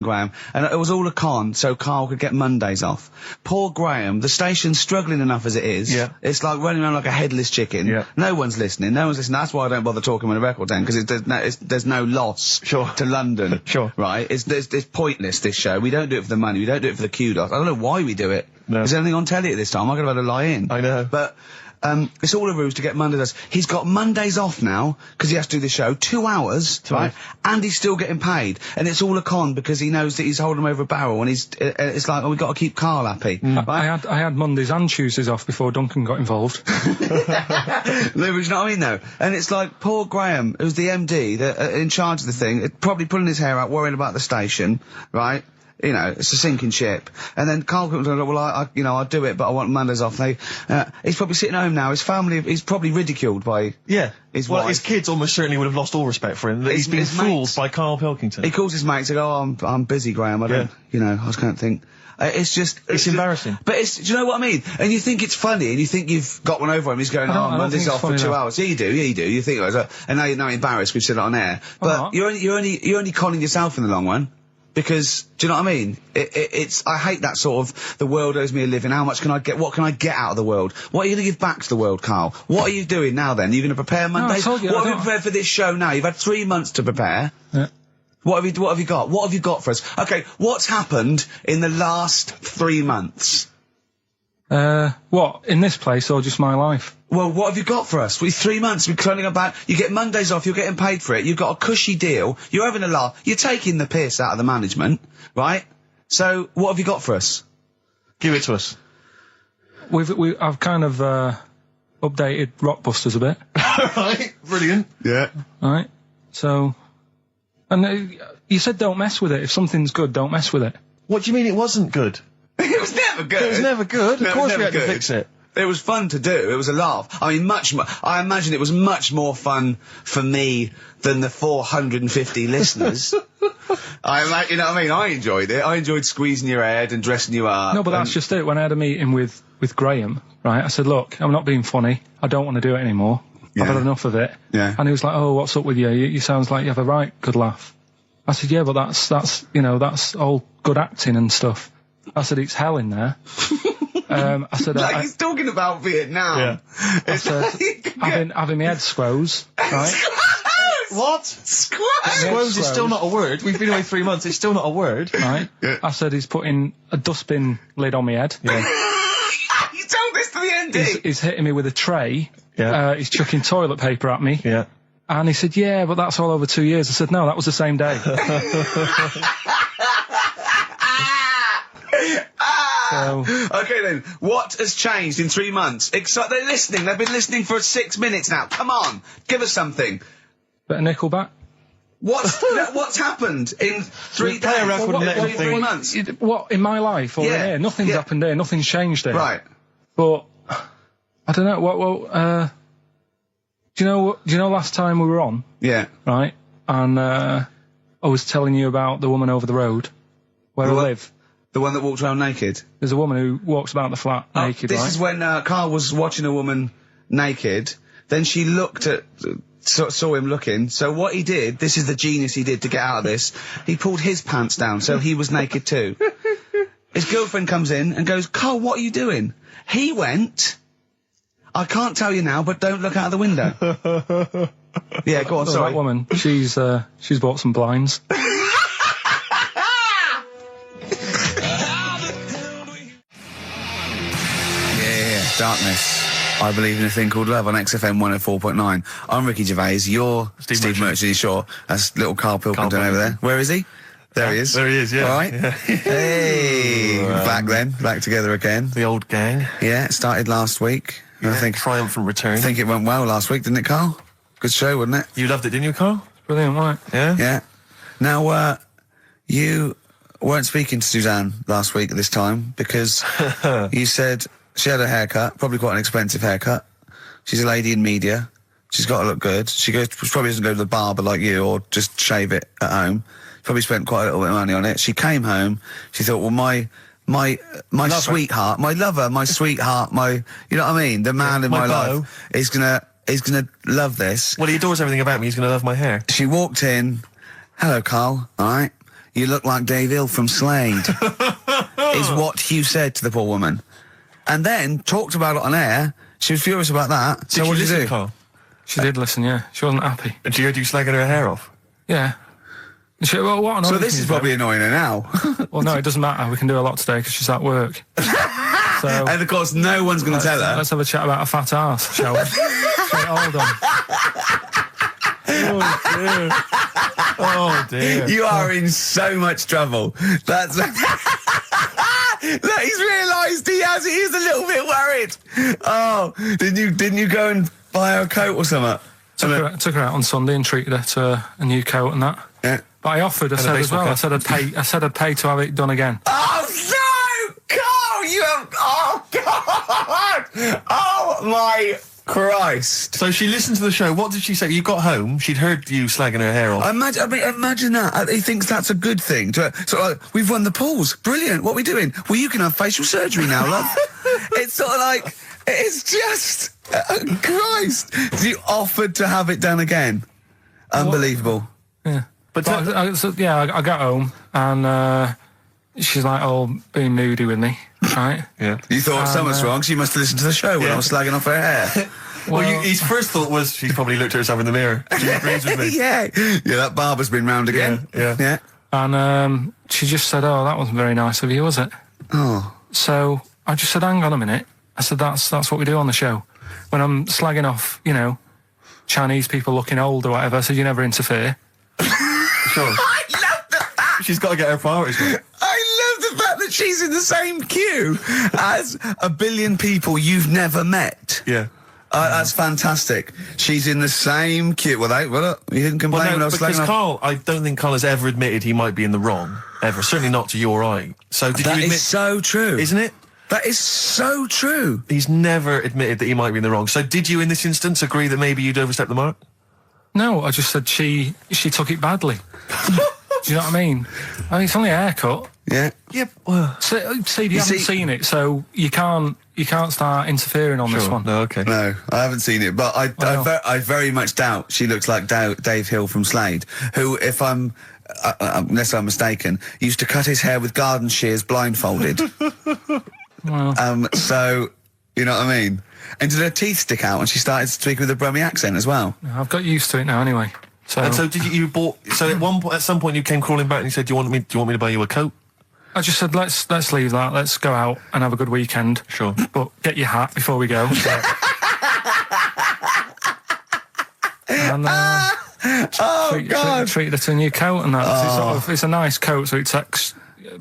Graham, and it was all a con so Karl could get Mondays off. Poor Graham, the station's struggling enough as it is. Yeah. It's like running around like a headless chicken. Yeah. No one's listening. That's why I don't bother talking on a record then, because there's no loss to London. Sure. Right? It's pointless, this show. We don't do it for the money, we don't do it for the kudos. I don't know why we do it. No. Is there anything on telly at this time? I'm going to have to lie in. I know. But it's all a ruse to get Mondays. He's got Mondays off now, because he has to do the show, 2 hours, right? And he's still getting paid. And it's all a con, because he knows that he's holding him over a barrel, and it's like, we've got to keep Karl happy. Right? I had Mondays and Tuesdays off before Duncan got involved. No, but you know what I mean, though? And it's like, poor Graham, who's the MD, in charge of the thing, probably pulling his hair out, worrying about the station, right? You know, it's a sinking ship. And then Karl comes along, well, I'll do it, but I want Mondays off. He's probably sitting home now. His family, he's probably ridiculed by his wife. His kids almost certainly would have lost all respect for him. He's been fooled by Karl Pilkington. He calls his mates and goes, oh, I'm busy, Graham. I don't, I just can't think. It's embarrassing. But do you know what I mean? And you think it's funny, and you think you've got one over him. He's going, Monday's off for 2 hours. Yeah, you do. You think, and now you're embarrassed. We've said it on air. But you're only conning yourself in the long run. Because, do you know what I mean? I hate that sort of, the world owes me a living, how much can I get, what can I get out of the world? What are you going to give back to the world, Karl? What are you doing now then? Are you going to prepare Mondays? What have you prepared for this show now? You've had 3 months to prepare. Yeah. What have you got? What have you got for us? Okay, what's happened in the last 3 months? What? In this place or just my life? Well, what have you got for us? With 3 months, we're cloning about, you get Mondays off, you're getting paid for it, you've got a cushy deal, you're having a laugh, you're taking the piss out of the management, right? So, what have you got for us? Give it to us. I've kind of, updated Rockbusters a bit. Right, brilliant. Yeah. Right, so, and you said don't mess with it. If something's good, don't mess with it. What do you mean it wasn't good? It was never good. It was never good. Of course we had to fix it. It was fun to do. It was a laugh. I mean, I imagine it was much more fun for me than the 450 listeners. You know what I mean? I enjoyed it. I enjoyed squeezing your head and dressing you up. No, but that's just it. When I had a meeting with Graham, right, I said, look, I'm not being funny. I don't want to do it anymore. Yeah. I've had enough of it. Yeah. And he was like, oh, what's up with you? You sounds like you have a right good laugh. I said, yeah, but that's all good acting and stuff. I said, it's hell in there. I said, like he's talking about Vietnam. Yeah. I said, having my head squoze, right? What? Squoze is still not a word. We've been away 3 months. It's still not a word. Right. Yeah. I said, he's putting a dustbin lid on my head. Yeah. You told this to the ND. He's hitting me with a tray. Yeah. He's chucking toilet paper at me. Yeah. And he said, yeah, but that's all over 2 years. I said, no, that was the same day. Okay then, what has changed in 3 months? They're listening, they've been listening for 6 minutes now. Come on, give us something. Bit of Nickelback. What's happened in 3 days? Play a record and let him 3 months? What, in my life or in here? Nothing's happened here, nothing's changed here. Right. But, I don't know, do you know last time we were on? Yeah. Right? And, I was telling you about the woman over the road, where I live. The one that walked around naked? There's a woman who walks about the flat naked, This is when Karl was watching a woman naked, then she looked at, saw him looking, so what he did, this is the genius he did to get out of this, he pulled his pants down, so he was naked too. His girlfriend comes in and goes, Karl, what are you doing? He went, I can't tell you now, but don't look out of the window. Yeah, go on, sorry. That woman, she's bought some blinds. Darkness. I believe in a thing called love on XFM 104.9. I'm Ricky Gervais. You're Steve Merchant. Sure. That's little Karl Pilkington over there. Where is he? There he is. There he is, yeah. All right. Yeah. Hey. Back together again. The old gang. Yeah, it started last week. Yeah, I think triumphant return. I think it went well last week, didn't it, Karl? Good show, wasn't it? You loved it, didn't you, Karl? Brilliant, right? Yeah? Yeah. Now, you weren't speaking to Suzanne last week at this time because you said she had a haircut, probably quite an expensive haircut. She's a lady in media. She's got to look good. She probably doesn't go to the barber like you or just shave it at home. Probably spent quite a little bit of money on it. She came home. She thought, well, my sweetheart, my lover, my sweetheart, you know what I mean? The man in my life is gonna love this. Well, he adores everything about me. He's gonna love my hair. She walked in. Hello, Karl. All right. you look like Dave Hill from Slade, is what you said to the poor woman. And then talked about it on air. She was furious about that. So what did you do? Carl? She did listen, yeah. She wasn't happy. And she heard you slagging her hair off? Yeah. And she, well, what So this is probably annoying her now. Well, no, it doesn't matter. We can do a lot today because she's at work. So, and of course, no one's going to tell her. Let's have a chat about a fat arse, shall we? Get it all done. Oh dear. You are in so much trouble. That's... Look, he's realised he is a little bit worried. Oh, didn't you go and buy her a coat or something? Took her out on Sunday and treated her to a new coat and that. Yeah. But I offered, I said as well, I said I'd pay to have it done again. Oh no! Carl, you have... Oh God! Oh my Christ! So she listened to the show. What did she say? You got home, she'd heard you slagging her hair off. Imagine that. He thinks that's a good thing. We've won the pools. Brilliant. What are we doing? Well, you can have facial surgery now, love. It's sort of like... It's just... Christ! You offered to have it done again. Unbelievable. Yeah. But I got home and she's like, being moody with me, right? Yeah. You thought something's wrong, so you must have listened to the show when I was slagging off her hair. Well, his first thought was she's probably looked at herself in the mirror. She agrees with me. Yeah, that barber's been round again. Yeah. And she just said, that wasn't very nice of you, was it? Oh. So I just said, hang on a minute. I said, that's what we do on the show. When I'm slagging off, Chinese people looking old or whatever, I said, you never interfere. Sure. I love the fact... She's got to get her priorities right. I love the fact that she's in the same queue as a billion people you've never met. Yeah. That's fantastic. She's in the same queue. Well, you didn't complain when I was slagging off. Carl, I don't think Carl has ever admitted he might be in the wrong. Ever. Certainly not to you or I. So did you admit... That is so true. Isn't it? That is so true. He's never admitted that he might be in the wrong. So did you, in this instance, agree that maybe you'd overstepped the mark? No, I just said she took it badly. Do you know what I mean? It's only a haircut. Yeah. Yeah. Well, Steve, you haven't seen it, so you can't start interfering on this one. No, okay. No, I haven't seen it, but I very much doubt she looks like Dave Hill from Slade, who, if I'm... unless I'm mistaken, used to cut his hair with garden shears blindfolded. Well. So, you know what I mean? And did her teeth stick out and she started speaking with a Brummie accent as well? I've got used to it now anyway. So, and so did you bought... So at some point you came crawling back and you said, do you want me to buy you a coat? I just said, let's leave that. Let's go out and have a good weekend. Sure. But get your hat before we go. And, treated her to a new coat and that. It's a nice coat, so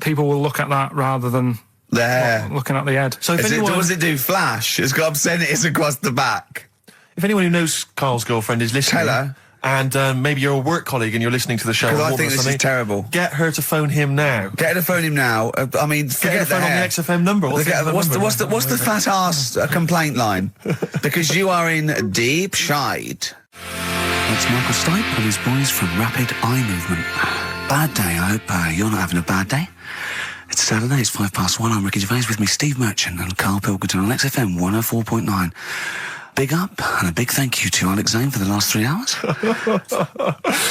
people will look at that rather than the hair. Looking at the head. So if anyone... does it do flash? It's got obscenities across the back. If anyone who knows Carl's girlfriend is listening... Tell her. And maybe you're a work colleague and you're listening to the show. Because I think this is terrible. Get her to phone him now. Get her to phone him now. I mean, forget the phone hair. on the XFM number. What's the fat ass complaint line? Because you are in deep shite. It's Michael Stipe and his boys from Rapid Eye Movement. Bad day. I hope you're not having a bad day. It's Saturday. It's 1:05. I'm Ricky Gervais with me, Steve Merchant and Karl Pilkington on XFM 104.9. Big up and a big thank you to Alex Zane for the last 3 hours. I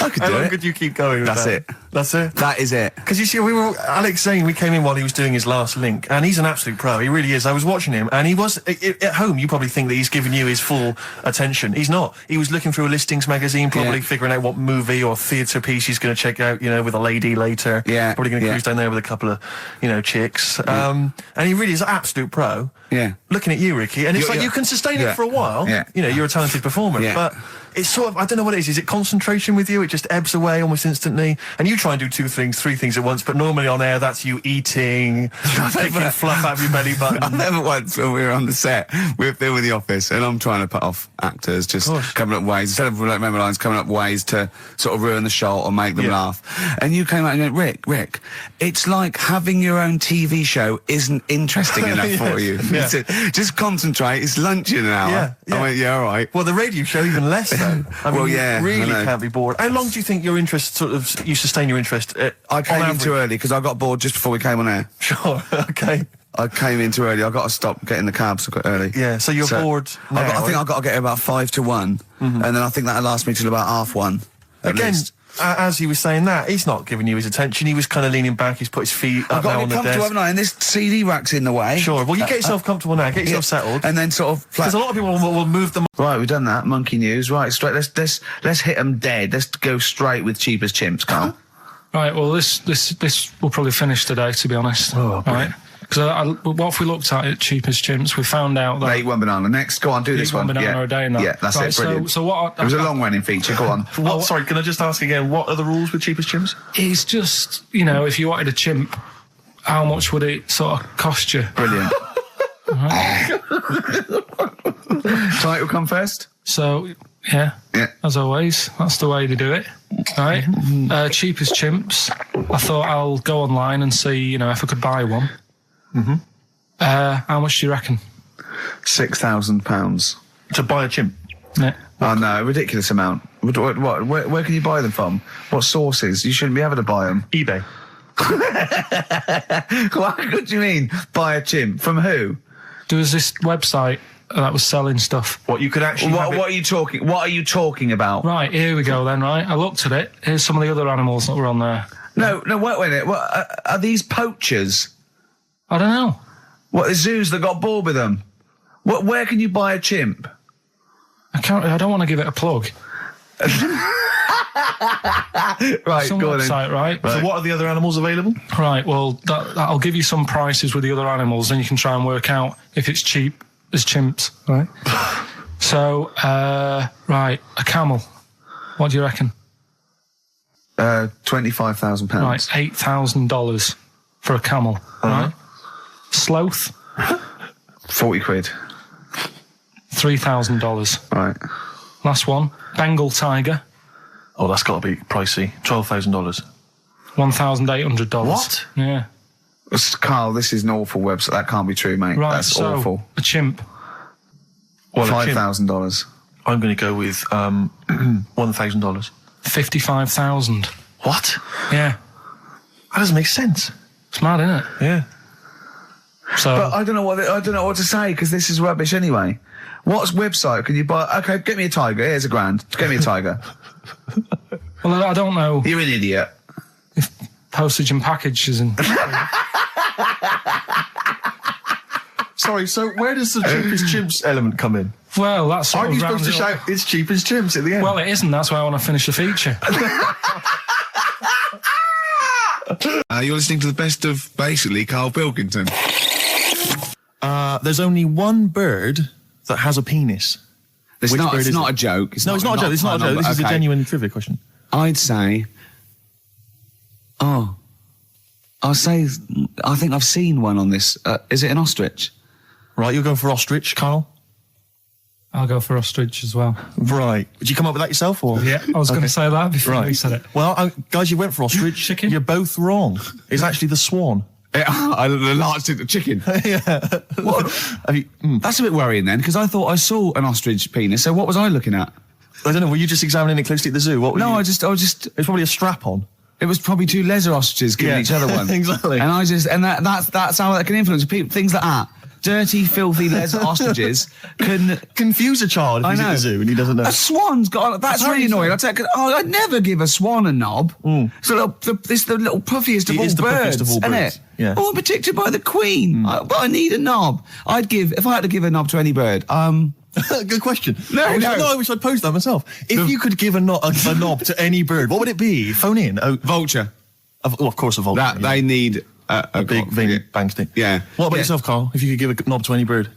could do it. How long could you keep going with That's that? it. That's it? That is it. Because you see, Alex Zane, we came in while he was doing his last link, and he's an absolute pro. He really is. I was watching him, and he was, at home, you probably think that he's giving you his full attention. He's not. He was looking through a listings magazine, probably figuring out what movie or theatre piece he's going to check out, with a lady later. Yeah. Probably going to cruise down there with a couple of, chicks. And he really is an absolute pro. Yeah. Looking at you, Ricky, and it's you can sustain it for a while. Yeah. You're a talented performer, but it's sort of, I don't know what it is. Is it concentration with you? It just ebbs away almost instantly. And you try and do 2 things, 3 things at once, but normally on air, that's you eating, taking fluff out of your belly button. I never once, when we were on the set, we were filming The Office, and I'm trying to put off actors, just coming up ways, instead of remember lines, coming up ways to sort of ruin the show or make them laugh. And you came out and went, Rick, it's like having your own TV show isn't interesting enough for you. Just concentrate, it's lunch in an hour. I went, all right. Well, the radio show even less so. I mean, you really can't be bored. How long do you think your interest you sustain your interest? I came in too early because I got bored just before we came on air. Sure, okay. I came in too early. I got to stop getting the cabs early. Yeah, so you're bored now. I think I've got to get here about 1:55, and then I think that'll last me till about 1:30. Again, as he was saying that, he's not giving you his attention. He was kind of leaning back. He's put his feet I've up got now to on be the comfortable, desk. haven't I? And this CD rack's in the way. Sure. Well, you get yourself comfortable now. Get yourself settled. And then sort of... Because a lot of people will move them. Right, we've done that. Monkey news. Right, straight. Let's hit them dead. Let's go straight with cheap as chimps, Carl. Right, well, this will probably finish today, to be honest. Oh, right? Because what if we looked at it, cheap as chimps, we found out that... They eat one banana. Next, go on, do this one one. banana a day and that. Yeah, that's right, it, brilliant. So what... It was a long-running feature, go on. What? Sorry, can I just ask again, what are the rules with cheapest chimps? It's just, if you wanted a chimp, how much would it sort of cost you? Brilliant. Title come first? So, yeah, as always, that's the way they do it, right? Cheapest chimps. I thought I'll go online and see, if I could buy one. Mm-hmm. How much do you reckon? £6,000. To buy a chimp? Yeah. Oh, no, ridiculous amount. Where can you buy them from? What sources? You shouldn't be able to buy them. eBay. What do you mean, buy a chimp? From who? There was this website that was selling stuff. What you could actually... What are you talking about? Right, here we go then, right? I looked at it. Here's some of the other animals that were on there. No, wait a minute. What, are these poachers? I don't know. What, the zoos that got bored with them? Where can you buy a chimp? I don't want to give it a plug. Right, Some go on website, then. right? So what are the other animals available? Right, well, that'll give you some prices with the other animals, then you can try and work out if it's cheap as chimps, right? So, right, a camel. What do you reckon? £25,000. Right, $8,000 for a camel, right? Sloth, 40 quid. $3,000. Right. Last one, Bengal tiger, Oh, that's got to be pricey. $12,000. $1,800. What? Yeah. Carl, this is an awful website. That can't be true, mate. Right, That's so awful. a chimp, Well, $5,000. I'm going to go with $1,000. 55,000. What? Yeah. That doesn't make sense. It's mad, isn't it? Yeah. So, But I don't know what to say because this is rubbish anyway. What website can you buy? Okay, get me a tiger. Here's $1,000. Get me a tiger. well, I don't know You're an idiot. if postage and packages and... Sorry, so where does the cheapest chimps element come in? Well, that's sort Aren't you of supposed to rounds it up. shout, it's cheapest chimps at the end? Well, it isn't. That's why I want to finish the feature. You're listening to the best of basically Karl Pilkington. There's only one bird that has a penis. It's Which not. bird It's is not it? a joke. No, it's not a joke. It's not a joke. This is a okay. genuine trivia question. I'd say. I think I've seen one on this. Is it an ostrich? Right, you're going for ostrich, Karl? I'll go for ostrich as well. Right. Did you come up with that yourself, or? Yeah, I was going to say that before you said it. Well, guys, you went for ostrich. Chicken? You're both wrong. It's actually the swan. The large chicken. Yeah. What? Have you, That's a bit worrying then, because I thought I saw an ostrich penis. So what was I looking at? I don't know. Were you just examining it closely at the zoo? What were No, you? I was just. It's probably a strap on. It was probably two leather ostriches giving Yeah. each other one. Exactly. And that's how that can influence people. Things like that. Dirty, filthy leather ostriches can Confuse a child if he's at the zoo and he doesn't know. A swan's got. That's really annoying. I'd never give a swan a knob. It's the little puffiest of It all is the birds, puffiest of all isn't birds, it? yeah. Oh, I'm protected by the queen. But I need a knob. If I had to give a knob to any bird, Good question. No, I wish I'd posed that myself. If you could give a knob to any bird, what would it be? Phone in. Oh, vulture. of course, a vulture. That they need a big veiny bang stick. Yeah. What about Yeah. yourself, Karl? If you could give a knob to any bird,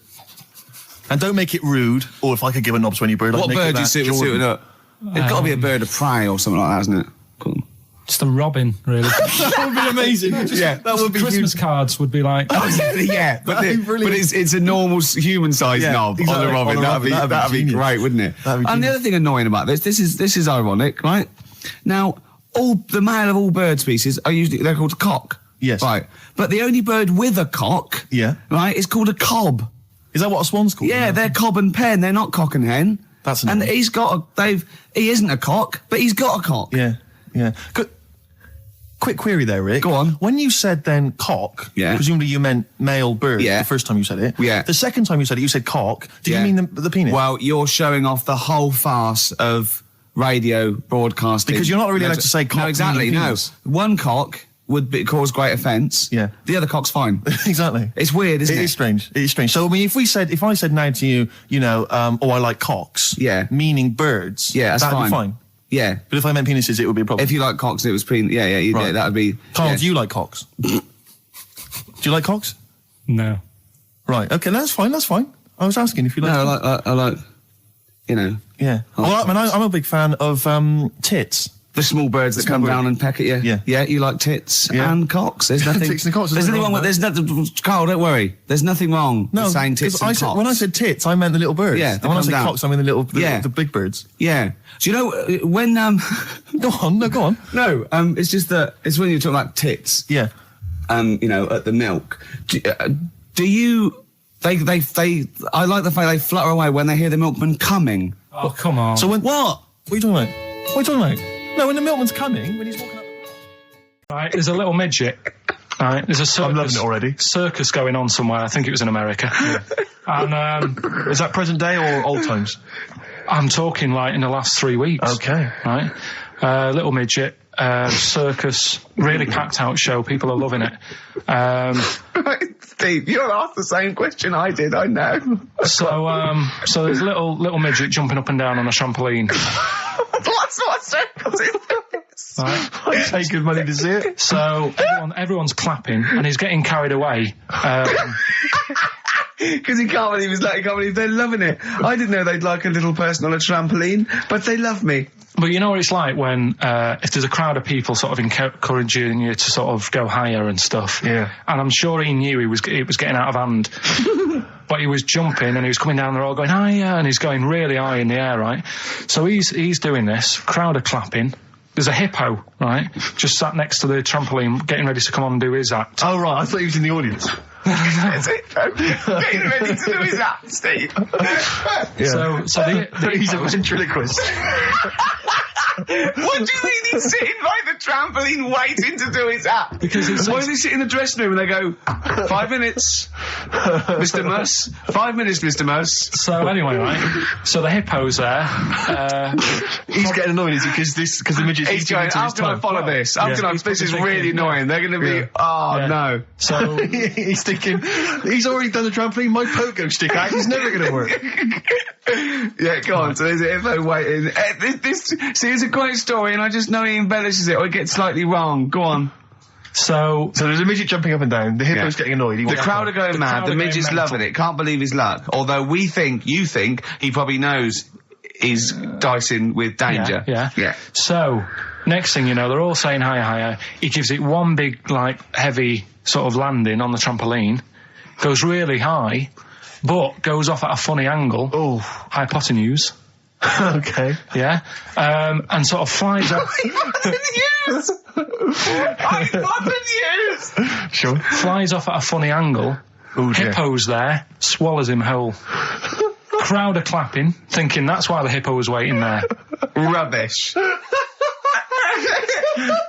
and don't make it rude. Or if I could give a knob to any bird, What I'd make bird it do you that suit Jordan. up? It's got to be a bird of prey or something like that, hasn't it? Cool. Just a robin, really. That would be amazing. Yeah, that would be Christmas cards would be like... Yeah, but it's a normal human-sized Yeah, knob exactly. on a robin. On a robin. That'd be genius. great, wouldn't it? That'd be And the genius. other thing annoying about this is ironic, right? Now, the male of all bird species they're called a cock. Yes. Right. But the only bird with a cock, Yeah. right, is called a cob. Is that what a swan's called? Yeah, they're cob and pen. They're not cock and hen. That's and annoying. he isn't a cock, but he's got a cock. Yeah. Good. Quick query there, Rick. Go on. When you said then cock, Yeah. presumably you meant male bird Yeah. the first time you said it. Yeah. The second time you said it, you said cock. Did Yeah. you mean the penis? Well, you're showing off the whole farce of radio broadcasting. Because you're not really allowed to say cock. No, exactly, meaning no. penis. One cock would cause great offence. Yeah. The other cock's fine. Exactly. It's weird, isn't it? It is strange. It is strange. So, I mean, if I said now to you, you know, oh, I like cocks. Yeah. Meaning birds. Yeah, that's that'd fine. be fine. Yeah. But if I meant penises, it would be a problem. If you like cocks, it was Right. that would be... Carl, yeah. do you like cocks? Do you like cocks? No. Right. Okay, that's fine. I was asking if you like. No, I like, you know... Yeah. Well, I mean, I'm a big fan of tits. The small birds that come down and peck at you. Yeah. Yeah, you like tits and cocks. There's nothing... Tits and cocks, There's nothing wrong with... that. There's nothing... Carl, don't worry. There's nothing wrong with saying tits and cocks. When I said tits, I meant the little birds. Yeah, And when I come said down. cocks, I mean the big birds. Yeah. Do you know, when... Go on. No, it's just that... It's when you're talking about tits. Yeah. You know, at the milk. Do you... I like the fact they flutter away when they hear the milkman coming. Oh, come on. So when... What? What are you talking about? What are you talking about? No, when the milkman's coming, when he's walking up... Right, there's a little midget. Right, there's a circus. I'm loving it already. Circus going on somewhere. I think it was in America. And Is that present day or old times? I'm talking like in the last 3 weeks. Okay. Right, little midget. Circus, really packed out show. People are loving it. Steve, you'll ask the same question I did, I know. So there's a little midget jumping up and down on a trampoline. What circus is this? Right. I pay good money to see it. So everyone's clapping and he's getting carried away. Because he can't believe they're loving it. I didn't know they'd like a little person on a trampoline, but they love me. But you know what it's like when, if there's a crowd of people sort of encouraging you to sort of go higher and stuff. Yeah. And I'm sure he knew it was getting out of hand. But he was jumping and he was coming down the road going higher and he's going really high in the air, right? So he's doing this, crowd are clapping. There's a hippo, right, just sat next to the trampoline getting ready to come on and do his act. Oh, right, I thought he was in the audience. That's it. Getting ready to do his act, Steve. Yeah. So He's a ventriloquist. What do you mean he's sitting by the trampoline waiting to do his act? Because why does he sit in the dressing room and they go, 5 minutes, Mr. Mus, 5 minutes, Mr. Mus. So anyway, right, so the hippo's there. He's getting annoyed, is he? Because the midget's He's going, how can I follow this? This is really annoying. They're going to be, no. So he's thinking, he's already done the trampoline, my pogo stick act is never going to work. Yeah, go on. So there's a hippo waiting. See, it's a great story, and I just know he embellishes it or it gets slightly wrong. Go on. So there's a midget jumping up and down. The hippo's getting annoyed. The crowd are going mad. The midget's loving it. Can't believe his luck. Although you think he probably knows he's dicing with danger. Yeah. So next thing you know, they're all saying higher. He gives it one big, like, heavy sort of landing on the trampoline. Goes really high, but goes off at a funny angle. Oh, hypotenuse. Okay. Yeah. And sort of flies up. Hypotenuse! Sure. Flies off at a funny angle. Oh, dear. Hippo's there, swallows him whole. Crowd are clapping, thinking that's why the hippo was waiting there. Rubbish.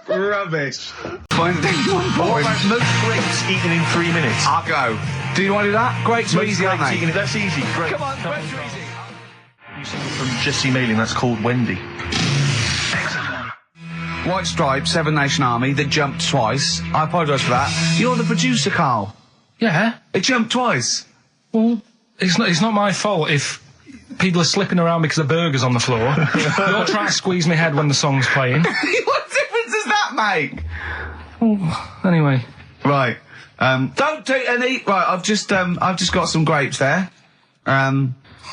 Rubbish. What about most grapes eaten in 3 minutes? I'll go. Do you want to do that? Grapes are easy, aren't they? That's easy. Great. Come on, grapes are easy. You sing from Jesse Mailing, that's called Wendy. White Stripes, Seven Nation Army, that jumped twice. I apologise for that. You're the producer, Carl. Yeah. It jumped twice. Well, it's not my fault if people are slipping around because the burger's on the floor. You're trying to squeeze my head when the song's playing. What difference does that make? Well, anyway. Right. Don't take any. Right. I've just got some grapes there.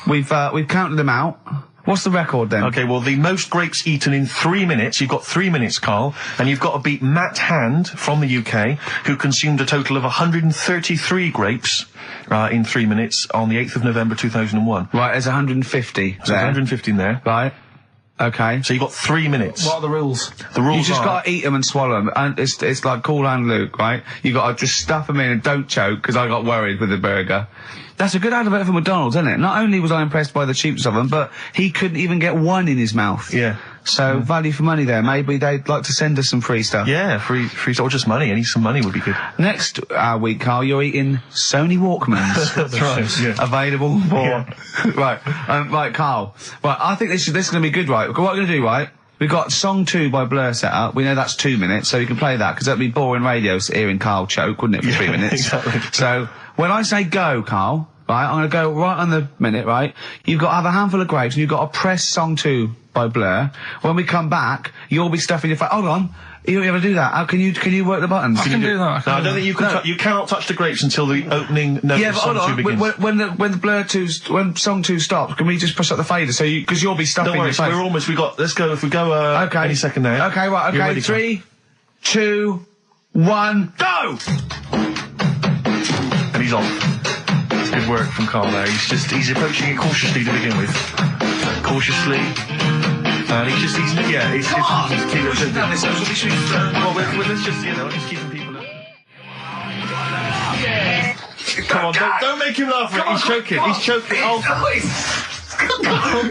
We've counted them out. What's the record then? Okay, well, the most grapes eaten in 3 minutes. You've got 3 minutes, Carl, and you've got to beat Matt Hand from the UK, who consumed a total of 133 grapes in 3 minutes on the 8th of November 2001. Right, there's 150. So 150 in there. Right. Okay. So you've got 3 minutes. What are the rules? The rules You just are... got to eat them and swallow them. And it's like Cool Hand Luke, right? You got to just stuff them in and don't choke, because I got worried with the burger. That's a good advert for McDonald's, isn't it? Not only was I impressed by the cheapness of them, but he couldn't even get one in his mouth. Yeah. So, value for money there. Maybe they'd like to send us some free stuff. Yeah, free stuff, or just money. Any some money would be good. Next week, Carl, you're eating Sony Walkmans. That's right. Yeah. Available for... right, Carl. Right, I think this is going to be good, right? What we're going to do, right? We've got song 2 by Blur set up. We know that's 2 minutes, so you can play that, because that'd be boring radio hearing Carl choke, wouldn't it, for 3 minutes? Exactly. So, when I say go, Carl, right, I'm going to go right on the minute, right? You've got to have a handful of grapes, and you've got to press song 2 by Blur. When we come back, you'll be stuffing your face. Hold on. You don't ever do that. How can you work the buttons? I can do that. No, I don't think you can. You cannot touch the grapes until the opening note of song 2 begins. When the Blur 2's, when song 2 stops, can we just push up the fader so because you'll be stuffing Don't worry, your face. we're almost. Let's go. If we go. Okay. Any second now. Okay, right. Okay. Ready, 3, 2, 1, go! And he's off. It's good work from Karl there. He's approaching it cautiously to begin with. Cautiously. And he's keeping let's just, just keeping people up. Come on, don't make him laugh. He's choking. He's choking. Oh,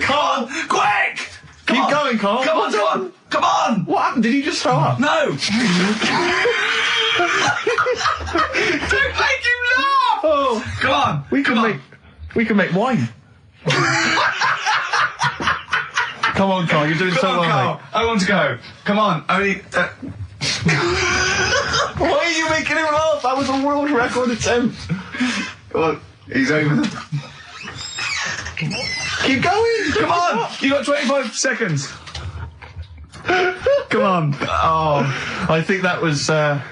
Karl, Quick! Keep going, Karl. Come on! What happened? Did he just throw up? No! Don't make him laugh! Oh, Come on! we can make wine. Come on, Karl, you're doing so well, Carl. mate. I want to go. Come on, only... Why are you making him laugh? That was a world record attempt. Come on, he's over. Keep going. Come on! You got 25 seconds. Come on. Oh, I think that was a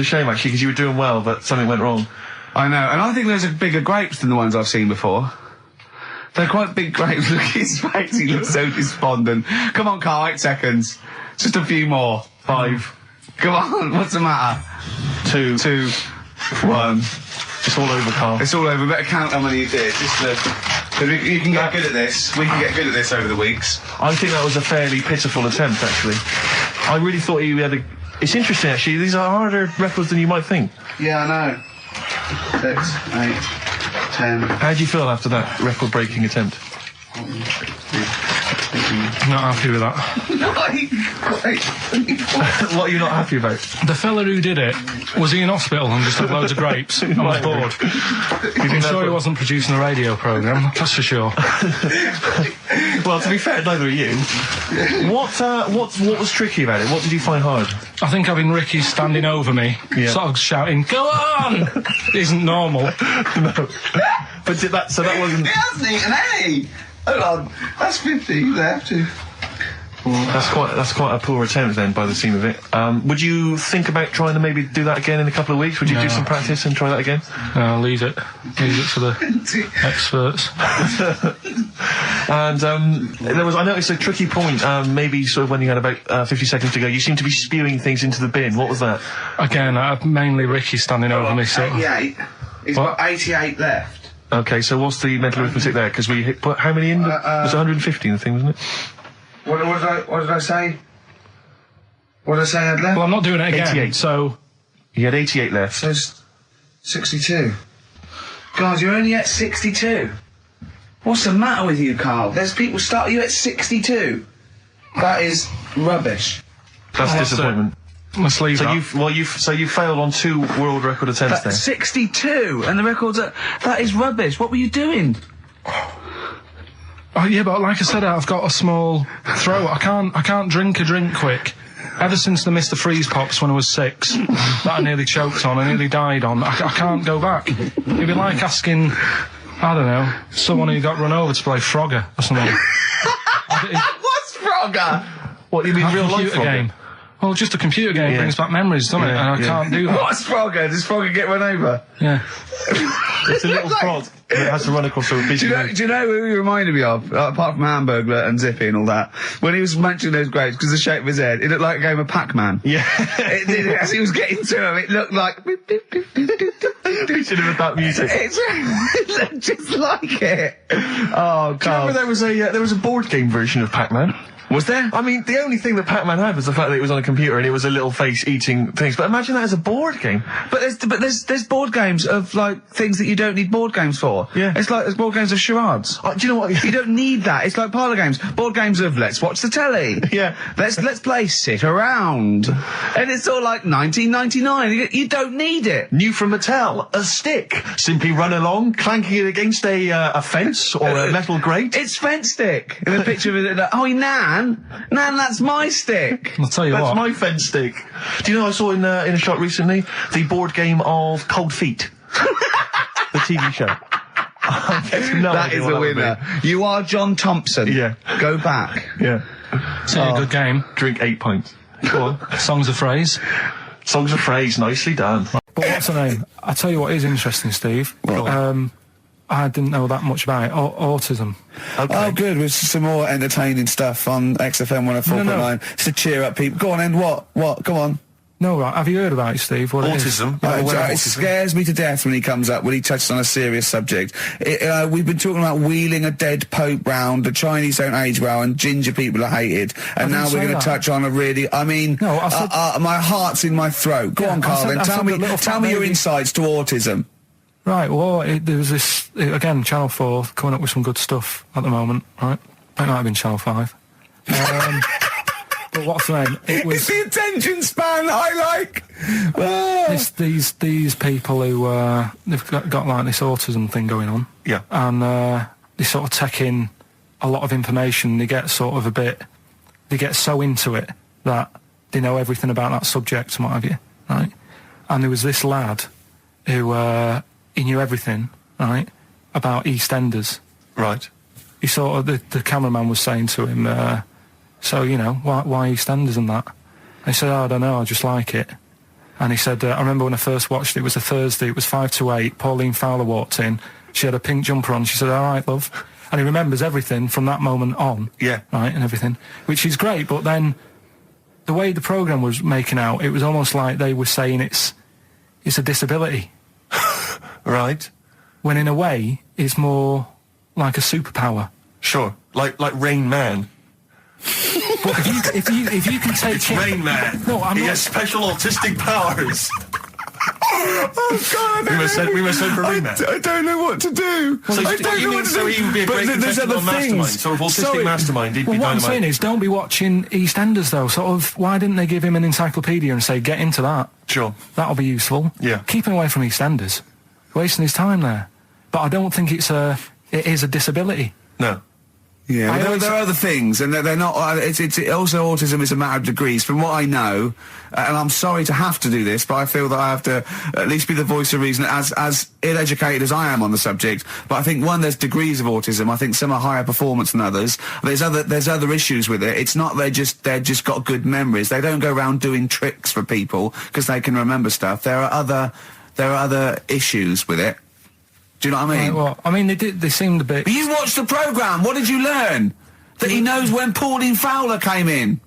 shame, actually, because you were doing well, but something went wrong. I know, and I think those are bigger grapes than the ones I've seen before. They're quite big grapes. Look at his face, he looks so despondent. Come on, Carl, 8 seconds. Just a few more. 5. Come on, what's the matter? 2. 2, 1. It's all over, Karl. It's all over. Better count how many you did. You can get good at this. We can get good at this over the weeks. I think that was a fairly pitiful attempt, actually. I really thought he had a... It's interesting, actually. These are harder records than you might think. Yeah, I know. 6, 8, 10. How do you feel after that record-breaking attempt? Not happy with that. What are you not happy about? The fella who did it, was he in hospital and just had loads of grapes and was bored? I'm sure he wasn't producing a radio programme, that's for sure. Well, to be fair, neither are you. What was tricky about it? What did you find hard? I think having Ricky standing over me, sort of shouting, "Go on!" isn't normal. No. But that wasn't... He hasn't eaten any! Hold on, that's 50 left. That's quite a poor attempt then, by the seam of it. Would you think about trying to maybe do that again in a couple of weeks? Would you do some practice and try that again? No, leave it for the experts. And I noticed a tricky point. Maybe sort of when you had about 50 seconds to go, you seemed to be spewing things into the bin. What was that? Again, mainly Ricky standing over me. So 88. He's got 88 left. Okay, so what's the mental arithmetic there? Because we put how many in? It was 150 in the thing, wasn't it? What did I say? What did I say I had left? Well, I'm not doing it again. 88. So he had 88 left. So it's 62. God, you're only at 62. What's the matter with you, Karl? There's people start you at 62. That is rubbish. That's disappointment. Let's leave So that. you failed on 2 world record attempts That's then. 62, and the record's that is rubbish. What were you doing? Oh, yeah, but like I said, I've got a small throat. I can't drink a drink quick. Ever since the Mr. Freeze Pops when I was 6, that I nearly choked on, I nearly died on, I can't go back. It'd be like asking, I don't know, someone who got run over to play Frogger or something. What's Frogger? What, you mean real life computer game? Well, just a computer game brings back memories, doesn't it? And I can't do that. What's Frogger? Does Frogger get run over? Yeah. It's a little frog that has to run across a busy road. Do you know who he reminded me of? Apart from Hamburglar and Zippy and all that. When he was mentioning those grapes, because the shape of his head, it looked like a game of Pac-Man. Yeah. It did, as he was getting to him, it looked like... You should have had that music. It looked just like it. Oh, Do you remember God. there was a board game version of Pac-Man? Was there? I mean, the only thing that Pac-Man had was the fact that it was on a computer and it was a little face eating things. But imagine that as a board game. But there's board games of like things that you don't need board games for. Yeah. It's like there's board games of charades. Do you know what? You don't need that. It's like parlour games. Board games of let's watch the telly. Yeah. Let's play sit around. And it's all like 1999. You don't need it. New from Mattel, a stick. Simply run along, clanking it against a fence or a metal grate. It's fence stick. And a picture of it. Like, oh, Nan, that's my stick. I'll tell you That's what. my fence stick. Do you know I saw in a shot recently the board game of Cold Feet, the TV show. That is a winner. You are John Thompson. Yeah. Go back. Yeah. It's a good game. Drink 8 pints. Go on. Songs of phrase. Songs of phrase, nicely done. But what's the name? I tell you what is interesting, Steve. I didn't know that much about it. Autism. Okay. Oh, good. With some more entertaining stuff on XFM 104.9. No. To cheer up people. Go on, and what? Go on. No, right. Have you heard about it, Steve? What it is? Autism. It scares me to death when he comes up, when he touches on a serious subject. We've been talking about wheeling a dead pope round, the Chinese don't age well, and ginger people are hated. And now we're going to touch on a really, I mean, No, I said- my heart's in my throat. Go Yeah, on, Karl, I then said tell me your baby. insights to autism. Right, well, there was this, again, Channel 4 coming up with some good stuff at the moment, right? Might not have been Channel 5. But what's the name? It was It's the attention span I like. Oh. these people who, they've got like this autism thing going on. Yeah. And they sort of take in a lot of information. They get sort of they get so into it that they know everything about that subject and what have you, right? And there was this lad who, he knew everything, right, about EastEnders. Right. He sort of, the cameraman was saying to him, so, you know, why EastEnders and that? And he said, oh, I don't know, I just like it. And he said, I remember when I first watched it, it was a Thursday, it was 5 to 8, Pauline Fowler walked in, she had a pink jumper on, she said, all right, love. And he remembers everything from that moment on. Yeah. Right, and everything, which is great, but then the way the programme was making out, it was almost like they were saying it's a disability. Right. When in a way, it's more like a superpower. Sure. Like Rain Man. But if you can take it, Rain Man. No, I'm he not- has special autistic powers. Oh, God, We must send for Rain Man. I don't know what to do. So I you don't know mean what to so do. he would be a But great there's contestant other on Mastermind, things. sort of autistic Sorry. Mastermind, he'd Well, be what I'm dynamite. saying is, don't be watching EastEnders though. Sort of, why didn't they give him an encyclopedia and say, get into that? Sure. That'll be useful. Yeah. Keep him away from EastEnders. Wasting his time there. But I don't think it is a disability. No. Yeah, I but always- there are other things, and they're not. It's also autism is a matter of degrees. From what I know, and I'm sorry to have to do this, but I feel that I have to at least be the voice of reason, as ill-educated as I am on the subject. But I think there's degrees of autism. I think some are higher performance than others. There's other issues with it. It's not they're just got good memories. They don't go around doing tricks for people because they can remember stuff. There are other issues with it. Do you know what I mean? Right, well, I mean, they seemed a bit... But you watched the programme. What did you learn? That he knows when Pauline Fowler came in.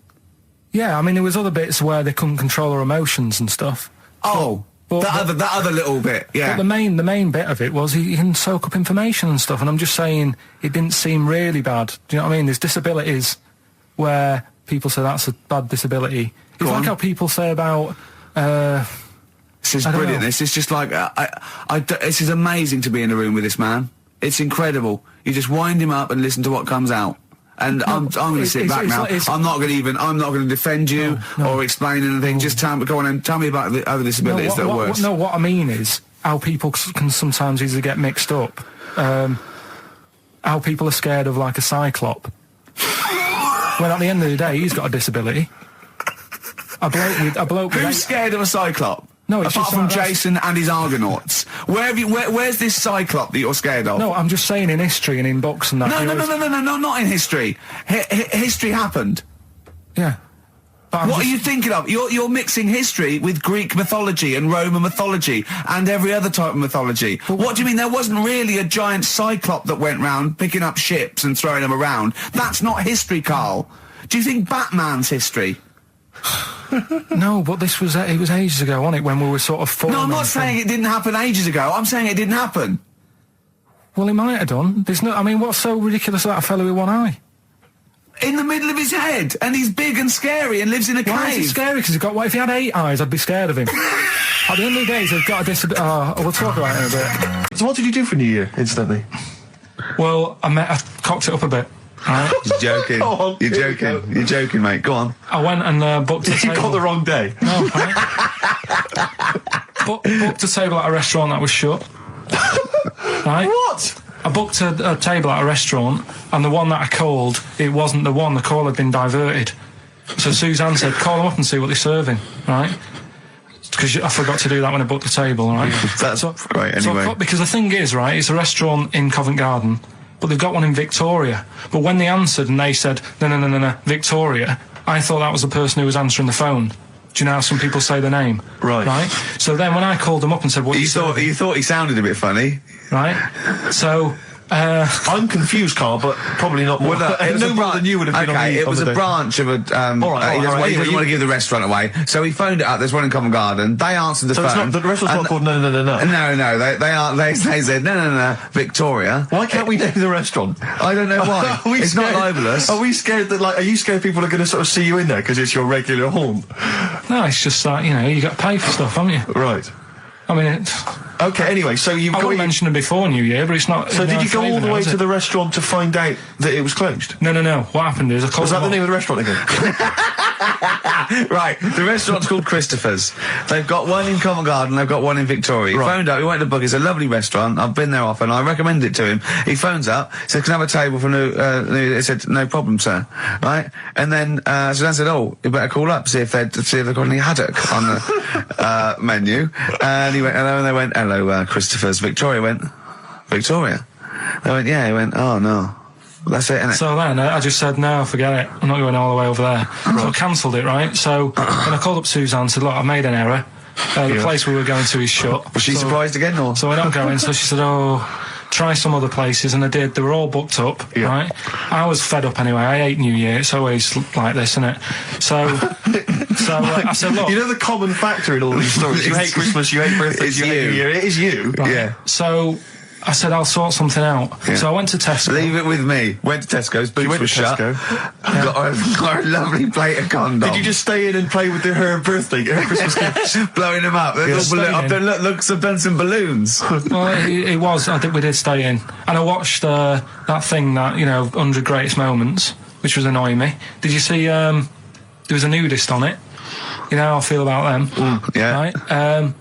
Yeah, I mean, there was other bits where they couldn't control their emotions and stuff. Oh, But- that other little bit, yeah. But the main bit of it was he can soak up information and stuff, and I'm just saying it didn't seem really bad. Do you know what I mean? There's disabilities where people say that's a bad disability. It's Go like on. how people say about... This is I don't brilliant. know. This is just like this is amazing to be in a room with this man. It's incredible. You just wind him up and listen to what comes out. And I'm going to sit back now. I'm not going to defend you or explain anything. Just go on and tell me about the other disabilities that are worse. No, what I mean is how people can sometimes easily get mixed up. How people are scared of like a cyclop. When at the end of the day, he's got a disability. A bloke with Who's scared of a cyclop? No, it's apart just from like that's- Jason and his Argonauts. Where's this cyclop that you're scared of? No, I'm just saying in history and in books and that. No, not in history. History happened. Yeah. But What are you thinking of? You're mixing history with Greek mythology and Roman mythology and every other type of mythology. What do you mean there wasn't really a giant cyclop that went round picking up ships and throwing them around? That's not history, Karl. Do you think Batman's history? No, but this was it was ages ago, wasn't it? When we were sort of forming. No, I'm not saying it didn't happen ages ago. I'm saying it didn't happen. Well, it might have done. There's no. I mean, what's so ridiculous about a fellow with one eye? in the middle of his head, and he's big and scary and lives in a Why is he cave. scary? Because he's got. What if he had 8 eyes? I'd be scared of him. At the end of the day, he's got a disability. We'll talk about it in a bit. So what did you do for New Year, incidentally? Well, I cocked it up a bit. Right? You're joking. Go on. You're joking. You're joking, mate. Go on. I went and booked a You table. got the wrong day. No, right? Booked a table at a restaurant that was shut. Right? What? I booked a table at a restaurant, and the one that I called, it wasn't the one. The call had been diverted. So Suzanne said, call them up and see what they're serving, right? Because I forgot to do that when I booked the table, right? That's right, anyway. Because the thing is, right, it's a restaurant in Covent Garden, but they've got one in Victoria. But when they answered and they said, no, Victoria, I thought that was the person who was answering the phone. Do you know how some people say the name? Right. Right? So then when I called them up and said, what You thought he sounded a bit funny. right? So, I'm confused, Carl, but probably not more. No more than you would have been on Okay, the it was a conversation. branch of a. All right, he doesn't anyway, want to give the restaurant away, so he phoned it up. There's one in Covent Garden. They answered the So phone. it's not, the restaurant's not called No. No. They said no. Victoria. Why can't we name the restaurant? I don't know why. Are we It's not scared- libelous. Are we scared that, are you scared people are going to sort of see you in there because it's your regular haunt? no, it's just that, you got to pay for stuff, haven't you? Right. I mean, Okay, anyway, so you've I got... wouldn't mention it before New Year, but it's not... So did you go all the way to the... the restaurant to find out that it was closed? No. What happened is I called Was that them the up. name of the restaurant again? Right, the restaurant's called Christopher's. They've got one in Covent Garden, they've got one in Victoria. He Right. phoned up, he went to book, it's a lovely restaurant, I've been there often, I recommend it to him. He phones up, said, can I have a table for he said, no problem, sir. Right? And then, Suzanne said, oh, you better call up, see if they've got any haddock on the, menu. And he went, hello, and they went, hello, Christopher's. Victoria went, Victoria? They went, yeah, he went, oh no. That's it, innit? So then I just said, no, forget it. I'm not going all the way over there. So I cancelled it, right? So then I called up Suzanne and said, look, I've made an error. The place we were going to is shut. Was she surprised again, or? So we're not going. So she said, oh, try some other places. And I did. They were all booked up, right? I was fed up anyway. I hate New Year. It's always like this, isn't it? So I said, look. You know the common factor in all these stories? You hate Christmas, you hate birthdays, It's you hate you. New Year. It is you. Right. Yeah. So I said, I'll sort something out. Yeah. So I went to Tesco. Leave it with me. Went to Tesco's, boots went were to shut. Tesco. Got a lovely plate of condoms. Did you just stay in and play with her Christmas gift? blowing them up? They're all staying I've done, I've done some balloons. Well, it was. We did stay in. And I watched that thing that, 100 Greatest Moments, which was annoying me. Did you see, there was a nudist on it? You know how I feel about them. Yeah. Right?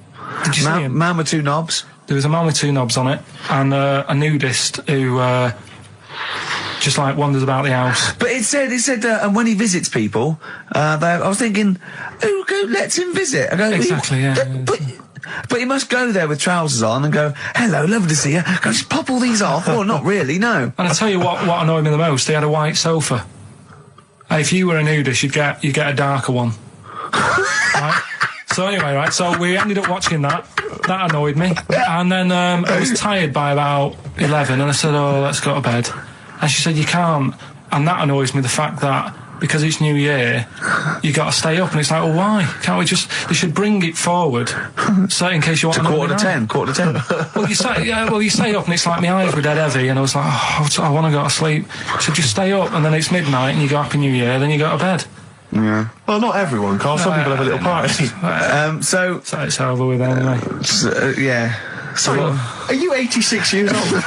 Did you see him? Man with two knobs. There was a man with 2 knobs on it, and a nudist who just wanders about the house. But it said, and when he visits people, I was thinking, who lets him visit? I go, Exactly, yeah. But he must go there with trousers on and go, hello, lovely to see you. Go, just pop all these off. Well, not really, no. And I tell you what annoyed me the most. They had a white sofa. If you were a nudist, you'd get a darker one. Right? So anyway, right. So we ended up watching that. That annoyed me. And then I was tired by about 11, and I said, "Oh, let's go to bed." And she said, "You can't." And that annoys me. The fact that because it's New Year, you got to stay up, and it's like, well, why can't we just? They should bring it forward, so in case you want To quarter to 10. Well, you stay up, and it's like my eyes were dead heavy, and I was like, oh, I want to go to sleep. So just stay up, and then it's midnight, and you go Happy New Year, then you go to bed. Yeah. Well, not everyone, Carl. Some people have a little party. So It's over with anyway. yeah. Sorry, are you 86 years old?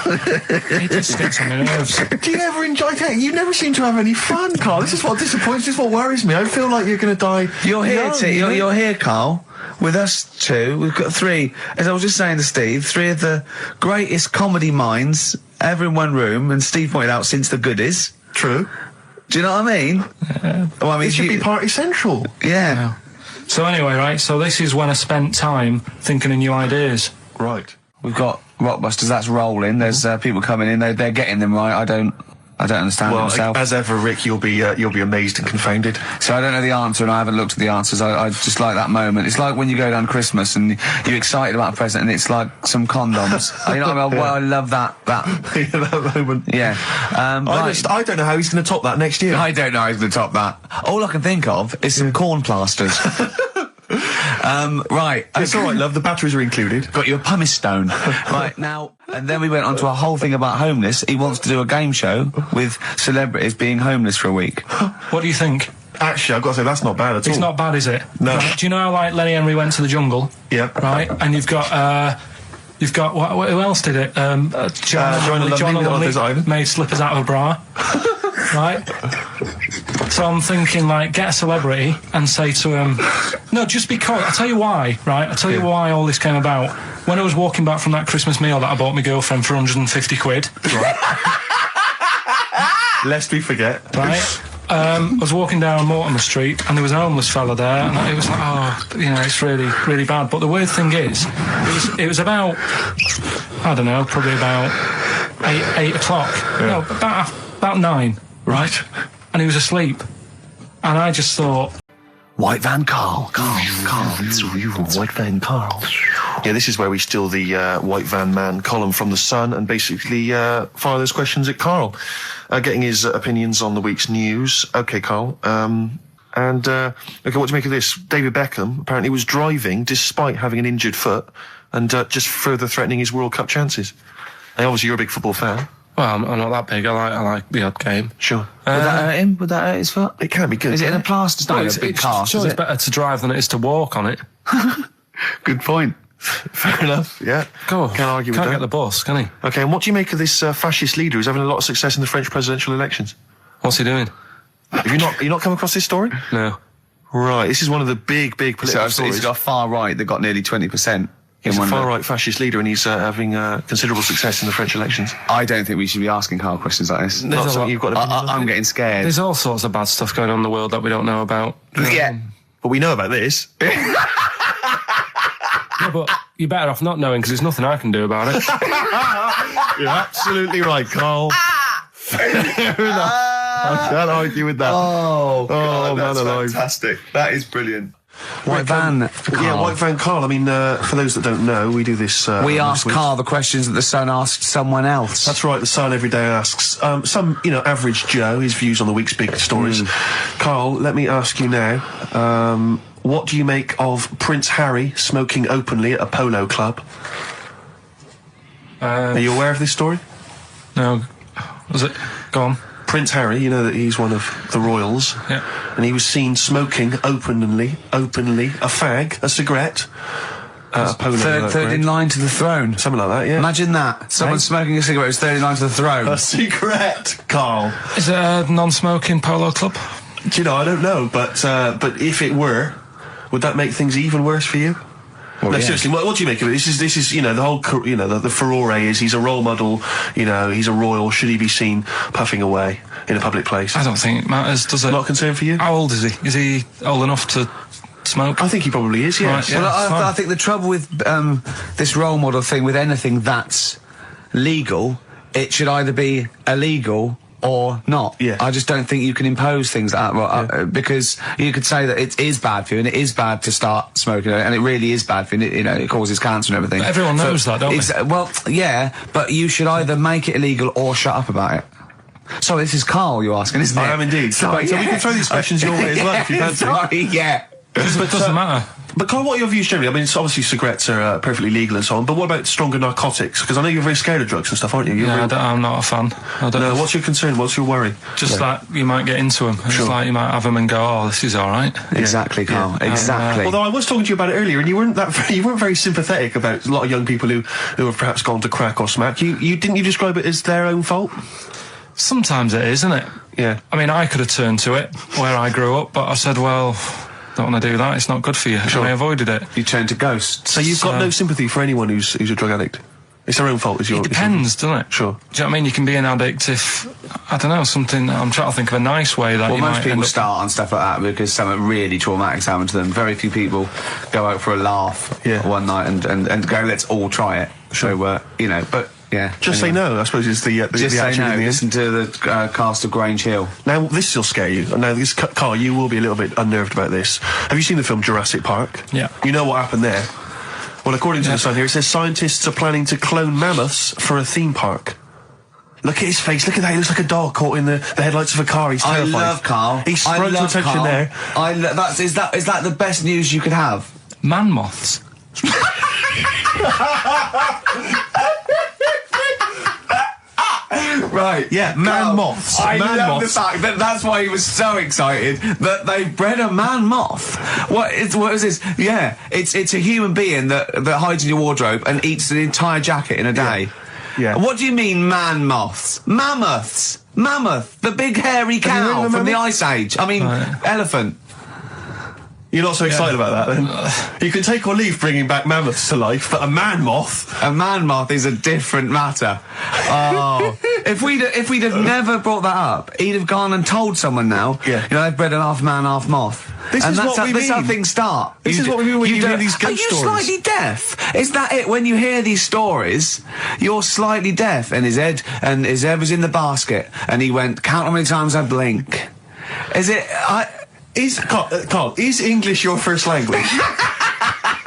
It just gets on my nerves. Do you ever enjoy it? You never seem to have any fun, Carl. This is what disappoints. This is what worries me. I feel like you're going to die. You're here, young, T. You're here, Carl, with us two. We've got 3, as I was just saying to Steve, 3 of the greatest comedy minds ever in one room, and Steve pointed out since the goodies. True. Do you know what I mean? Well, I mean, It should be party central. yeah. So anyway, right, so this is when I spent time thinking of new ideas. Right. We've got Rockbusters, that's rolling. There's people coming in, they're getting them right. I don't understand Well, myself. as ever, Rick, you'll be amazed and confounded. So I don't know the answer, and I haven't looked at the answers. I just like that moment. It's like when you go down Christmas and you're excited about a present, and it's like some condoms. You know what I mean? Well, I love that. That moment. Yeah. I don't know how he's going to top that next year. I don't know how he's going to top that. All I can think of is some corn plasters. Right. It's all right, love. The batteries are included. Got you a pumice stone. Right, now, and then we went on to a whole thing about homeless. He wants to do a game show with celebrities being homeless for a week. What do you think? Actually, I've got to say, that's not bad at all. It's not bad, is it? No. Right, do you know how, like, Lenny Henry went to the jungle? Yeah. Right? And you've got, who else did it? John Lovely made slippers out of a bra. Right? So I'm thinking, like, get a celebrity and say to him, no, just because, I'll tell you why, right? I'll tell you why all this came about. When I was walking back from that Christmas meal that I bought my girlfriend for 150 quid. Right. Lest we forget. Right? I was walking down Mortimer Street and there was a homeless fella there, and it was like, oh, you know, it's really, really bad. But the weird thing is, it was about, I don't know, probably about 8 o'clock. Yeah. No, about 9. Right? And he was asleep. And I just thought, White Van Karl. Karl. White Van Karl. Yeah, this is where we steal the White Van Man column from The Sun and basically fire those questions at Karl, getting his opinions on the week's news. Okay, Karl. Okay, what do you make of this? David Beckham apparently was driving despite having an injured foot and just further threatening his World Cup chances. And obviously, you're a big football fan. well, I'm not that big. I like the odd game. Sure. Would that hurt him? Would that hurt his foot? It can be good. Is it in a plaster? It's not Well, a big cast, sure, is it's it? better to drive than it is to walk on it. Good point. Fair enough. Yeah. Go. Can't argue with Can't that. get the bus, can he? Okay, and what do you make of this fascist leader who's having a lot of success in the French presidential elections? What's he doing? Have you not come across this story? No. Right, this is one of the big political So stories. he's got far right that got nearly 20%. He's in a one of the- far-right fascist leader, and he's having considerable success in the French elections. I don't think we should be asking Karl questions like this. Not a something lot- you've got to I'm getting scared. There's all sorts of bad stuff going on in the world that we don't know about. Yeah. But we know about this. Yeah, but you're better off not knowing because there's nothing I can do about it. You're absolutely right, Karl. Fair enough. I can't argue with that. Oh, God, that's man alive. fantastic. That is brilliant. White Van Yeah, Karl. White Van Karl. I mean, for those that don't know, we do this. We on asked this week. Karl the questions that the Sun asked someone else. That's right. The Sun every day asks some, average Joe his views on the week's big stories. Karl, let me ask you now. What do you make of Prince Harry smoking openly at a polo club? Are you aware of this story? No. Was it? Go on. Prince Harry, you know that he's one of the royals, Yeah. and he was seen smoking openly, a fag, a cigarette, a polo. Third in line to the throne. something like that. Yeah. Imagine that. Someone smoking a cigarette who's third in line to the throne. A cigarette, Karl. Is it a non-smoking polo club? Do you know? I don't know, but if it were, would that make things even worse for you? Well, No, yeah. seriously, what do you make of it? This is the whole, the furore is he's a role model, he's a royal. Should he be seen puffing away in a public place? I don't think it matters, does it? Not a concern for you? How old is he? Is he old enough to smoke? I think he probably is, yes. Right, yeah. Well, it's fine. I think the trouble with this role model thing, with anything that's legal, it should either be illegal or not. Yeah. I just don't think you can impose things like that, because you could say that it is bad for you, and it is bad to start smoking, and it really is bad for you, and it causes cancer and everything. But everyone knows that, don't they? Well, yeah, but you should either make it illegal or shut up about it. So this is Karl you're asking, isn't it? I am indeed. Sorry, So we can throw these questions your way as well if you fancy. Sorry, yeah. It doesn't matter. But Karl, what are your views generally? I mean, it's obviously cigarettes are perfectly legal and so on, but what about stronger narcotics? Because I know you're very scared of drugs and stuff, aren't you? You're Yeah, very- I'm not a fan. I don't No, what's your concern? What's your worry? Just like you might get into them. It's like you might have them and go, oh, this is all right. Exactly, Karl. Exactly. Although I was talking to you about it earlier, and you weren't very sympathetic about a lot of young people who have perhaps gone to crack or smack. You didn't you describe it as their own fault? Sometimes it is, isn't it? Yeah. I mean, I could have turned to it where I grew up, but I said, well, don't want to do that. It's not good for you. Sure. And I avoided it. You turn to ghosts. So you've got So- no sympathy for anyone who's a drug addict. It's their own fault. It depends, doesn't it? Sure. Do you know what I mean? You can be an addict if, I don't know, something, I'm trying to think of a nice way that Well, you most might people end up... start on stuff like that because something really traumatic's happened to them. Very few people go out for a laugh one night and go, let's all try it. Sure. So, but yeah. Just say no, I suppose, is the Just say attitude no. in the end. Listen to the cast of Grange Hill. Now, this will scare you. Now, Karl, you will be a little bit unnerved about this. Have you seen the film Jurassic Park? Yeah. You know what happened there? Well, according to the Sun here, it says scientists are planning to clone mammoths for a theme park. Look at his face. Look at that. He looks like a dog caught in the headlights of a car. He's terrified. I love Karl. He sprung to attention there. Is that the best news you could have? Man moths. Right. Yeah, man moths. I Man love moths. the fact that that's why he was so excited that they bred a man moth. What is this? Yeah, it's a human being that hides in your wardrobe and eats an entire jacket in a day. Yeah. What do you mean, man moths? Mammoths. Mammoth, the big hairy Have you heard cow of a from the mammoth? Ice Age. I mean, elephant. You're not so excited about that, then? You can take or leave bringing back mammoths to life, but a man moth... A man moth is a different matter. Oh, if we'd have never brought that up, he'd have gone and told someone now. Yeah. You know, they've bred an half man, half moth. This and is that's what we This is how mean. things start. This is what we mean when you hear these ghost Are you stories. slightly deaf? Is that it? When you hear these stories, you're slightly deaf. And his head was in the basket, and he went, count how many times I blink. Is it? Carl, is English your first language?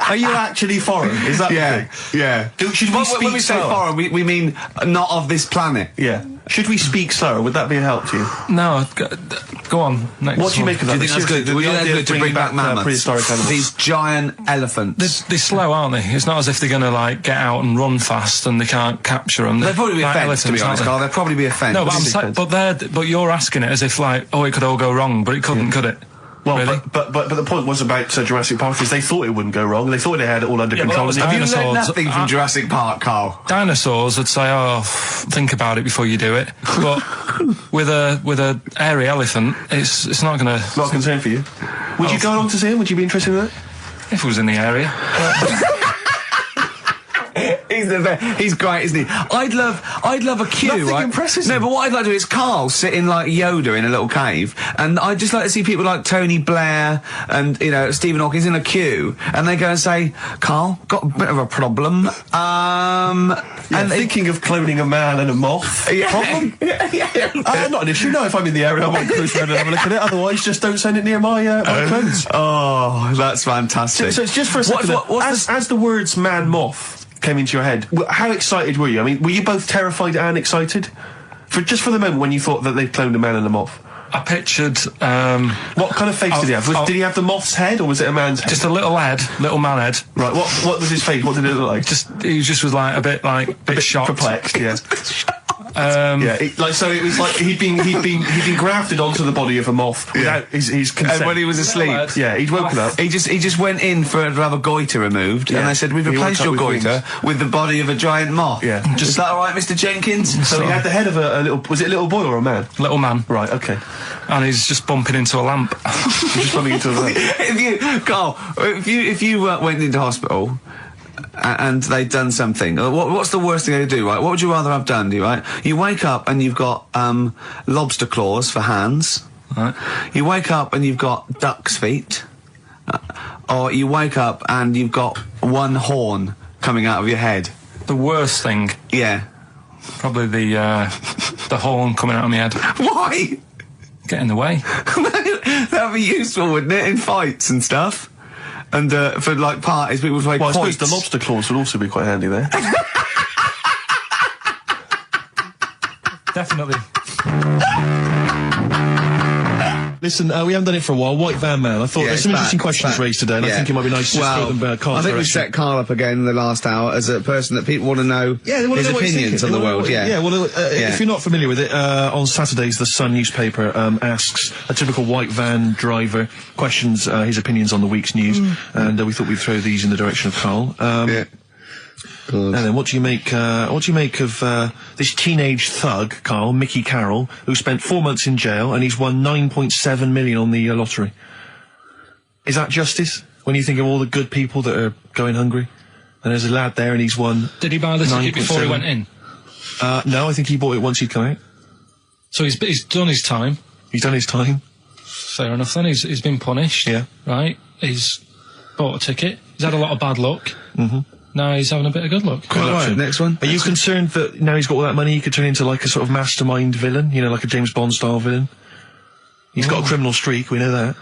Are you actually foreign? Is that the thing? Yeah. Should we speak when we say slower? foreign, we mean not of this planet. Yeah. Should we speak slower? Would that be a help to you? No, go on. Next What do you one. make of Do that? you think that's good? The Do you think idea that's good of to bring back mammoths? prehistoric animals. These giant elephants. They're slow, aren't they? It's not as if they're going to, like, get out and run fast and they can't capture them. They'd probably be a fence, to be honest, Carl. They'd probably be a fence. No, but you're asking it as if, like, oh, it could all go wrong, but it couldn't, could it? Well, Really? but the point was about Jurassic Park is they thought it wouldn't go wrong. They thought they had it all under Yeah, but control. that was and Have you learned dinosaurs. nothing from Jurassic Park, Carl? Dinosaurs would say, oh, think about it before you do it. But with a hairy elephant, it's not going to... Not a concern for you. Would you go along to see him? Would you be interested in that? If it was in the area. He's the best. He's great, isn't he? I'd love a queue, Nothing right? impresses No, him. but what I'd like to do is Karl sitting like Yoda in a little cave, and I'd just like to see people like Tony Blair and, you know, Stephen Hawking's in a queue, and they go and say, Karl, got a bit of a problem. And thinking of cloning a man and a moth. Problem? Not an issue. No, if I'm in the area, I might cruise around and have a look at it. Otherwise, just don't send it near my clothes. Oh, that's fantastic. So it's just for a second. As the words man moth came into your head, how excited were you? I mean, were you both terrified and excited? For the moment when you thought that they'd cloned a man and a moth? I pictured... What kind of face did he have? Did he have the moth's head, or was it a man's head? just a little man head. Right, what was his face? What did it look like? He just was like a bit shocked. Perplexed, yeah. So it was like he'd been grafted onto the body of a moth without his consent. And when he was asleep, lad. yeah, he'd woken up. he just went in to have a goiter removed, Yeah. and they said, we've He replaced woke your up with goiter with the body of a giant moth. Yeah. Is that all right, Mr. Jenkins? So he had the head of a little. Was it a little boy or a man? Little man. Right. Okay. And he's just bumping into a lamp. Just bumping into a lamp. If you went into hospital and they'd done something, what's the worst thing they do, right? What would you rather have done, right? You wake up and you've got lobster claws for hands. Right. You wake up and you've got duck's feet. Or you wake up and you've got one horn coming out of your head. The worst thing, Yeah. probably the horn coming out of my head. Why? Get in the way. That'd be useful, wouldn't it, in fights and stuff? And for like parties, people would play Well, I suppose quoits. the lobster claws would also be quite handy there. Definitely. Listen, we haven't done it for a while. White Van Man. I thought there's some interesting questions raised today, and I think it might be nice to throw them Carl's I think we direction. set Karl up again in the last hour as a person that people want to know they wanna his know what he's opinions thinking. on the They wanna world. know Yeah. what- if you're not familiar with it, on Saturdays, the Sun newspaper asks a typical white van driver questions his opinions on the week's news, and we thought we'd throw these in the direction of Karl. Yeah. And then what do you make of this teenage thug, Karl, Mickey Carroll, who spent 4 months in jail and he's won 9.7 million on the lottery? Is that justice? When you think of all the good people that are going hungry? And there's a lad there and he's won... Did he buy the ticket before he 9.7. went in? No, I think he bought it once he'd come out. So he's done his time. He's done his time. Fair enough then. He's been punished. Yeah. Right. He's bought a ticket. He's had a lot of bad luck. Mm-hmm. Now he's having a bit of good luck. All right, next one. Are you concerned that now he's got all that money, he could turn into like a sort of mastermind villain? You know, like a James Bond style villain? He's got a criminal streak, we know that.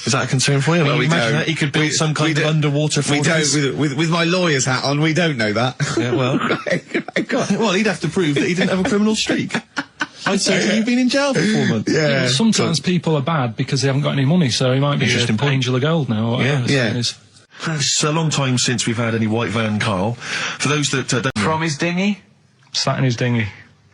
Is that a concern for you? I mean, we imagine don't. that he could build some kind of underwater We fortress. don't. With my lawyer's hat on, we don't know that. Yeah, well. Well, he'd have to prove that he didn't have a criminal streak. I'd say you've been in jail for 4 months. Yeah. Sometimes people are bad because they haven't got any money, so he might be Interesting an point. angel of gold now. Or whatever Yeah. it is. It's a long time since we've had any white van, Carl. For those that don't know, From his dinghy? Sat in his dinghy.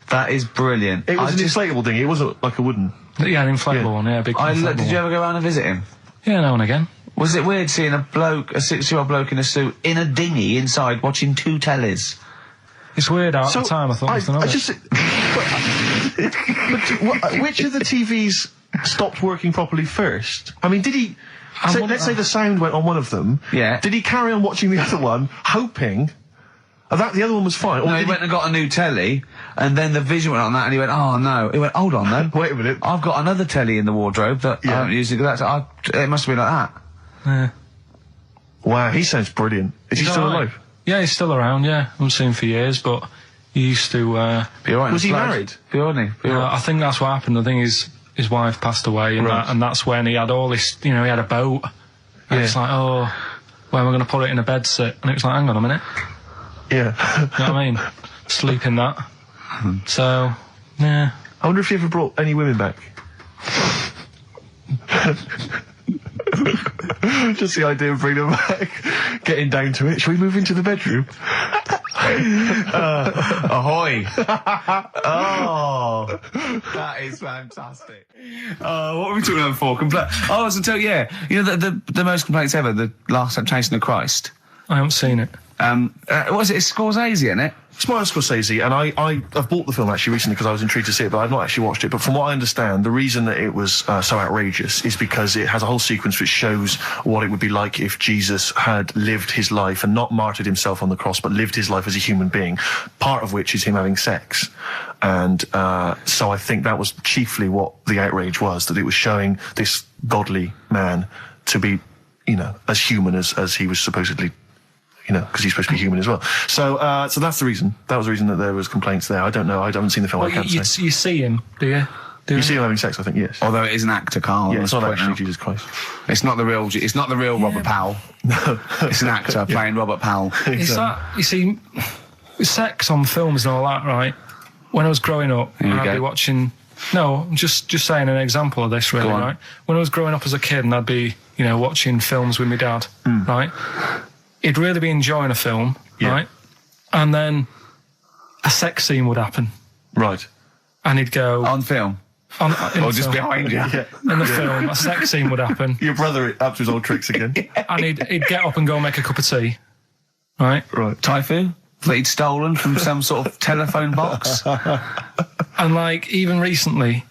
That is brilliant. it was an inflatable dinghy. It wasn't like a wooden. Yeah, an inflatable one, yeah, big inflatable Did you one. ever go around and visit him? Yeah, now and again. Was it weird seeing a 6-year-old bloke in a suit, in a dinghy inside, watching 2 tellies? It's weird at the time, I thought. Which of the TVs stopped working properly first? I mean, did he... let's say the sound went on one of them. Yeah. Did he carry on watching the other one, hoping that the other one was fine? Or No, he did went and got a new telly, and then the vision went on that, and he went, oh no. He went, hold on then. Wait a minute. I've got another telly in the wardrobe that I haven't used. It must have been like that. Yeah. Wow, he sounds brilliant. Is he still alive? Yeah, he's still around, yeah. I haven't seen him for years, but he used to... Be all right. Was he married? Be all right. I think that's what happened. I think his wife passed away, and that's when he had all this... You know, he had a boat. And it's like, oh, where am I going to put it in a bed sit? And it was like, hang on a minute. Yeah. You know what I mean? Sleep in that. So, yeah. I wonder if he ever brought any women back. Just the idea of bringing them back, getting down to it. Shall we move into the bedroom? Ahoy! Oh, That is fantastic. What were we talking about before? I was until you know the most complaints ever, the Last Temptation of Christ. I haven't seen it. What was it? It's Scorsese, isn't it? it's Martin Scorsese, and I've bought the film actually recently because I was intrigued to see it, but I've not actually watched it. But from what I understand, the reason that it was so outrageous is because it has a whole sequence which shows what it would be like if Jesus had lived his life and not martyred himself on the cross, but lived his life as a human being, part of which is him having sex. And so I think that was chiefly what the outrage was, that it was showing this godly man to be, you know, as human as he was supposedly, you know, because he's supposed to be human as well. So so that's the reason. That was the reason that there was complaints there. I don't know. I haven't seen the film. Well, I can't say. you see him, do you? You see him having sex, I think, yes. Although it is an actor, Karl. Yeah, it's not point actually out. Jesus Christ. It's not the real. It's not the real Robert Powell. No. It's an actor playing Robert Powell. It's that, you see, sex on films and all that, right? When I was growing up, Here you I'd go. be watching... No, just saying an example of this, really, Go on. right? When I was growing up as a kid and I'd be, you know, watching films with my dad, right? He'd really be enjoying a film, right? And then a sex scene would happen. Right. And he'd go... On film. in Or the just film. behind you. Yeah. In the film, a sex scene would happen. Your brother up to his old tricks again. And he'd get up and go make a cup of tea, right? Right. Typhoon that he'd stolen from some sort of telephone box. And like even recently,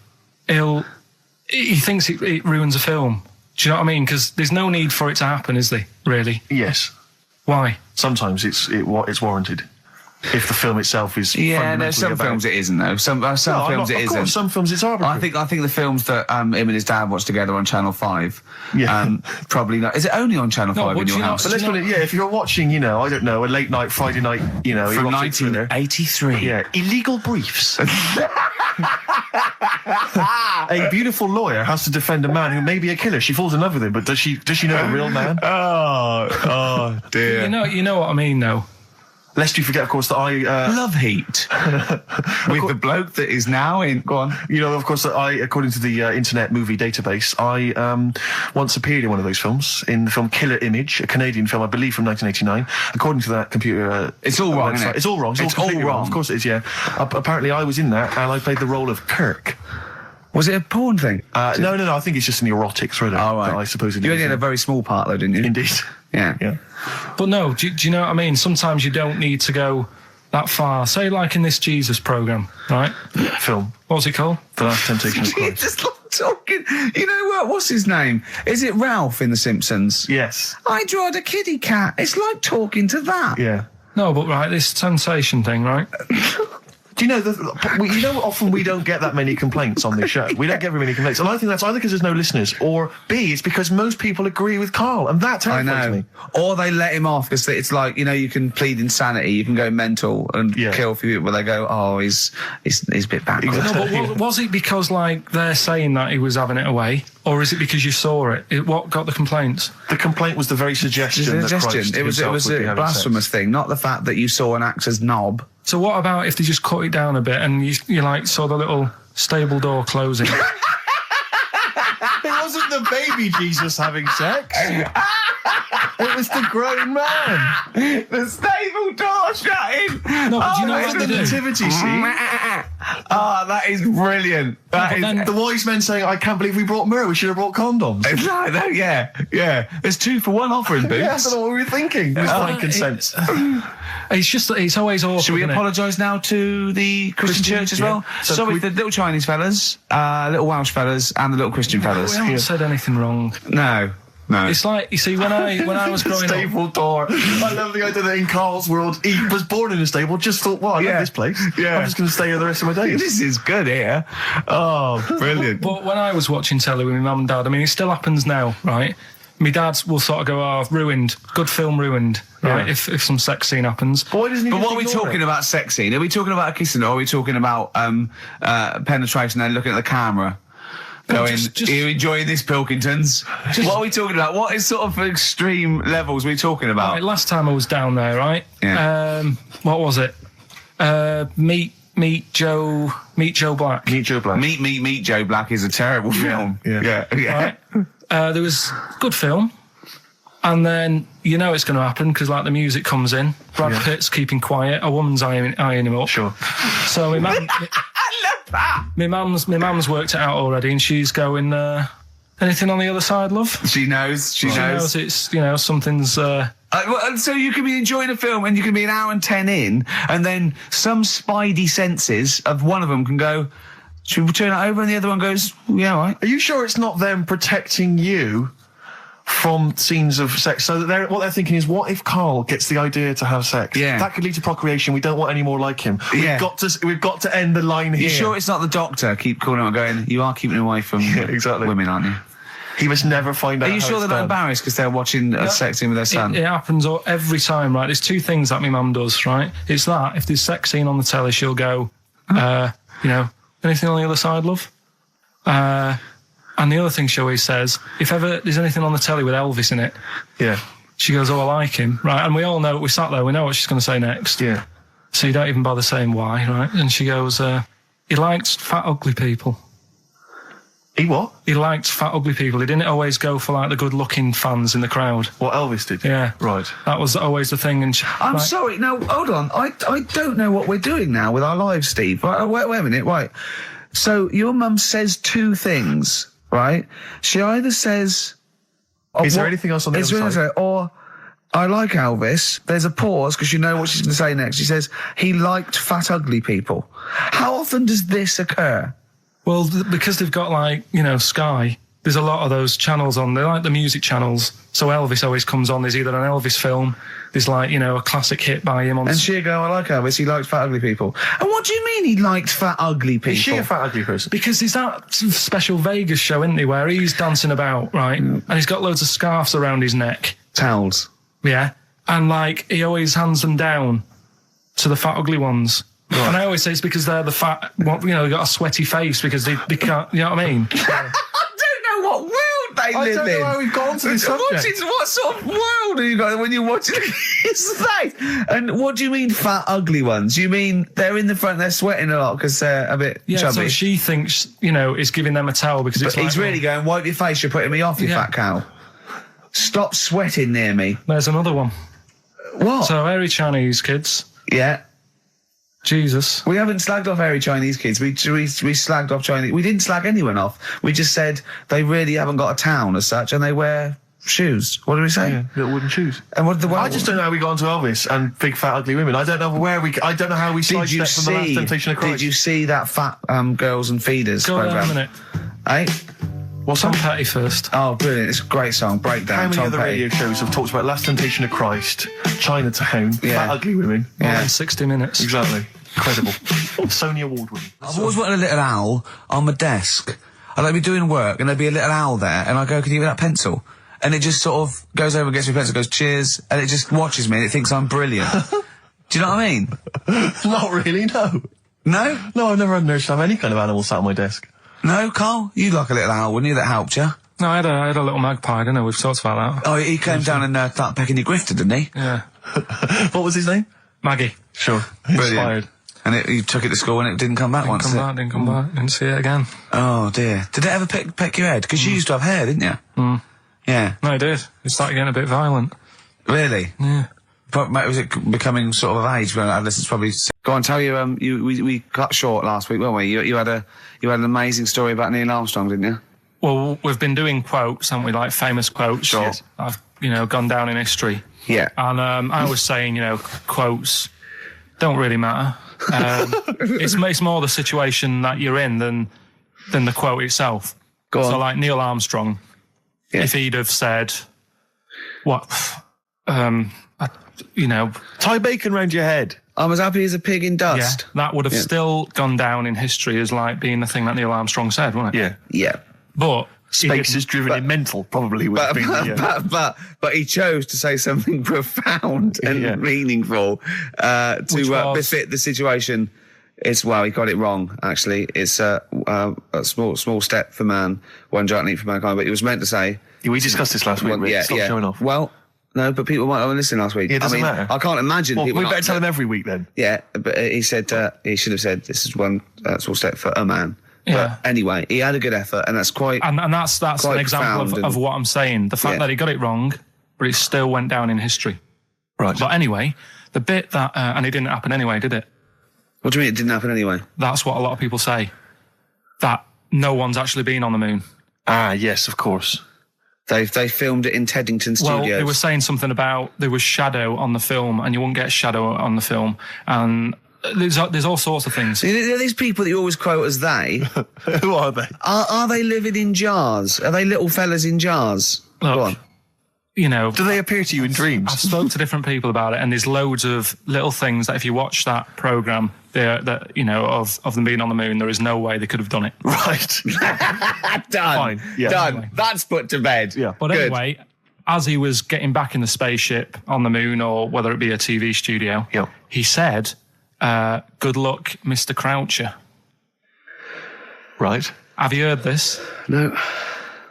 he thinks it ruins a film. Do you know what I mean? Because there's no need for it to happen, is there? Really? Yes. Why? Sometimes it's warranted. If the film itself is Yeah, no, fundamentally some about- films it isn't though. Some films it of course, isn't. some films it's arbitrary. I think the films that him and his dad watched together on Channel 5. Yeah. Probably not. Is it only on Channel 5 but in do your you know- house? But let's put it, yeah, if you're watching, you know, I don't know, a late night, Friday night, you know, From erotic thriller. 1983. Yeah, illegal briefs. A beautiful lawyer has to defend a man who may be a killer. She falls in love with him, but does she know the real man? Oh dear. You know what I mean, though. Lest you forget, of course, that I... Love Heat. With the bloke that is now in... Go on. You know, of course, that I, according to the Internet Movie Database, I once appeared in one of those films, in the film Killer Image, a Canadian film, I believe, from 1989. According to that computer... It's all wrong, website. isn't it? It's all wrong. It's all completely wrong. Of course it is, yeah. Apparently, I was in that, and I played the role of Kirk. Was it a porn thing? No, I think it's just an erotic thriller Oh, right. that I supposedly... You only was had a in. very small part, though, didn't you? Indeed. Yeah. Yeah. But no, do you know what I mean? Sometimes you don't need to go that far. Say, like in this Jesus program, right? Film. What's it called? The Last Temptation of It's Christ. just like talking. You know what? What's his name? Is it Ralph in The Simpsons? Yes. I drawed a kitty cat. It's like talking to that. Yeah. No, but right, this sensation thing, right? Do you know, often we don't get that many complaints on this show. We don't get very many complaints. And I think that's either because there's no listeners, or B, it's because most people agree with Karl. And that I terrifies know. me. Or they let him off because it's like, you know, you can plead insanity, you can go mental and kill a few people, but they go, oh, he's a bit backward. No, but was it because, like, they're saying that he was having it away? Or is it because you saw it? What got the complaints? The complaint was the very suggestion that Christ It was himself would be a having blasphemous sex. thing, not the fact that you saw an actor's knob. So what about if they just cut it down a bit and you like, saw the little stable door closing? It wasn't the baby Jesus having sex. It was the grown man. The stable door shutting. No, but do you know It's what the they do? nativity scene. Oh, that is brilliant. That is. then- The wise men saying, I can't believe we brought myrrh, we should have brought condoms. It's like that, yeah. There's 2 for 1 offering, Boots. Yeah, I don't know what we were thinking. With frankincense. It's just it's always awkward. Should we isn't it? apologise now to the Christian church as well? So Sorry, we- the little Chinese fellas, little Welsh fellas, and the little Christian fellas. We haven't said anything wrong. No. It's like, you see, when I was growing up, Stable door. I love the idea that in Karl's world, he was born in a stable, just thought, well, I Yeah. love this place. Yeah. I'm just going to stay here the rest of my days. This is good here. Oh, brilliant. but when I was watching telly with my mum and dad, I mean, it still happens now, right? My dad will sort of go, oh, ruined, good film ruined, right? Yeah. If some sex scene happens. But why doesn't he But just what are we ignore talking it? about sex scene? Are we talking about a kissing or are we talking about penetration and looking at the camera? Going, just- are you enjoying this, Pilkingtons? What are we talking about? What is sort of extreme levels are we talking about? Right, last time I was down there, right? Yeah. What was it? Meet Joe Black. Meet Joe Black. Meet Joe Black is a terrible film. yeah. Yeah. Right? There was good film, and then you know it's going to happen because like the music comes in. Brad Pitt's keeping quiet. A woman's eyeing him up. Sure. So my mum, I love that. my mum's worked it out already, and she's going. Anything on the other side, love? She knows. She She knows it's something's. So you can be enjoying a film and you can be an hour and 10 in, and then some spidey senses of one of them can go, should we turn it over? And the other one goes, yeah, all right. Are you sure it's not them protecting you from scenes of sex? So that what they're thinking is, what if Karl gets the idea to have sex? Yeah. That could lead to procreation. We don't want any more like him. Yeah. We've got to end the line here. You sure it's not the doctor? Keep calling out going, you are keeping away from exactly. women, aren't you? He must never find out. Are you how sure it's they're not done. embarrassed because they're watching a sex scene with their son? It happens every time, right? There's 2 things that my mum does, right? It's that if there's sex scene on the telly, she'll go, anything on the other side, love? And the other thing she always says, if ever there's anything on the telly with Elvis in it, Yeah. she goes, oh, I like him, right? And we all know, we sat there, we know what she's going to say next. Yeah. So you don't even bother saying why, right? And she goes, he likes fat, ugly people. He what? He liked fat, ugly people. He didn't always go for like the good-looking fans in the crowd. What Elvis did? Yeah. Right. That was always the thing. And I'm sorry. No, hold on. I don't know what we're doing now with our lives, Steve. Right, wait a minute. Right. So your mum says 2 things, right? She either says... Is there anything else on the other side? Or, I like Elvis. There's a pause because you know what she's going to say next. She says, he liked fat, ugly people. How often does this occur? Well, because they've got Sky, there's a lot of those channels on. They're like the music channels. So Elvis always comes on. There's either an Elvis film, there's a classic hit by him on. And she'll go, I like Elvis, he liked fat, ugly people. And what do you mean he liked fat, ugly people? Is she a fat, ugly person? Because there's that special Vegas show, isn't there, where he's dancing about, right? And he's got loads of scarves around his neck. Towels. Yeah. And he always hands them down to the fat, ugly ones. Right. And I always say it's because they're the fat, they got a sweaty face because they can't, you know what I mean? I don't know what world they I live don't know in. how we've got onto this subject. What sort of world are you got when you're watching his face? And what do you mean fat, ugly ones? You mean they're in the front, they're sweating a lot because they're a bit chubby? So she thinks, is giving them a towel because it's He's really going, wipe your face, you're putting me off, you fat cow. Stop sweating near me. There's another one. What? So, hairy Chinese kids. Yeah. Jesus. We haven't slagged off hairy Chinese kids. We slagged off Chinese. We didn't slag anyone off. We just said they really haven't got a town as such, and they wear shoes. What did we say? Yeah, little wooden shoes. And what did the I just don't know how we got onto Elvis and big fat ugly women. I don't know I don't know how we Did you sidestepped from the Last Temptation of Christ. Did you see that fat girls and feeders Go program? down a minute. Eh? What's Tom Petty first? Oh, brilliant! It's a great song. Breakdown. How many Tom other Petty. radio shows have talked about Last Temptation of Christ, Chinatown, Yeah. fat ugly women? More Yeah. than 60 minutes. Exactly. Incredible. Sony Award winning. I've always wanted a little owl on my desk. I'd be doing work and there'd be a little owl there, and I go, "Can you give me that pencil?" And it just sort of goes over and gets me a pencil, goes, "Cheers," and it just watches me and it thinks I'm brilliant. Do you know what I mean? Not really, no. No? No, I've never had nurse to have any kind of animal sat on my desk. No, Carl? You'd like a little owl, wouldn't you, that helped you? No, I had a little magpie, didn't I? We've talked about that. Oh, he came down and started pecking your grifter, didn't he? Yeah. What was his name? Maggie. Sure. Brilliant. Inspired. And you took it to school and it didn't come back once, did it? Didn't come back. Didn't see it again. Oh, dear. Did it ever peck your head? Because you used to have hair, didn't you? Yeah. No, it did. It started getting a bit violent. Really? Yeah. But was it becoming sort of age when this is probably... Go on, tell you. We cut short last week, weren't we? You had an amazing story about Neil Armstrong, didn't you? Well, we've been doing quotes, haven't we? Like famous quotes. Sure. Yes. I've gone down in history. Yeah. And I was saying, quotes don't really matter. It's more the situation that you're in than the quote itself. Go on. So, like Neil Armstrong, if he'd have said, tie bacon round your head. I'm as happy as a pig in dust. Yeah, that would have still gone down in history as like being the thing that Neil Armstrong said, wouldn't it? Yeah. Yeah. But Space is driven in mental, probably would have been. But he chose to say something profound and meaningful to befit the situation. He got it wrong. Actually, it's a small step for man, one giant leap for mankind. But he was meant to say. We discussed this last week. Stop showing off. Well, no, but people might have listened last week. Yeah, it doesn't matter. I can't imagine. Well, people we better tell them every week then. Yeah, but he said he should have said this is one small step for a man. Yeah. But anyway, he had a good effort, and that's quite. And that's an example of what I'm saying. The fact that he got it wrong, but it still went down in history. Right. But anyway, the bit that and it didn't happen anyway, did it? What do you mean it didn't happen anyway? That's what a lot of people say. That no one's actually been on the moon. Ah, yes, of course. They filmed it in Teddington Studios. Well, they were saying something about there was shadow on the film, and you won't get shadow on the film, and there's all sorts of things. There are these people that you always quote as they. Who are they? Are they living in jars? Are they little fellas in jars? Look, Go on. Do they appear to you in dreams? I've spoken to different people about it, and there's loads of little things that if you watch that programme, of them being on the moon, there is no way they could have done it. Right. Done. Fine. Yeah. Done. Anyway. That's put to bed. Yeah. But Good. anyway, as he was getting back in the spaceship on the moon, or whether it be a TV studio, he said, "Good luck, Mr. Croucher." Right. Have you heard this? No.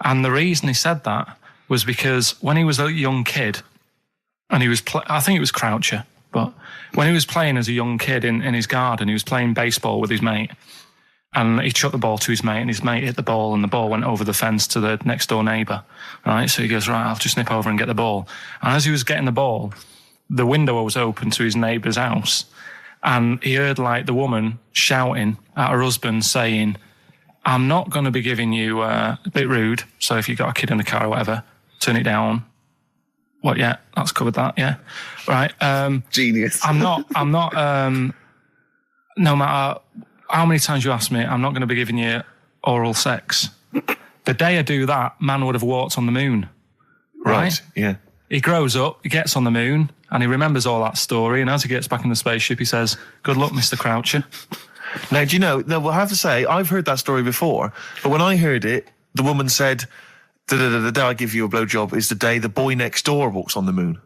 And the reason he said that was because when he was a young kid, and he was, I think it was Croucher, but when he was playing as a young kid in his garden, he was playing baseball with his mate, and he chucked the ball to his mate, and his mate hit the ball, and the ball went over the fence to the next door neighbour. Right, so he goes, right, I'll just nip over and get the ball. And as he was getting the ball, the window was open to his neighbour's house, and he heard like the woman shouting at her husband saying, "I'm not going to be giving you a bit rude, so if you've got a kid in the car or whatever, turn it down." What, yeah, that's covered that, yeah. Right. Genius. I'm not, no matter how many times you ask me, I'm not going to be giving you oral sex. The day I do that, man would have walked on the moon. Right? Yeah. He grows up, he gets on the moon, and he remembers all that story, and as he gets back in the spaceship, he says, "Good luck, Mr. Croucher." Now, do you know, I have to say, I've heard that story before, but when I heard it, the woman said, the day I give you a blowjob is the day the boy next door walks on the moon,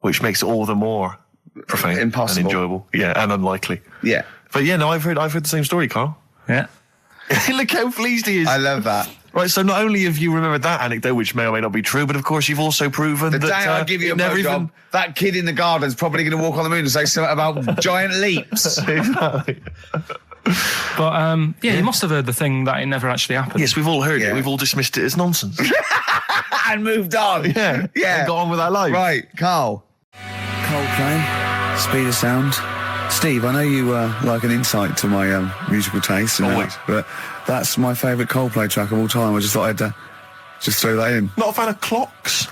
which makes it all the more profane Impossible. and enjoyable. Yeah, and unlikely. Yeah. But yeah, no, I've heard the same story, Carl. Yeah. Look how pleased he is. I love that. Right, so not only have you remembered that anecdote, which may or may not be true, but of course you've also proven The that... day I give you a blowjob, that kid in the garden's probably going to walk on the moon and say something about giant leaps. Exactly. But, you must have heard the thing that it never actually happened. Yes, we've all heard Yeah. it. We've all dismissed it as nonsense. And moved on. Yeah. Yeah. And got on with our life. Right, Karl. Coldplay, Speed of Sound. Steve, I know you like an insight to my musical taste, Always. but that's my favourite Coldplay track of all time. I just thought I'd just throw that in. Not a fan of clocks?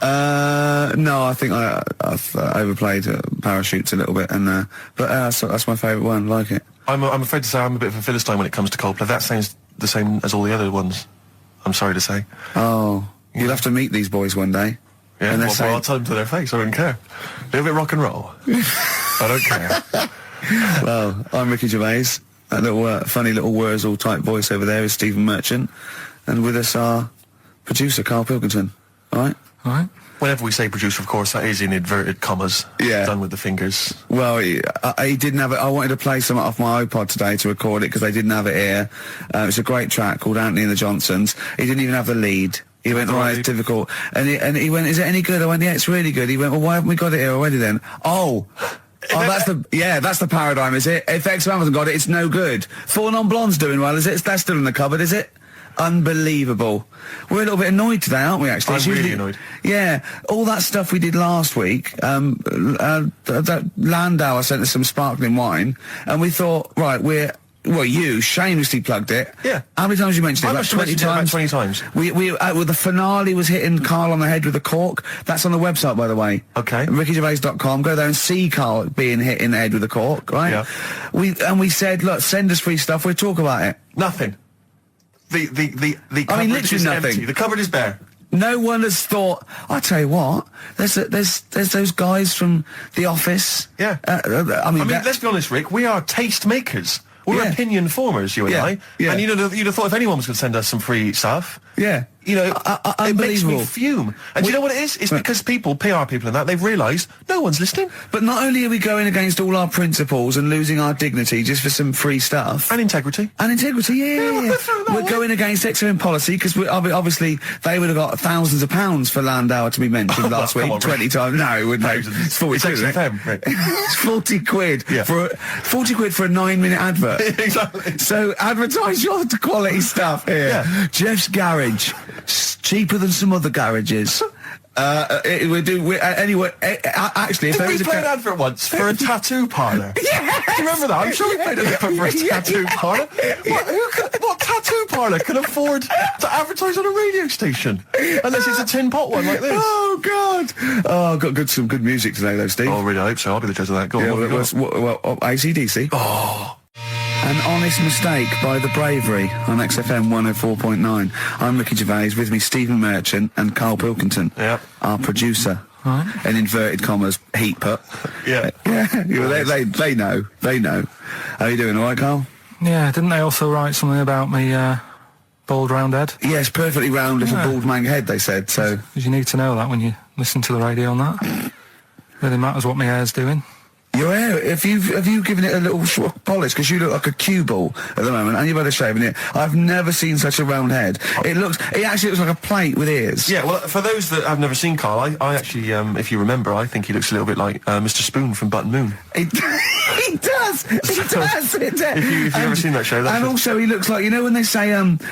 No, I think I've overplayed Parachutes a little bit, and but that's my favourite one. Like it. I'm afraid to say I'm a bit of a Philistine when it comes to Coldplay. That sounds the same as all the other ones. I'm sorry to say. Oh, you'll have to meet these boys one day. Yeah, And they're well, I'll tell them to their face. I don't care. A little bit rock and roll. I don't care. Well, I'm Ricky Gervais. That little funny little Wurzel type voice over there is Stephen Merchant, and with us our producer Karl Pilkington. All right. All right. Whenever we say producer, of course, that is in inverted commas. Yeah. Done with the fingers. Well, he didn't have it. I wanted to play some off my iPod today to record it because they didn't have it here. It's a great track called Anthony and the Johnsons. He didn't even have the lead. He went, right, it's difficult. And he went, is it any good? I went, yeah, it's really good. He went, well, why haven't we got it here already then? Oh, that's the paradigm, is it? If XFM hasn't got it, it's no good. Four Non-Blondes doing well, is it? That's still in the cupboard, is it? Unbelievable. We're a little bit annoyed today, aren't we, actually? I'm It's really usually- annoyed. Yeah. All that stuff we did last week, that Landau sent us some sparkling wine, and we thought, right, you shamelessly plugged it. Yeah. How many times you mentioned it? I About must have 20 mentioned it about times? 20 times. Well, the finale was hitting Karl on the head with a cork. That's on the website, by the way. Okay. RickyGervais.com. Go there and see Karl being hit in the head with a cork, right? Yeah. We said, look, send us free stuff. We'll talk about it. Nothing. The cupboard literally is nothing. empty. The cupboard is bare. No one has thought. I tell you what, there's those guys from The Office. Yeah. I mean, Let's be honest, Rick. We are taste makers. We're Yeah. opinion formers, you and Yeah, I. yeah. And you'd have thought if anyone was going to send us some free stuff, yeah. you know, it makes me Unbelievable. fume. And do you know what it is? It's because people, PR people and that, they've realised no one's listening. But not only are we going against all our principles and losing our dignity just for some free stuff. And integrity. And integrity, yeah. we're through that We're one. going against XFM policy because obviously they would have got thousands of pounds for Landau to be mentioned last come week, on, 20 times. No, it wouldn't. Thousands. It's 40 It's quid, isn't it? XFM, Rick. It's 40 quid Yeah. for 40 quid for a 9-minute advert. Exactly. So advertise your quality stuff here. Yeah. Jeff's Garage, cheaper than some other garages. Anyway, actually, if Did there we is a play an advert once for a tattoo parlour? Yes! Do you remember that? I'm sure we played an advert for a tattoo parlour. What tattoo parlour can afford to advertise on a radio station? Unless it's a tin pot one like this. Oh God! Oh, I've got some good music today, though, Steve. Oh, really? I hope so. I'll be the judge of that. Go on. Yeah, what have you got? AC/DC. Oh. An honest mistake by the bravery on XFM 104.9. I'm Ricky Gervais, with me Stephen Merchant and Karl Pilkington, Yep. our producer. Right. In inverted commas, heat put. Yeah. Yeah, they know. They know. How are you doing, all right, Karl? Yeah, didn't they also write something about me bald round head? Yes, perfectly round little bald man head, they said, so... Because you need to know that when you listen to the radio on that. Really matters what my hair's doing. Your hair, have you given it a little polish? Because you look like a cue ball at the moment, and you've had a shave in it. I've never seen such a round head. It actually looks like a plate with ears. Yeah, well, for those that have never seen Karl, I actually, if you remember, I think he looks a little bit like Mr. Spoon from Button Moon. He does. If you've ever seen that show, that's and just- also he looks like, you know when they say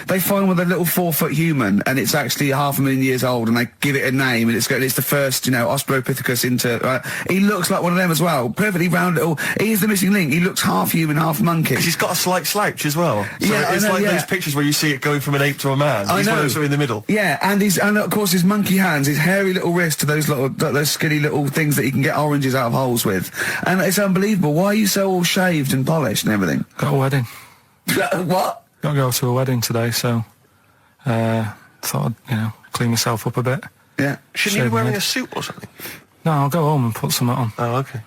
they find with a little 4-foot human and it's actually 500,000 years old and they give it a name and it's the first, Australopithecus into. He looks like one of them as well. Perfectly round little. He is the missing link. He looks half human, half monkey. Because he's got a slight slouch as well. So Yeah, I it's know, like yeah. those pictures where you see it going from an ape to a man. I He's one know. of those in the middle. Yeah, and of course his monkey hands, his hairy little wrist to those skinny little things that he can get oranges out of holes with, and it's unbelievable. Why are you so all shaved and polished and everything? Got a wedding. What? Got to go to a wedding today, so thought I'd, clean myself up a bit. Yeah. Shouldn't he be Shave wearing my a suit or something? No, I'll go home and put something on. Oh, okay.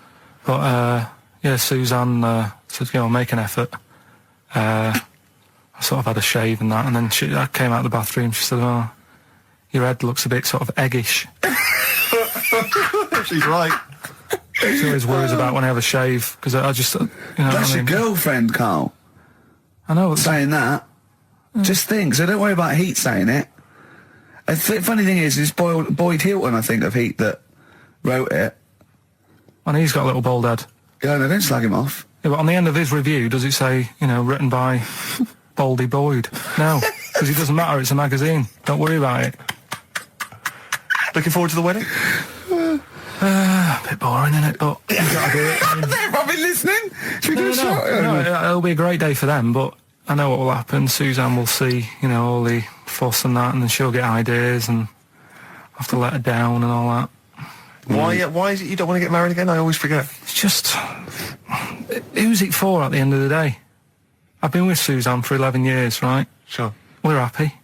But Suzanne said, make an effort. I sort of had a shave and that, and then I came out of the bathroom. She said, "Oh, your head looks a bit sort of eggish." She's right. She always worries about when I have a shave because I just, That's your girlfriend, Karl, I know. saying that. Just think. So don't worry about Heat saying it. Funny thing is, it's Boyd Hilton, I think, of Heat that wrote it. And he's got a little bald head. Yeah, no, don't slag him off. Yeah, but on the end of his review, does it say, written by Baldy Boyd? No, because it doesn't matter. It's a magazine. Don't worry about it. Looking forward to the wedding? A bit boring, isn't it? But you got to do it. They're probably listening. Should we do a shout? No, it'll be a great day for them, but I know what will happen. Suzanne will see, all the fuss and that, and then she'll get ideas and have to let her down and all that. Why is it you don't want to get married again? I always forget. It's just, who's it for at the end of the day? I've been with Suzanne for 11 years, right? Sure. We're happy.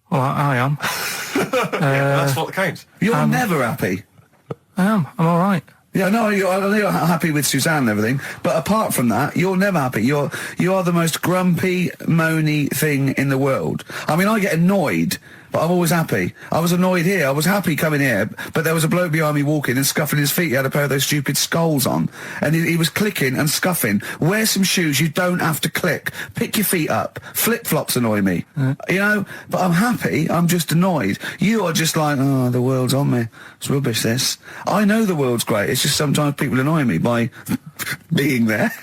Well, I am. That's what counts. You're never happy. I am. I'm all right. Yeah, no, I know you're happy with Suzanne and everything, but apart from that, you're never happy. You are the most grumpy, moany thing in the world. I mean, I get annoyed, but I'm always happy. I was annoyed here. I was happy coming here, but there was a bloke behind me walking and scuffing his feet. He had a pair of those stupid skulls on, and he was clicking and scuffing. Wear some shoes. You don't have to click. Pick your feet up. Flip-flops annoy me. But I'm happy. I'm just annoyed. You are just like, oh, the world's on me. It's rubbish, this. I know the world's great. It's just sometimes people annoy me by being there.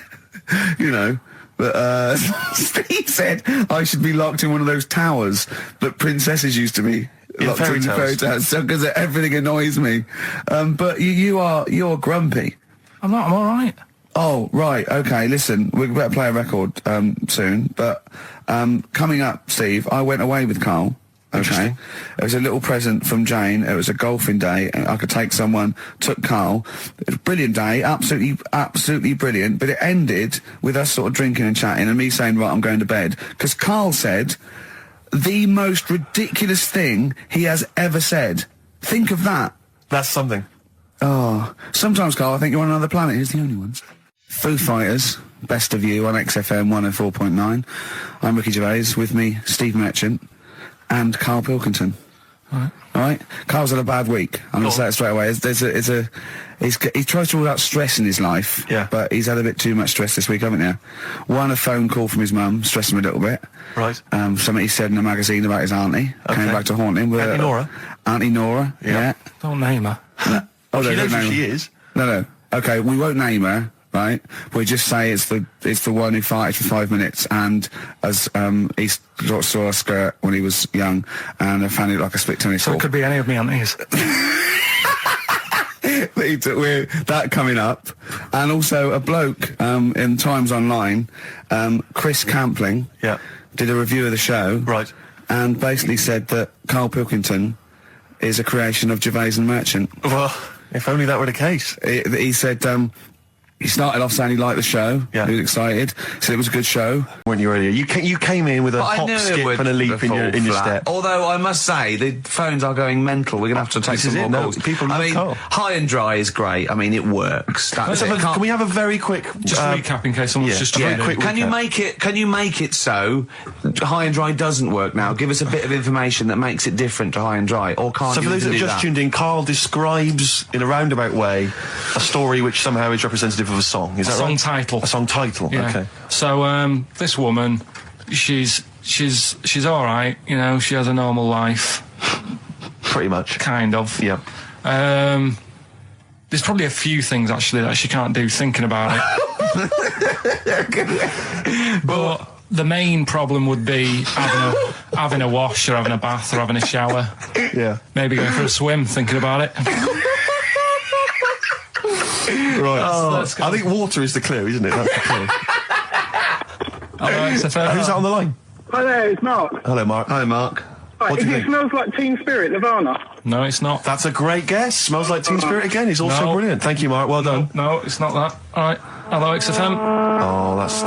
But Steve said I should be locked in one of those towers that princesses used to be locked fairy in tales. fairy tales, because everything annoys me. But you're grumpy. I'm not. I'm all right. Oh, right, okay, listen, we better play a record soon, but coming up, Steve, I went away with Karl, okay? It was a little present from Jane, it was a golfing day, and I could take someone, took Karl. It was a brilliant day, absolutely brilliant, but it ended with us sort of drinking and chatting, and me saying, right, I'm going to bed, because Karl said the most ridiculous thing he has ever said. Think of that. That's something. Oh, sometimes, Karl, I think you're on another planet. Here's the only ones. Foo Fighters, Best of You on XFM 104.9. I'm Ricky Gervais, with me, Steve Merchant and Karl Pilkington. All right? Karl's had a bad week. I'm going to say it straight away. He tries to rule out stress in his life, but he's had a bit too much stress this week, haven't you? One, a phone call from his mum, stressed him a little bit. Right. Something he said in a magazine about his auntie. Came back to haunt him. Auntie Nora? Auntie Nora, yeah. Don't name her. No. Oh, She no, knows don't who name she her. is. No. Okay, we won't name her, right? We just say it's the one who farted for 5 minutes, and as he saw a skirt when he was young, and I found it like a split tennis So ball. it could be any of me aunties. That coming up, and also a bloke in Times Online, Chris Campling, did a review of the show, Right. and basically said that Karl Pilkington is a creation of Gervais and Merchant. Well, if only that were the case. He said he started off saying he liked the show. Yeah. He was excited. Said it was a good show. Weren't you earlier? You came in with a hop, skip and a leap in your step. Although I must say, the phones are going mental. We're going to have to take This some is more it, no, calls. people I love mean, Karl. High and Dry is great. I mean, it works. That's it. Can we have a very quick... Just recap in case someone's just yeah, tuned in. quick Can you recap. make it so High and Dry doesn't work now? Give us a bit of information that makes it different to High and Dry, or can't So you for those that do have just that? tuned in, Karl describes in a roundabout way a story which somehow is representative of a song. Is that Song right? title. A song title. Yeah. Okay. So this woman, she's all right. You know, she has a normal life, Pretty much. kind of. Yeah. There's probably a few things actually that she can't do thinking about it. But the main problem would be having a wash or having a bath or having a shower. Yeah. Maybe going for a swim thinking about it. Right. Let's go. I think water is the clue, isn't it? That's the clue. All right, so Who's that on the line? Hi there, it's Mark. Hello, Mark. Hi, Mark. Right, What do you it think? smells like Teen Spirit, Nirvana. No, it's not. That's a great guess. Smells like Teen Spirit again. He's also No. brilliant. Thank you, Mark. Well done. No, it's not that. All right. Hello, XFM. Oh, that's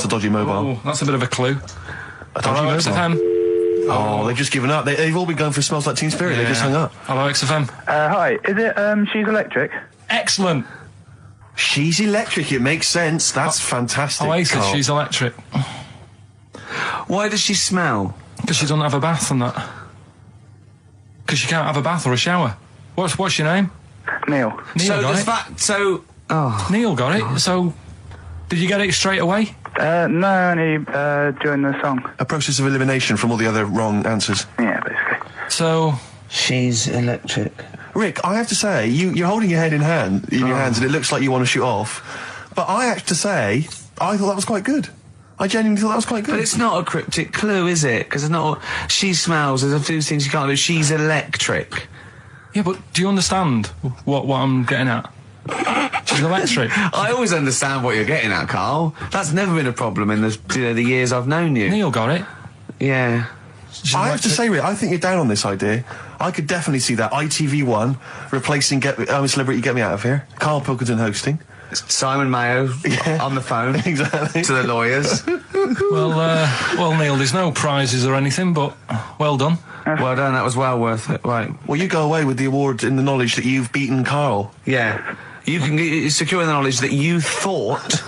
a dodgy mobile. Oh, that's a bit of a clue. A dodgy Hello, mobile. XFM. Oh, they've just given up. They've all been going for Smells Like Teen Spirit. They just hung up. Hello, XFM. Hi, is it, She's Electric? Excellent. She's electric. It makes sense. That's fantastic. Oasis, Karl. she's electric. Why does she smell? Because she doesn't have a bath and that. Because she can't have a bath or a shower. What's your name? Neil. Neil So got the it. fact. So. Oh. Neil got it. So, did you get it straight away? No, only, during the song. A process of elimination from all the other wrong answers. Yeah, basically. So, She's electric. Rick, I have to say, you're holding your head in your hands, and it looks like you want to shoot off. But I have to say, I thought that was quite good. I genuinely thought that was quite good. But it's not a cryptic clue, is it? Because it's not. She smells. There's a few things you can't do. She's electric. yeah, but do you understand what I'm getting at? She's electric. I always understand what you're getting at, Karl. That's never been a problem in the years I've known you. Neil got it. Yeah. She's I have to electric. say, Rick, I think you're down on this idea. I could definitely see that ITV1 replacing I'm a Celebrity, Get Me Out of Here. Karl Pilkington hosting. Simon Mayo on the phone Exactly. to the lawyers. Well, Neil, there's no prizes or anything, but well done. Well done. That was well worth it. Right. Well, you go away with the award in the knowledge that you've beaten Karl. Yeah. You can secure the knowledge that you thought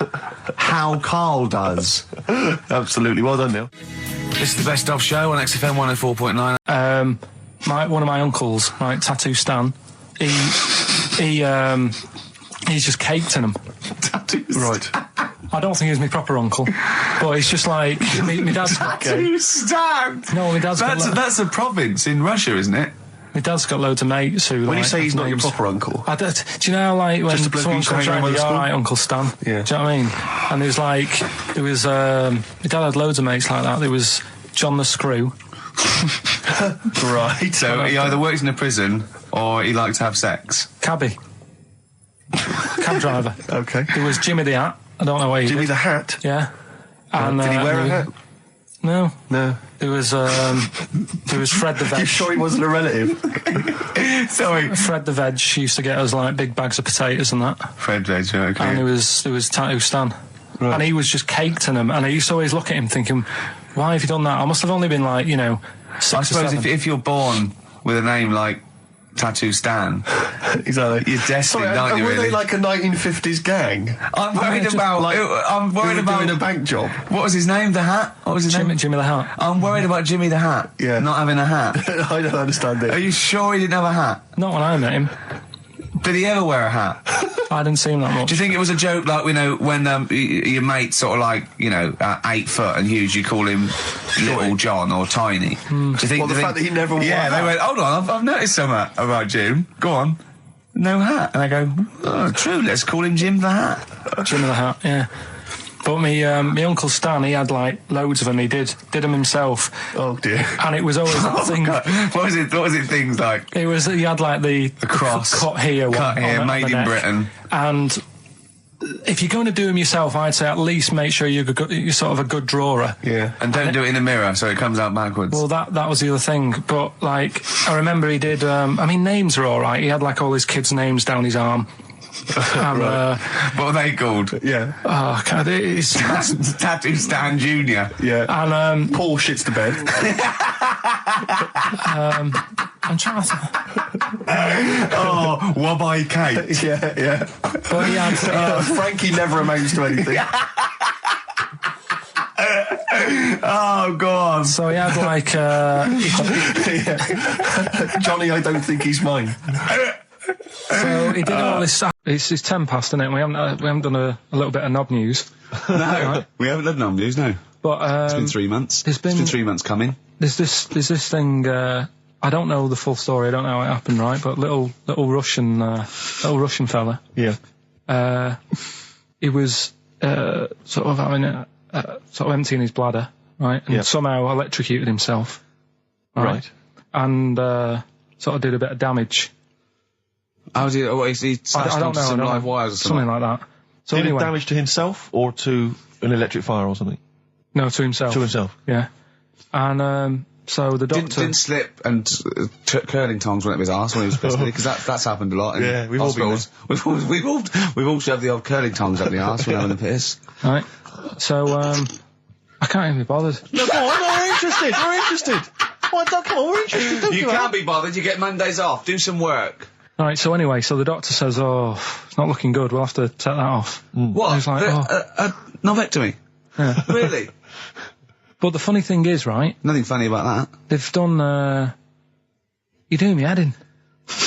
how Karl does. Absolutely. Well done, Neil. This is the Best Of Show on XFM 104.9. One of my uncles, right, Tattoo Stan, he's just caked in them. Right. I don't think he's my proper uncle, but it's just like my dad's got. You stabbed! No, my dad's got. That's a province in Russia, isn't it? My dad's got loads of mates who. When you like, say he's not your names- proper uncle, I don't, do you know, like, when Just a bloke someone who used to comes hang around around, with you're the all right, school? Uncle Stan. Yeah. Do you know what I mean? And there was my dad had loads of mates like that. There was John the Screw. right? So he either works in a prison or he likes to have sex. Cabbie. Cab driver. Okay. There was Jimmy the Hat. I don't know where he Jimmy did. the Hat. Yeah. And, Did he wear a hat? No. No. There was Fred the Veg. You sure he wasn't a relative? Sorry. Fred the Veg used to get us like big bags of potatoes and that. Fred Veg, okay. And there was Tattoo Stan. Right. And he was just caked in them. And I used to always look at him thinking, why have you done that? I must have only been like, 6 I or suppose 7. if you're born with a name like Tattoo Stan, Exactly. you're destined, aren't you, were really? they like a 1950s gang? I'm worried about... I'm worried Who were doing a about... bank job? What was his name? The Hat? What was his name? Jimmy the Hat. I'm worried about Jimmy the Hat. Yeah. Not having a hat. I don't understand Are it. you sure he didn't have a hat? Not when I met him. Did he ever wear a hat? I didn't see him that much. Do you think it was a joke, like, when your mate's sort of like, 8 foot and huge, you call him Little John or Tiny? Do you think... Well, the fact that he never wore Yeah, a they hat. went, hold on, I've noticed something about Jim. Go on. No hat. And I go, oh, true, let's call him Jim the Hat. Jimmy the Hat, yeah. But my Uncle Stan, he had like loads of them. He did them himself. Oh dear. And it was always that thing. God. What was it things like? He had like the cross. cut here, Cut one here, on made the in neck. Britain. And if you're going to do them yourself, I'd say at least make sure you're sort of a good drawer. Yeah. And don't do it in the mirror so it comes out backwards. Well, that was the other thing. But like, I remember he did. Names are all right. He had like all his kids' names down his arm. And, what are they called? Yeah. oh, God, it's Tattoo Stan Jr. Yeah. and Paul shits the bed. I'm trying to. Oh, Wabbai Kate. yeah. But he had. Frankie never amounts to anything. Oh, God. So he had like. Johnny, I don't think he's mine. So he did all this stuff. It's 10 past, isn't it? We haven't done a little bit of knob news. No, we haven't done none news, no. But It's been 3 months. there's been- It's been 3 months coming. there's this thing. I don't know the full story. I don't know how it happened, right? But little Russian fella. Yeah. He was sort of having sort of emptying his bladder, right? And Yeah. somehow electrocuted himself, Right. And sort of did a bit of damage. How was he? Oh, he slashed I don't onto know. some I don't live know. wires or something. Something like that. So Did anyway, it damage to himself or to an electric fire or something? no, to himself. To himself. Yeah. And so the doctor. Didn't slip and curling tongs went up his arse when he was pissed, because that's happened a lot in Yeah, we've all been hospitals. We've all shoved the old curling tongs up the arse when having a piss. Right. So I can't even be bothered. No, go on, we're interested. We're interested. Why, come on, we're interested. Don't You give up. can't be bothered. You get Mondays off. Do some work. Right. So anyway, so the doctor says, "Oh, it's not looking good. We'll have to take that off." What? I was like, A novectomy? Yeah. Really? But the funny thing is, right? Nothing funny about that. They've done. You're doing me head in.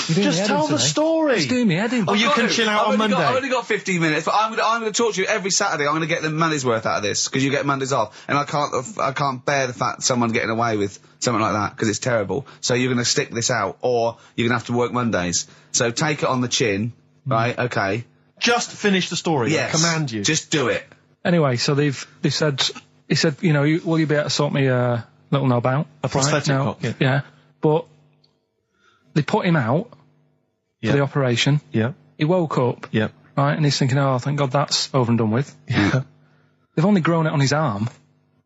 You're doing Just me head tell in the today. story. Just doing me head in. Oh, you can chill out on Monday. I've only got 15 minutes, but I'm going to talk to you every Saturday. I'm going to get the money's worth out of this, because you get Mondays off, and I can't bear the fact someone getting away with something like that, because it's terrible. So you're going to stick this out, or you're going to have to work Mondays. So take it on the chin, right? Okay. Just finish the story. Yes. I command you. Just do it. Anyway, so they said, he said, will you be able to sort me a little knob out? A prosthetic No, cock, yeah. Yeah. But they put him out Yeah. for the operation. Yeah. He woke up, Yeah. right, and he's thinking, oh, thank God that's over and done with. Yeah. They've only grown it on his arm.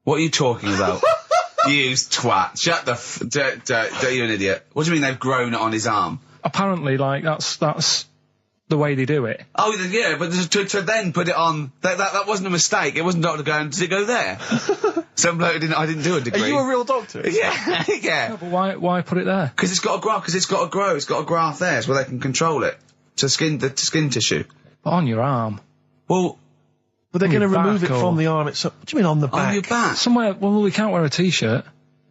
What are you talking about? You twat. Shut the you're an idiot. What do you mean they've grown it on his arm? Apparently, like, that's the way they do it. Oh, yeah, but to then put it on, that wasn't a mistake. It wasn't Dr. going, did it go there? Some bloke I didn't do a degree. Are you a real doctor? Yeah, yeah. But why put it there? Because it's got to grow, It's got a graft there, so they can control it. To skin tissue. But on your arm. Well, But they're On going to your remove it back from or- the arm itself. What do you mean on the back? on your back. Somewhere, well, we can't wear a t-shirt.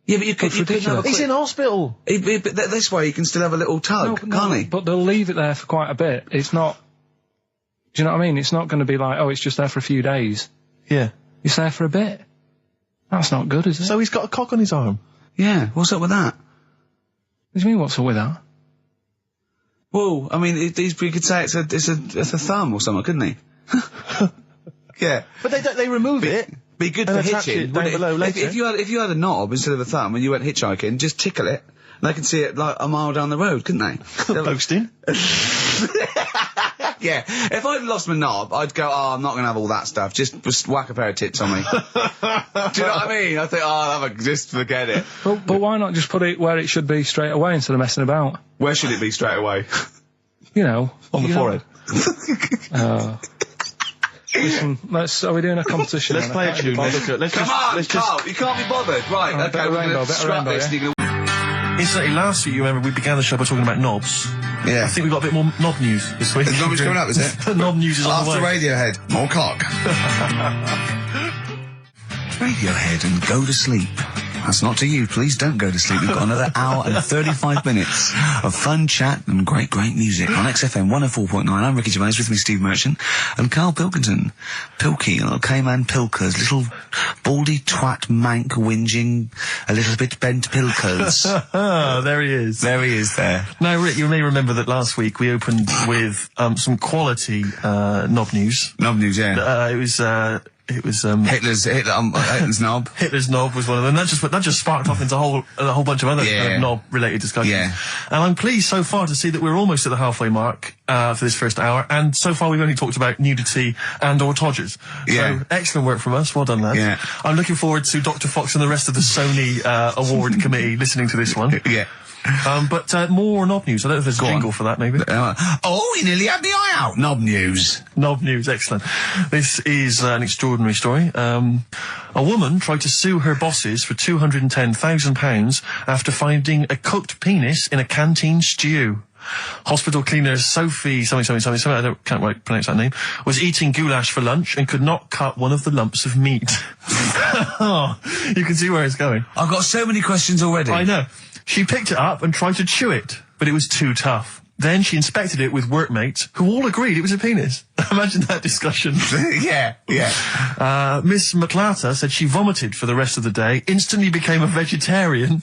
Yeah, but you could That's have a ridiculous. He's quick... in hospital. But this way you can still have a little tug, can't he? But they'll leave it there for quite a bit. It's not... Do you know what I mean? It's not going to be like, oh, it's just there for a few days. Yeah. It's there for a bit. That's not good, is it? So he's got a cock on his arm. Yeah, what's up with that? What do you mean, what's up with that? Well, I mean, he could say it's a thumb or something, couldn't he? Yeah. But they remove it. Be good And for attach hitching. it down below later. If you had a knob instead of a thumb and you went hitchhiking, just tickle it, and they could see it like a mile down the road, couldn't they? Posting. Yeah. If I'd lost my knob, I'd go, oh, I'm not going to have all that stuff. Just whack a pair of tits on me. Do you know what I mean? I think, oh, just forget it. But why not just put it where it should be straight away instead of messing about? Where should it be straight away? You know. On the forehead. Listen, are we doing a competition? Let's play a tune. Come on, Karl, you can't be bothered. Right, Alright, okay, better we're going rainbow, to better scrap rainbow, this. yeah? and you're Incidentally, last week, you remember, we began the show by talking about knobs. Yeah. I think we've got a bit more knob news this week. The knob is coming up, is it? Knob news is on the After way. Radiohead, more cock. Radiohead and go to sleep. That's not to you. Please don't go to sleep. We've got another hour and 35 minutes of fun chat and great music on XFM 104.9. I'm Ricky Gervais, with me Steve Merchant and Karl Pilkington. Pilky, little K-Man Pilkers, little baldy twat mank whinging, a little bit bent Pilkers. There he is. There he is there. Now, Rick, you may remember that last week we opened with some quality knob news. Knob news, yeah. It was Hitler's knob. Hitler's knob was one of them. That just sparked off into a whole bunch of other knob-related discussions. Yeah. And I'm pleased so far to see that we're almost at the halfway mark for this first hour. And so far we've only talked about nudity and/or todgers. Yeah. So excellent work from us. Well done, lads. Yeah. I'm looking forward to Dr. Fox and the rest of the Sony award committee listening to this one. Yeah. But more knob news. I don't know if there's a jingle for that, maybe. Oh, he nearly had the eye out. Knob news. Knob news, excellent. This is an extraordinary story. A woman tried to sue her bosses for £210,000 after finding a cooked penis in a canteen stew. Hospital cleaner Sophie something, I can't quite pronounce that name, was eating goulash for lunch and could not cut one of the lumps of meat. Oh, you can see where it's going. I've got so many questions already. I know. She picked it up and tried to chew it, but it was too tough. Then she inspected it with workmates, who all agreed it was a penis. Imagine that discussion. Yeah. Miss McClarta said she vomited for the rest of the day, instantly became a vegetarian,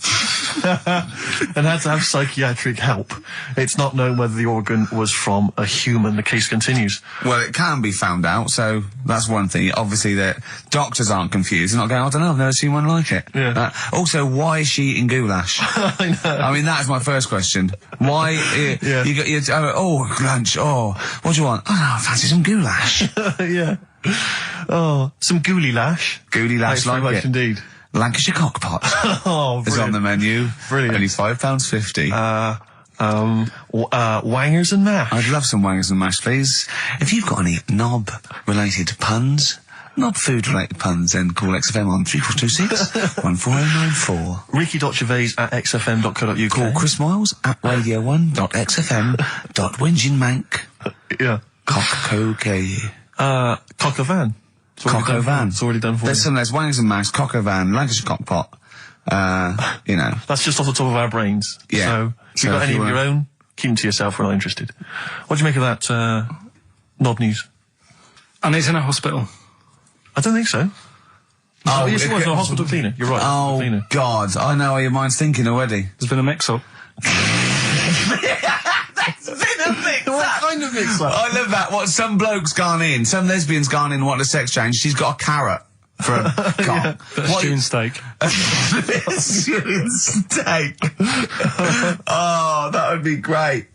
and had to have psychiatric help. It's not known whether the organ was from a human. The case continues. Well, it can be found out, so that's one thing. Obviously, that doctors aren't confused. They're not going, I don't know, I've never seen one like it. Yeah. Also, why is she eating goulash? I know. I mean, that's my first question. Why? Yeah. Lunch. Oh, what do you want? Oh, no, I fancy some goulash. Yeah. Oh, some gooly lash. Gooly lash, Thanks very like much it. indeed. Lancashire cockpot Oh, is on the menu. Brilliant. Only £5.50. Wangers and mash. I'd love some wangers and mash, please. If you've got any knob-related puns, knob-food-related puns, then call XFM on 3426 14094. Ricky.gervais@xfm.co.uk. Call Chris Miles at radio1.xfm.winginmank. Yeah. Cock-co-gay. Cock a van. Cock-o-van. It's already done for There's you. some, there's wangers and mash, cock-o-van, Lancashire cockpot. You know. That's just off the top of our brains. Yeah. So, if So you've got if any you of your wanna- own, keep them to yourself. We're not interested. What do you make of that, knob news? And he's in a hospital. I don't think so. Oh, yes, it was a hospital cleaner. You're right. hospital Oh, cleaner. God. I know how your mind's thinking already. There's been a mix-up. What kind of mix-up? I love that. What, some bloke's gone in, some lesbian's gone in and wanted a sex change. She's got a carrot for a cock. Bit of stewing steak. Stewing steak. Oh, that would be great.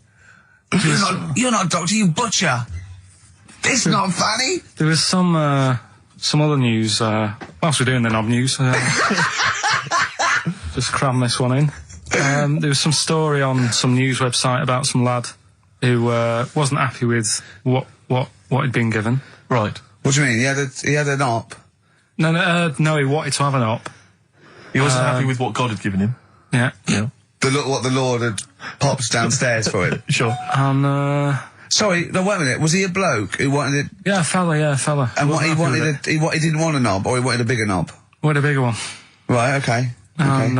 You're not a doctor, you butcher. It's not funny. There was some other news, whilst we're doing the knob news, just cram this one in. There was some story on some news website about some lad who wasn't happy with what he'd been given. Right. What do you mean? He had an op? No, he wanted to have an op. He wasn't happy with what God had given him. Yeah. Yeah. What the Lord had popped downstairs for him? Sure. And, Sorry, no, wait a minute. Was he a bloke who wanted it? yeah, fella. And what he Wasn't happy wanted, with he didn't want a knob, or he wanted a bigger knob? Wanted a bigger one. Right, okay. And,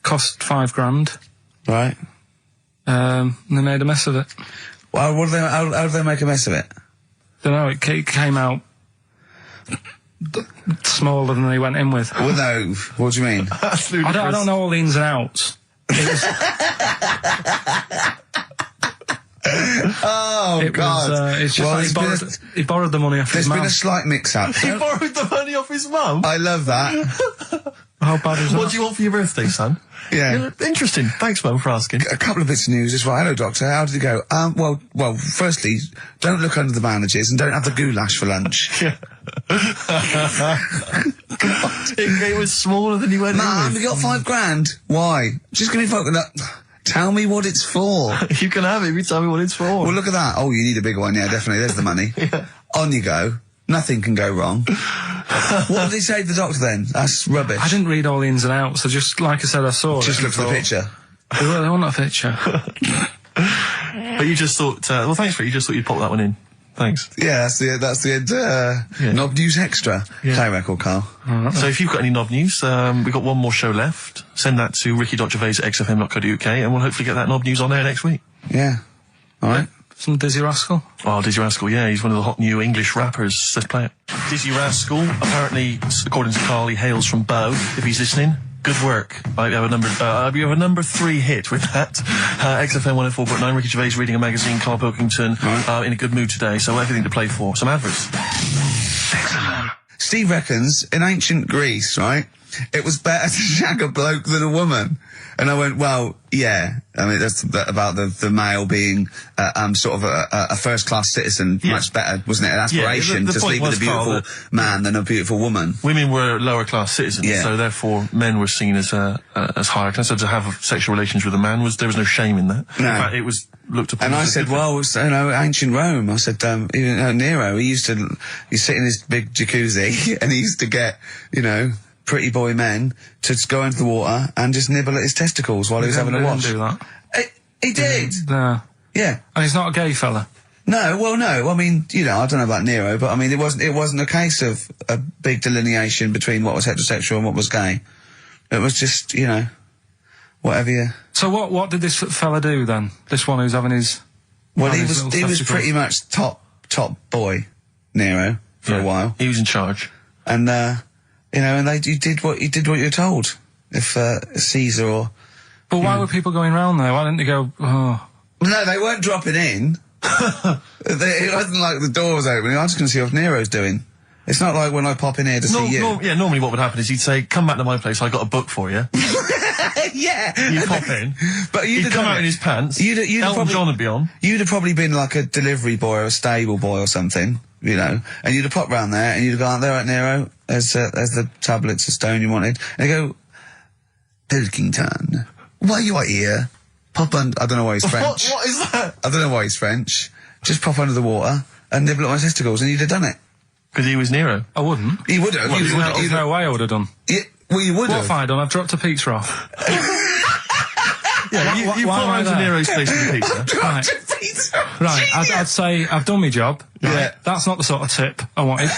cost £5,000. Right. And they made a mess of it. Well, how did they make a mess of it? Don't know, it came out smaller than they went in with. Well, no, what do you mean? That's I don't know all the ins and outs, Oh, It God. was, it's just Well, like he borrowed the money off There's his been mum. a slight mix-up. He borrowed the money off his mum. I love that. How bad is that? What do you want for your birthday, son? Yeah. Interesting. Thanks, Mum, for asking. A couple of bits of news as well. Hello, Doctor. How did it go? Well, firstly, don't look under the bandages and don't have the goulash for lunch. It was smaller than you went in Mum, with. you got £5,000. Why? Just gonna be fucking up. Tell me what it's for. You can have it if you tell me what it's for. Well, look at that. Oh, you need a bigger one. Yeah, definitely. There's the money. On you go. Nothing can go wrong. What did he say to the doctor then? That's rubbish. I didn't read all the ins and outs. I just, like I said, I saw Just it. look at the picture. Well, they want a picture. But you just thought, well, thanks for it. You just thought you'd pop that one in. Thanks. Yeah, that's the end. Knob News Extra. Yeah. Play record, Carl. So if you've got any knob news, we've got one more show left. Send that to ricky.gervais@xfm.co.uk and we'll hopefully get that knob news on air next week. Yeah. All right. Some Dizzy Rascal. Oh, Dizzy Rascal, yeah, he's one of the hot new English rappers. Let's play it. Dizzy Rascal, apparently, according to Karl, he hails from Bow, if he's listening. Good work. You have a number 3 hit with that. XFM 104.9, Ricky Gervais reading a magazine, Karl Pilkington, in a good mood today, so everything to play for. Some adverts. Steve reckons, in ancient Greece, right, it was better to shag a bloke than a woman. And I went, well, yeah. I mean, that's about the male being sort of a first-class citizen, much better, wasn't it? An aspiration the to point sleep with was, a beautiful Karl, man than a beautiful woman. Women were lower-class citizens, Yeah. so therefore men were seen as higher class. So to have sexual relations with a man there was no shame in that. No. In fact, it was looked upon And I as a said, good thing. well, you know, ancient Rome. I said, even Nero, he'd sit in his big jacuzzi and he used to get, you know, pretty boy men to just go into the water and just nibble at his testicles while he was having a wash. He didn't do that. He did. No. Yeah. And he's not a gay fella. No, well, no. I mean, you know, I don't know about Nero, but I mean, it wasn't a case of a big delineation between what was heterosexual and what was gay. It was just, you know, whatever you... So what did this fella do then? This one who's having his... Well, having he his was little testicles? pretty much top boy, Nero, for a while. He was in charge. And, you know, and you did what you were told. If, Caesar or... But why were people going round there? Why didn't they go, oh... No, they weren't dropping in. It wasn't like the door was opening. I'm just going to see what Nero's doing. It's not like when I pop in here to see you. Normally what would happen is he'd say, come back to my place, I got a book for you. Yeah. You'd pop in. But He'd come out in his pants. Elton John would be on. You'd have probably been like a delivery boy or a stable boy or something, you know, and you'd have popped round there and you'd have gone, there, right, Nero, there's the tablets of stone you wanted. And they go, Pilkington, why you are here? Pop under, I don't know why he's French. What is that? I don't know why he's French. Just pop under the water and nibble at my testicles and you'd have done it. Because he was Nero. I wouldn't. You would have. There's no way I would have done. Yeah, well, you would What have. have I done? I've dropped a pizza off. Yeah, you why pop am I around to there? Nero's place with the pizza. Right. Right, I'd say I've done my job. Right? Yeah. That's not the sort of tip I wanted.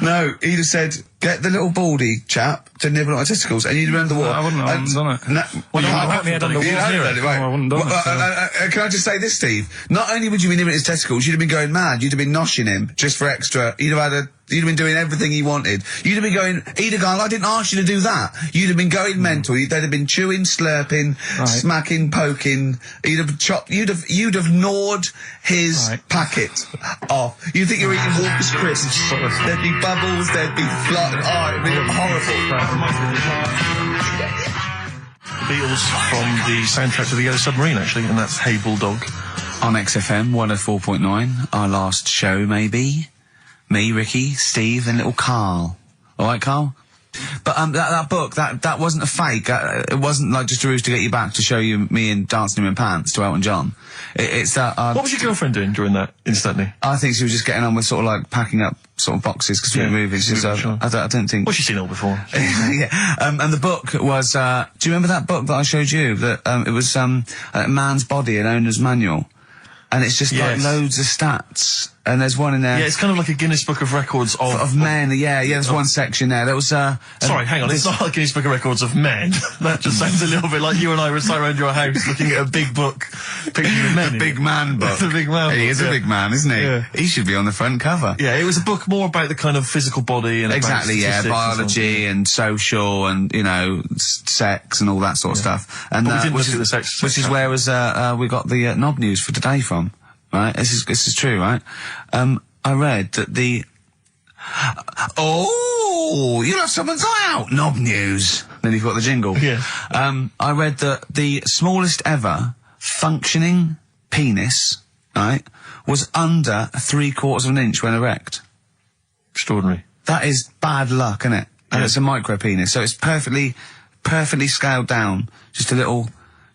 No, he'd have said, get the little baldy chap to nibble at my testicles, and you'd have the water. I wouldn't have done it. No, Well, you I might whacked my head on the have you wall. done it. hadn't done it, right. No, I wouldn't have done Well, it, so. can I just say this, Steve? Not only would you be nibbling his testicles, you'd have been going mad. You'd have been noshing him just for extra. You'd have been doing everything he wanted. You'd have been going, he'd have gone, I didn't ask you to do that. You'd have been going mental. They'd have been chewing, slurping, smacking, poking. You'd have chopped, you'd have gnawed his packet off. You'd think you were eating Walker's crisps. There'd be bubbles, there'd be flying. Oh, it'd be horrible. The Beatles from the soundtrack to The Yellow Submarine, actually, and that's Hey Bulldog. On XFM 104.9, our last show, maybe. Me, Ricky, Steve, and little Karl. All right, Karl? But that book, that wasn't a fake. It wasn't like just a ruse to get you back to show you me and dancing him in pants to Elton John. It's that. What was your girlfriend doing during that, instantly? I think she was just getting on with sort of like packing up sort of boxes because we were moving. So sure. I don't think. Well, she's seen it all before. Yeah. And the book was. Do you remember that book that I showed you? That it was Man's Body, an owner's manual, and it's just like Yes. loads of stats And there's one in there. Yeah, it's kind of like a Guinness Book of Records Of men, yeah, there's one section there. There was, Sorry, hang on, it's not like Guinness Book of Records of men. That just sounds a little bit like you and I were sat around your house looking at a big book, picturing of men. The big man book. The big man book. He is a big man, isn't he? Yeah. He should be on the front cover. Yeah, it was a book more about the kind of physical body and Exactly, about yeah, statistics biology and social and, you know, sex and all that sort of stuff. And, But we didn't which look is, at the sex which is where was, we got the, knob news for today from, right? This is true, right? I read that you'll have someone's eye out, knob news. Then you've got the jingle. Yeah. I read that the smallest ever functioning penis, right, was under 3/4 of an inch when erect. Extraordinary. That is bad luck, isn't it? And Yeah. it's a micro penis, so it's perfectly scaled down. Just a little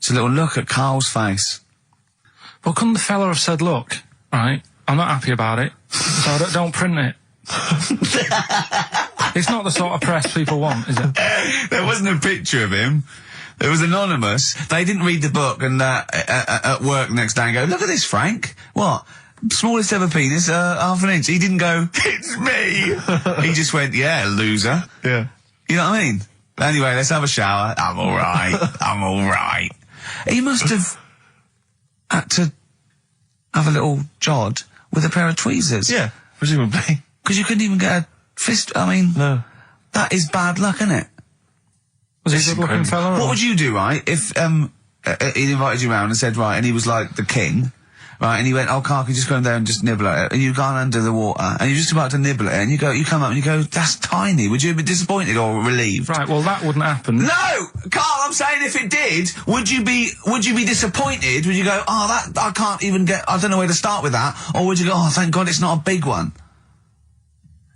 look at Karl's face. Well, couldn't the fella have said, look, right, I'm not happy about it, so don't print it. It's not the sort of press people want, is it? There wasn't a picture of him. It was anonymous. They didn't read the book and at work next day and go, look at this, Frank. What? Smallest ever penis, half an inch. He didn't go, it's me. He just went, yeah, loser. Yeah. You know what I mean? Anyway, let's have a shower. I'm alright. I'm alright. He must have had to have a little jod with a pair of tweezers. Yeah, presumably. Because you couldn't even get a fist. I mean, No. that is bad luck, isn't it? Was he a good-looking fella? What would you do, right, if he invited you round and said, right, and he was like the king, right, and he went, oh, Karl, can you just go in there and just nibble at it? And you've gone under the water, and you're just about to nibble at it, and you come up and you go, that's tiny. Would you be disappointed or relieved? Right, well, that wouldn't happen. No! Karl, I'm saying if it did, would you be disappointed? Would you go, oh, I can't even I don't know where to start with that? Or would you go, oh, thank God it's not a big one?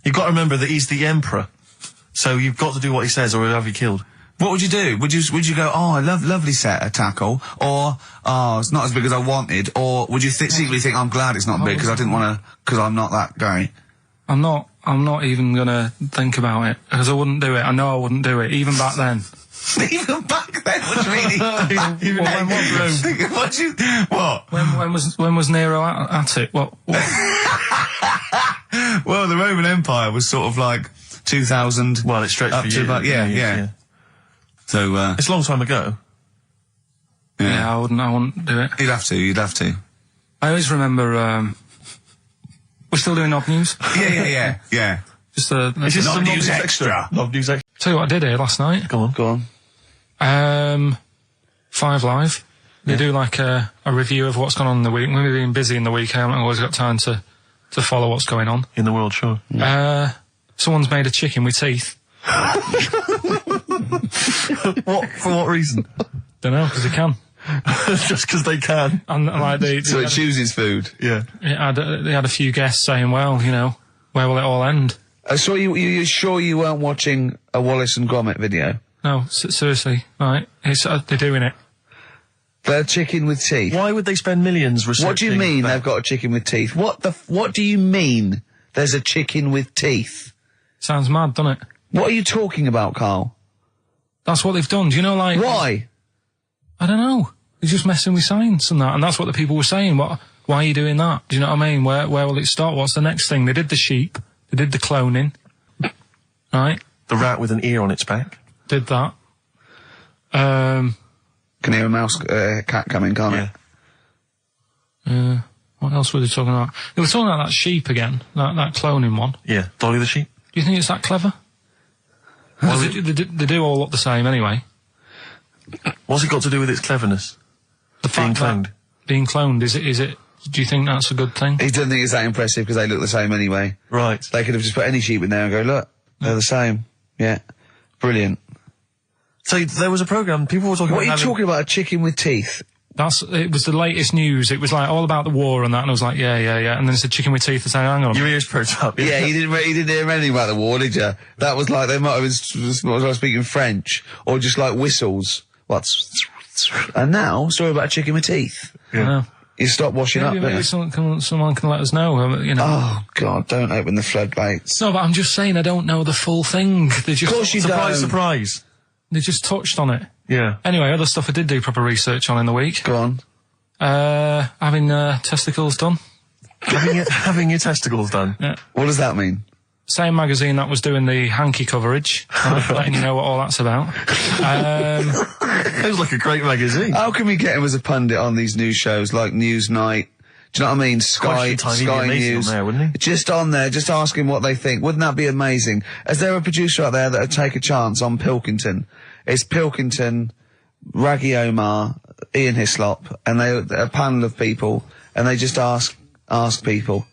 You've got to remember that he's the emperor. So you've got to do what he says or he'll have you killed. What would you do? Would you go, oh, lovely set of tackle, or, oh, it's not as big as I wanted, or would you secretly think, I'm glad it's not big because I didn't want to, because I'm not that guy? I'm not even gonna think about it, because I wouldn't do it. I know I wouldn't do it, even back then. Even back then? What do you mean? Even Well, when was Nero at it? What? Well, the Roman Empire was sort of like 2000. Well, it stretched up for to years. about, yeah. So, It's a long time ago. Yeah, I wouldn't do it. You'd have to. I always remember, we're still doing Knob News. Yeah. Just Is this Knob some News Extra. Knob News Extra. tell you what I did here last night. Go on. 5 Live. They do like a review of what's gone on in the week. We've been busy in the week. I haven't always got time to follow what's going on. In the world, sure. Someone's made a chicken with teeth. What? For what reason? Don't know, because they can. Just because they can. And like So it chooses food. Yeah. they had a few guests saying, well, you know, where will it all end? So you're sure you weren't watching a Wallace and Gromit video? No, seriously, right? They're doing it. They're chicken with teeth. Why would they spend millions researching? What do you mean that? they've got a chicken with teeth? What do you mean there's a chicken with teeth? Sounds mad, doesn't it? What are you talking about, Karl? That's what they've done. Do you know, like... Why? I don't know. They're just messing with science and that, and that's what the people were saying. Why are you doing that? Do you know what I mean? Where will it start? What's the next thing? They did the sheep. They did the cloning. Right? The rat with an ear on its back. Did that. Can hear a cat coming, can't it? What else were they talking about? They were talking about that sheep again, that cloning one. Yeah. Dolly the sheep. Do you think it's that clever? Well, they do all look the same anyway. What's it got to do with its cleverness? The Being fact that cloned. being cloned, is it, do you think that's a good thing? He doesn't think it's that impressive because they look the same anyway. Right. They could have just put any sheep in there and go, look, they're the same. Yeah. Brilliant. So there was a programme, people were talking What are about you talking about, a chicken with teeth? It was the latest news. It was like all about the war and that, and I was like, yeah. And then it's a chicken with teeth and saying, hang on. Your ears perked up. Yeah, you didn't hear anything about the war, did you? That was like, they might have been speaking French, or just like whistles. And now, story about a chicken with teeth. I know. You stop washing up, Maybe don't you? someone can let us know, you know. Oh, God, don't open the floodgates. No, but I'm just saying I don't know the full thing. They just, Of course you Surprise, don't. surprise. They just touched on it. Yeah. Anyway, other stuff I did do proper research on in the week. Go on. Having testicles done. Having your testicles done. Yeah. What does that mean? Same magazine that was doing the hanky coverage. Letting you know what all that's about. It was like a great magazine. How can we get him as a pundit on these news shows like Newsnight? Do you know what I mean? Sky News. On there, wouldn't he? Just on there, just ask him what they think. Wouldn't that be amazing? Is there a producer out there that would take a chance on Pilkington? It's Pilkington, Raggy Omar, Ian Hislop, and they're a panel of people, and they just ask people.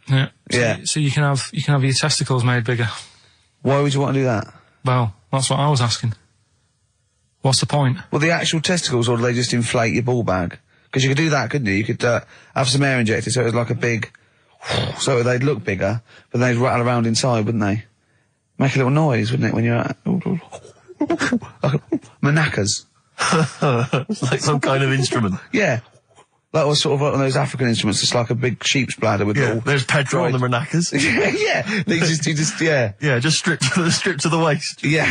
Yeah. Yeah. So you can have your testicles made bigger. Why would you want to do that? Well, that's what I was asking. What's the point? Well, the actual testicles, or do they just inflate your ball bag? Because you could do that, couldn't you? You could have some air injected so it was like a big... so they'd look bigger, but they'd rattle around inside, wouldn't they? Make a little noise, wouldn't it, when you're at... like manacas. Like some kind of instrument. Yeah. That was sort of like one of those African instruments. It's like a big sheep's bladder with all... There's Pedro on the Maracas. yeah. You just, yeah. Yeah, just stripped to the waist. Yeah.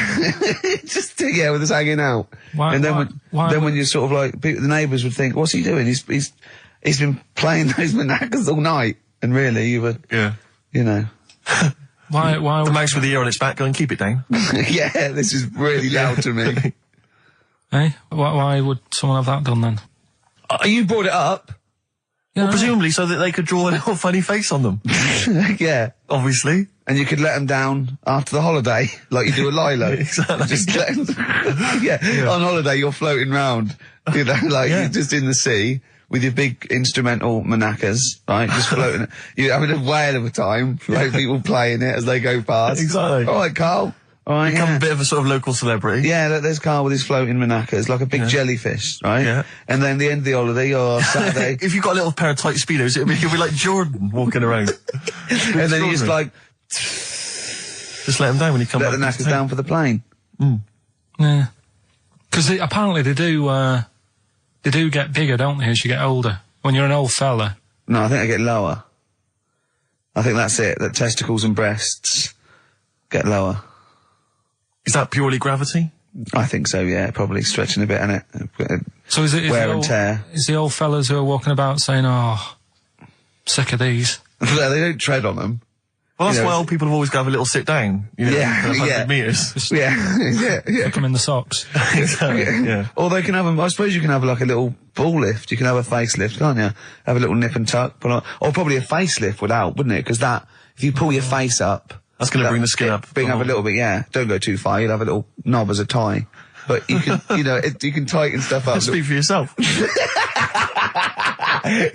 With us hanging out. Why- and then why- when you're sort of like, the neighbours would think, what's he doing? He's been playing those manacas all night. And really, you were, you know. Why The mouse with the ear on its back, go and keep it down. Yeah, this is really loud to me. Eh? Why would someone have that done then? You brought it up. Yeah, Well, presumably so that they could draw a little funny face on them. Yeah. Obviously. And you could let them down after the holiday, like you do a Lilo. Exactly. Just let 'em- on holiday you're floating round, you know, like you're just in the sea with your big instrumental manacas, right? Just floating. You're having a whale of a time, like people playing it as they go past. Exactly. All right, Karl. All right, Become a bit of a sort of local celebrity. Yeah, look, there's Karl with his floating manacas, like a big jellyfish, right? Yeah. And then the end of the holiday, or Saturday, If you've got a little pair of tight speedos, you'll be like Jordan walking around. and then you just like Just let them down when you come let back. the knackers down for the plane. Yeah. Because apparently they do get bigger, don't they, as you get older? When you're an old fella. No, I think they get lower. I think that's it, that testicles and breasts get lower. Is that purely gravity? I think so, yeah, probably stretching a bit, innit? So is Wear the and old, tear. Is the old fellas who are walking about saying, oh, sick of these? They don't tread on them. Well, that's You know, why old people have always got to have a little sit down. You know, Yeah, 100 yeah. metres. Yeah. Stick them in the socks. Exactly, yeah. Or they can have I suppose you can have like a little ball lift. You can have a facelift, can't you? Have a little nip and tuck. Or probably a facelift would help, wouldn't it? Because that, if you pull your face up... That's going to bring the skin up. Bring up a little bit, yeah. Don't go too far. You'll have a little knob as a tie. But you can, you can tighten stuff up. Speak for yourself.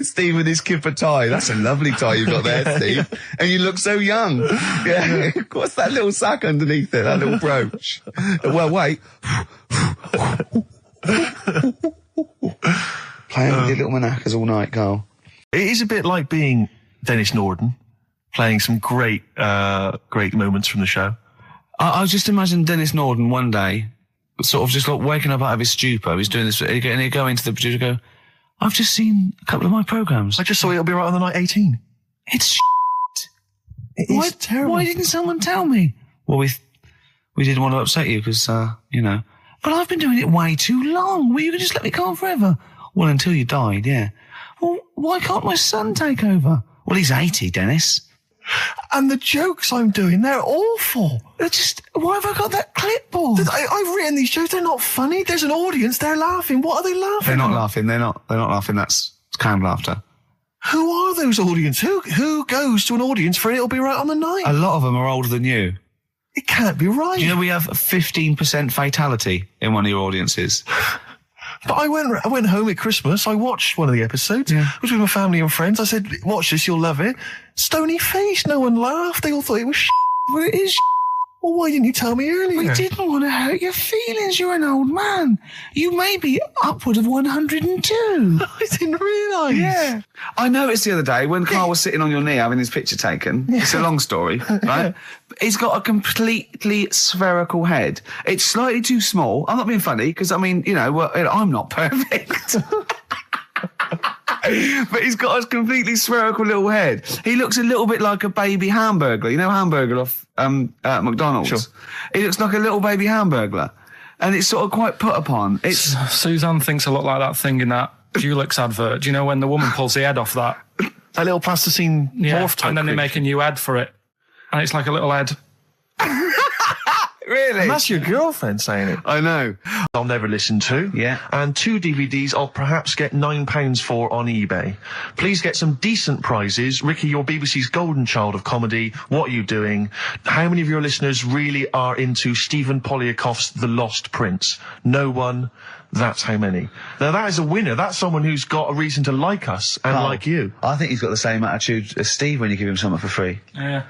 Steve with his kipper tie. That's a lovely tie you've got there, Steve. And you look so young. Yeah. What's that little sack underneath it? That little brooch. Well, wait. Playing with your little manacas all night, Karl. It is a bit like being Dennis Norden, playing some great moments from the show. I just imagine Dennis Norden one day, sort of just like waking up out of his stupor. He's doing this, and he'd go into the producer and go, I've just seen a couple of my programmes. I just saw It'll Be Right on the Night 18. It's shit. It is terrible. Why didn't someone tell me? Well, we didn't want to upset you because, but I've been doing it way too long. Well, you can just let me go on forever. Well, until you died, yeah. Well, why can't my son take over? Well, he's 80, Dennis. And the jokes I'm doing, they're awful. Why have I got that clipboard? I've written these jokes, they're not funny. There's an audience, they're laughing. What are they laughing They're not at? laughing. They're not laughing. That's canned laughter. Who are those audience? Who goes to an audience for It'll Be Right on the Night? A lot of them are older than you. It can't be right. Do you know we have 15% fatality in one of your audiences? But I went home at Christmas, I watched one of the episodes. Yeah. I was with my family and friends. I said, watch this, you'll love it. Stony face, no one laughed. They all thought it was shit. Well, it is. Well, why didn't you tell me earlier? We didn't want to hurt your feelings. You're an old man. You may be upward of 102. I didn't realise. Yeah. I noticed the other day when Karl was sitting on your knee having his picture taken. It's a long story, right? He's got a completely spherical head. It's slightly too small. I'm not being funny because, I'm not perfect. But he's got a completely spherical little head. He looks a little bit like a baby hamburger. You know hamburger off McDonald's? Sure. He looks like a little baby hamburger. And it's sort of quite put upon. Suzanne thinks I look like that thing in that Dulux advert. Do you know when the woman pulls the head off that A little plasticine morph type and then they creature. make a new ad for it. And it's like a little ad. Really? And that's your girlfriend saying it. I know. I'll never listen to. Yeah. And 2 DVDs I'll perhaps get £9 for on eBay. Please get some decent prizes. Ricky, you're BBC's golden child of comedy. What are you doing? How many of your listeners really are into Stephen Polyakoff's The Lost Prince? No one. That's how many. Now that is a winner. That's someone who's got a reason to like us and Carl, like you. I think he's got the same attitude as Steve when you give him something for free. Yeah.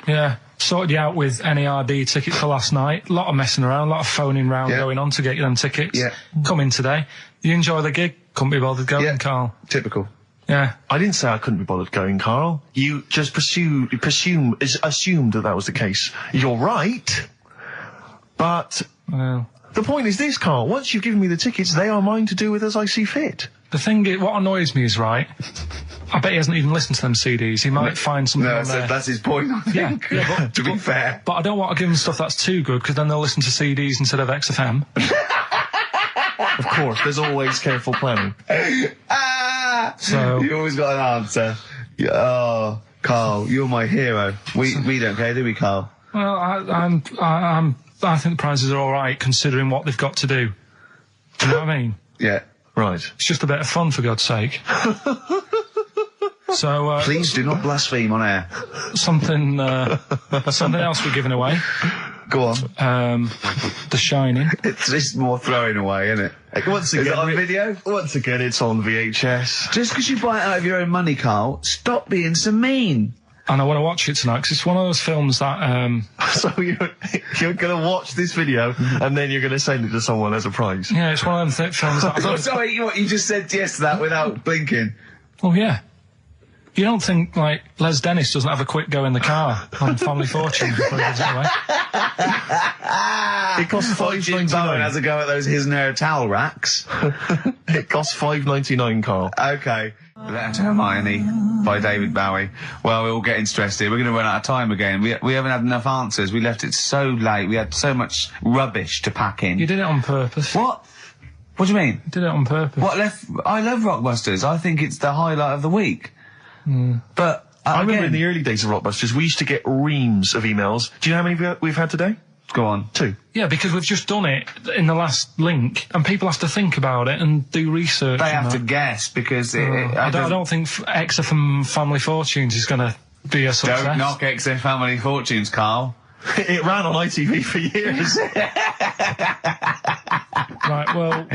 Yeah. Sorted you out with NERD tickets for last night. A lot of messing around, a lot of phoning round going on to get you them tickets. Yeah. Come in today. You enjoy the gig? Couldn't be bothered going, Carl. Typical. Yeah. I didn't say I couldn't be bothered going, Karl. You just assumed that was the case. You're right. But Well, the point is this, Karl. Once you've given me the tickets, they are mine to do with as I see fit. the thing is, what annoys me is, right, I bet he hasn't even listened to them CDs. He might find something on there. That's his point, I think. Yeah, to be fair. But I don't want to give them stuff that's too good, because then they'll listen to CDs instead of XFM. Of course, there's always careful planning. So You always got an answer. Oh, Carl, you're my hero. We don't care, do we, Carl? well, I think the prizes are all right considering what they've got to do. Do you know what I mean? Yeah. Right. It's just a bit of fun, for God's sake. So Please do not blaspheme on air. something else we're giving away. Go on. The Shining. It's just more throwing away, isn't it? Once Is again, it on video? Once again, it's on VHS. Just because you buy it out of your own money, Carl, stop being so mean. And I want to watch it tonight, because it's one of those films that So you're going to watch this video and then you're going to send it to someone as a prize. yeah, it's one of them films that Oh, sorry, you just said yes to that without blinking. oh yeah. You don't think, like, Les Dennis doesn't have a quick go in the car on Family Fortune before he gives it away? It costs Jim Bowen has $5.99. a go at those his and her towel racks. It costs $5.99, Karl. Okay. Letter to Hermione by David Bowie. Well, we're all getting stressed here. We're going to run out of time again. We haven't had enough answers. We left it so late. We had so much rubbish to pack in. You did it on purpose. What? What do you mean? You did it on purpose. What left? I love Rockbusters. I think it's the highlight of the week. But I remember again, in the early days of Rockbusters, we used to get reams of emails. Do you know how many we've had today? go on. 2. Yeah, because we've just done it in the last link, and people have to think about it and do research. They and have to that. guess because I don't think XFM Family Fortunes is going to be a success. Don't knock XFM Family Fortunes, Carl. It ran on ITV for years. Right, well,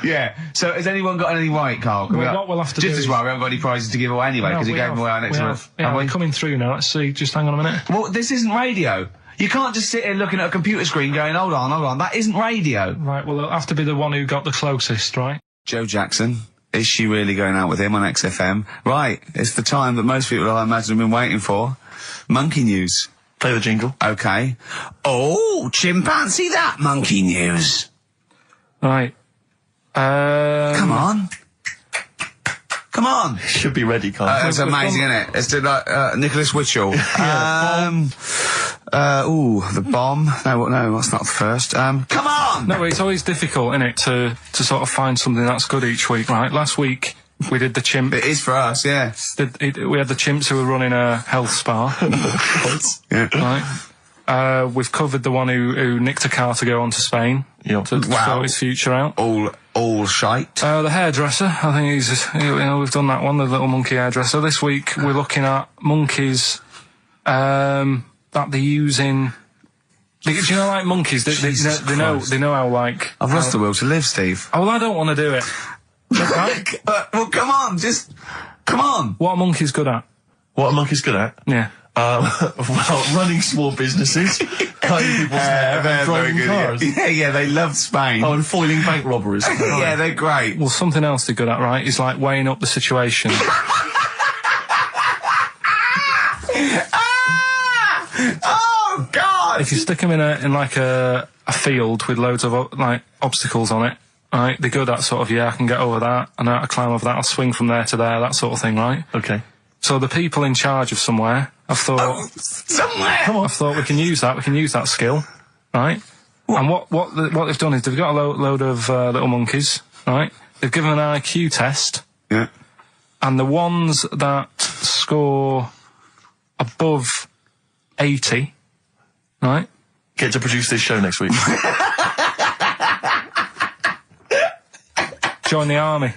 Yeah. So has anyone got anything right, Carl? Well, what we'll have to just do as is- well, we haven't got any prizes to give away anyway because he we gave have- them away our next we month. have. Yeah, Have we? we're coming through now. Let's see. Just hang on a minute. Well, this isn't radio. You can't just sit here looking at a computer screen going, hold on. That isn't radio. Right, well, it'll have to be the one who got the closest, right? Joe Jackson. Is she really going out with him on XFM? Right. It's the time that most people, I imagine, have been waiting for. Monkey news. Play the jingle. Okay. Oh, chimpanzee that monkey news. Right. Come on. Come on. Should be ready, Carl. It's amazing, isn't it? It's like Nicholas Witchell. The bomb. No, that's not the first. Come on! No, it's always difficult, isn't it, to sort of find something that's good each week, right? Last week, we did the chimp. It is for us, yeah. We had the chimps who were running a health spa. Yeah. Right. We've covered the one who nicked a car to go on to Spain. Yep. To Wow. sort his future out. All shite. The hairdresser, I think we've done that one, the little monkey hairdresser. This week, we're looking at monkeys, that they're using. Do you know, like monkeys? They know how, like. I've lost the will to live, Steve. Oh, well, I don't want to do it. Well, come on, just come on. What are monkeys good at? What a monkey's good at? Yeah. Well, running small businesses, cutting people's hair, and driving cars. Yeah, they love Spain. Oh, and foiling bank robberies. Yeah, they're great. Well, something else they're good at, right, is like weighing up the situation. Oh God! If you stick them in like a field with loads of like obstacles on it, right, they're good at sort of, I can get over that, and I climb over that, I'll swing from there to there, that sort of thing, right? Okay. So the people in charge of somewhere, I've thought, Somewhere. I thought we can use that skill, right? And what they've done is they've got a load of little monkeys, right? They've given them an IQ test, Yeah. And the ones that score above 80, right? Get to produce this show next week. Join the army.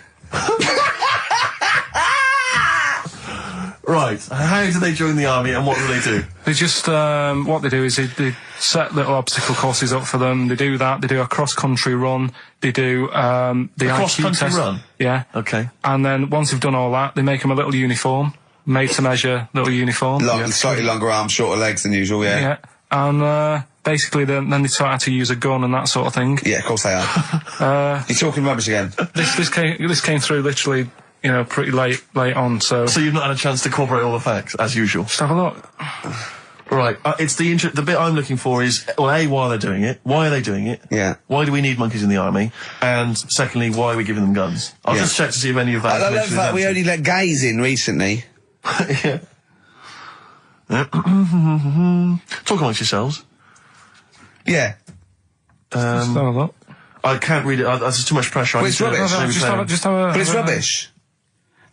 Right. How do they join the army and what do they do? They just, what they do is they set little obstacle courses up for them. They do that. They do a cross-country run. They do the IQ cross-country test. run? Yeah. Okay. And then once they've done all that, they make them a little uniform, made to measure little uniform. Slightly longer arms, shorter legs than usual, yeah. Yeah. And basically then they taught how to use a gun and that sort of thing. Yeah, of course they are. You're talking rubbish again. This came through literally, pretty late on, so... So you've not had a chance to corroborate all the facts, as usual? Just have a look. Right. It's the bit I'm looking for is, well, A, why are they doing it? Why are they doing it? Yeah. Why do we need monkeys in the army? And secondly, why are we giving them guns? I'll just check to see if any of that... I love that we only let gays in recently. Yeah. Talk amongst yourselves. Yeah. Just have a look. I can't read it. There's too much pressure. Well, it's rubbish. But it's have a- rubbish.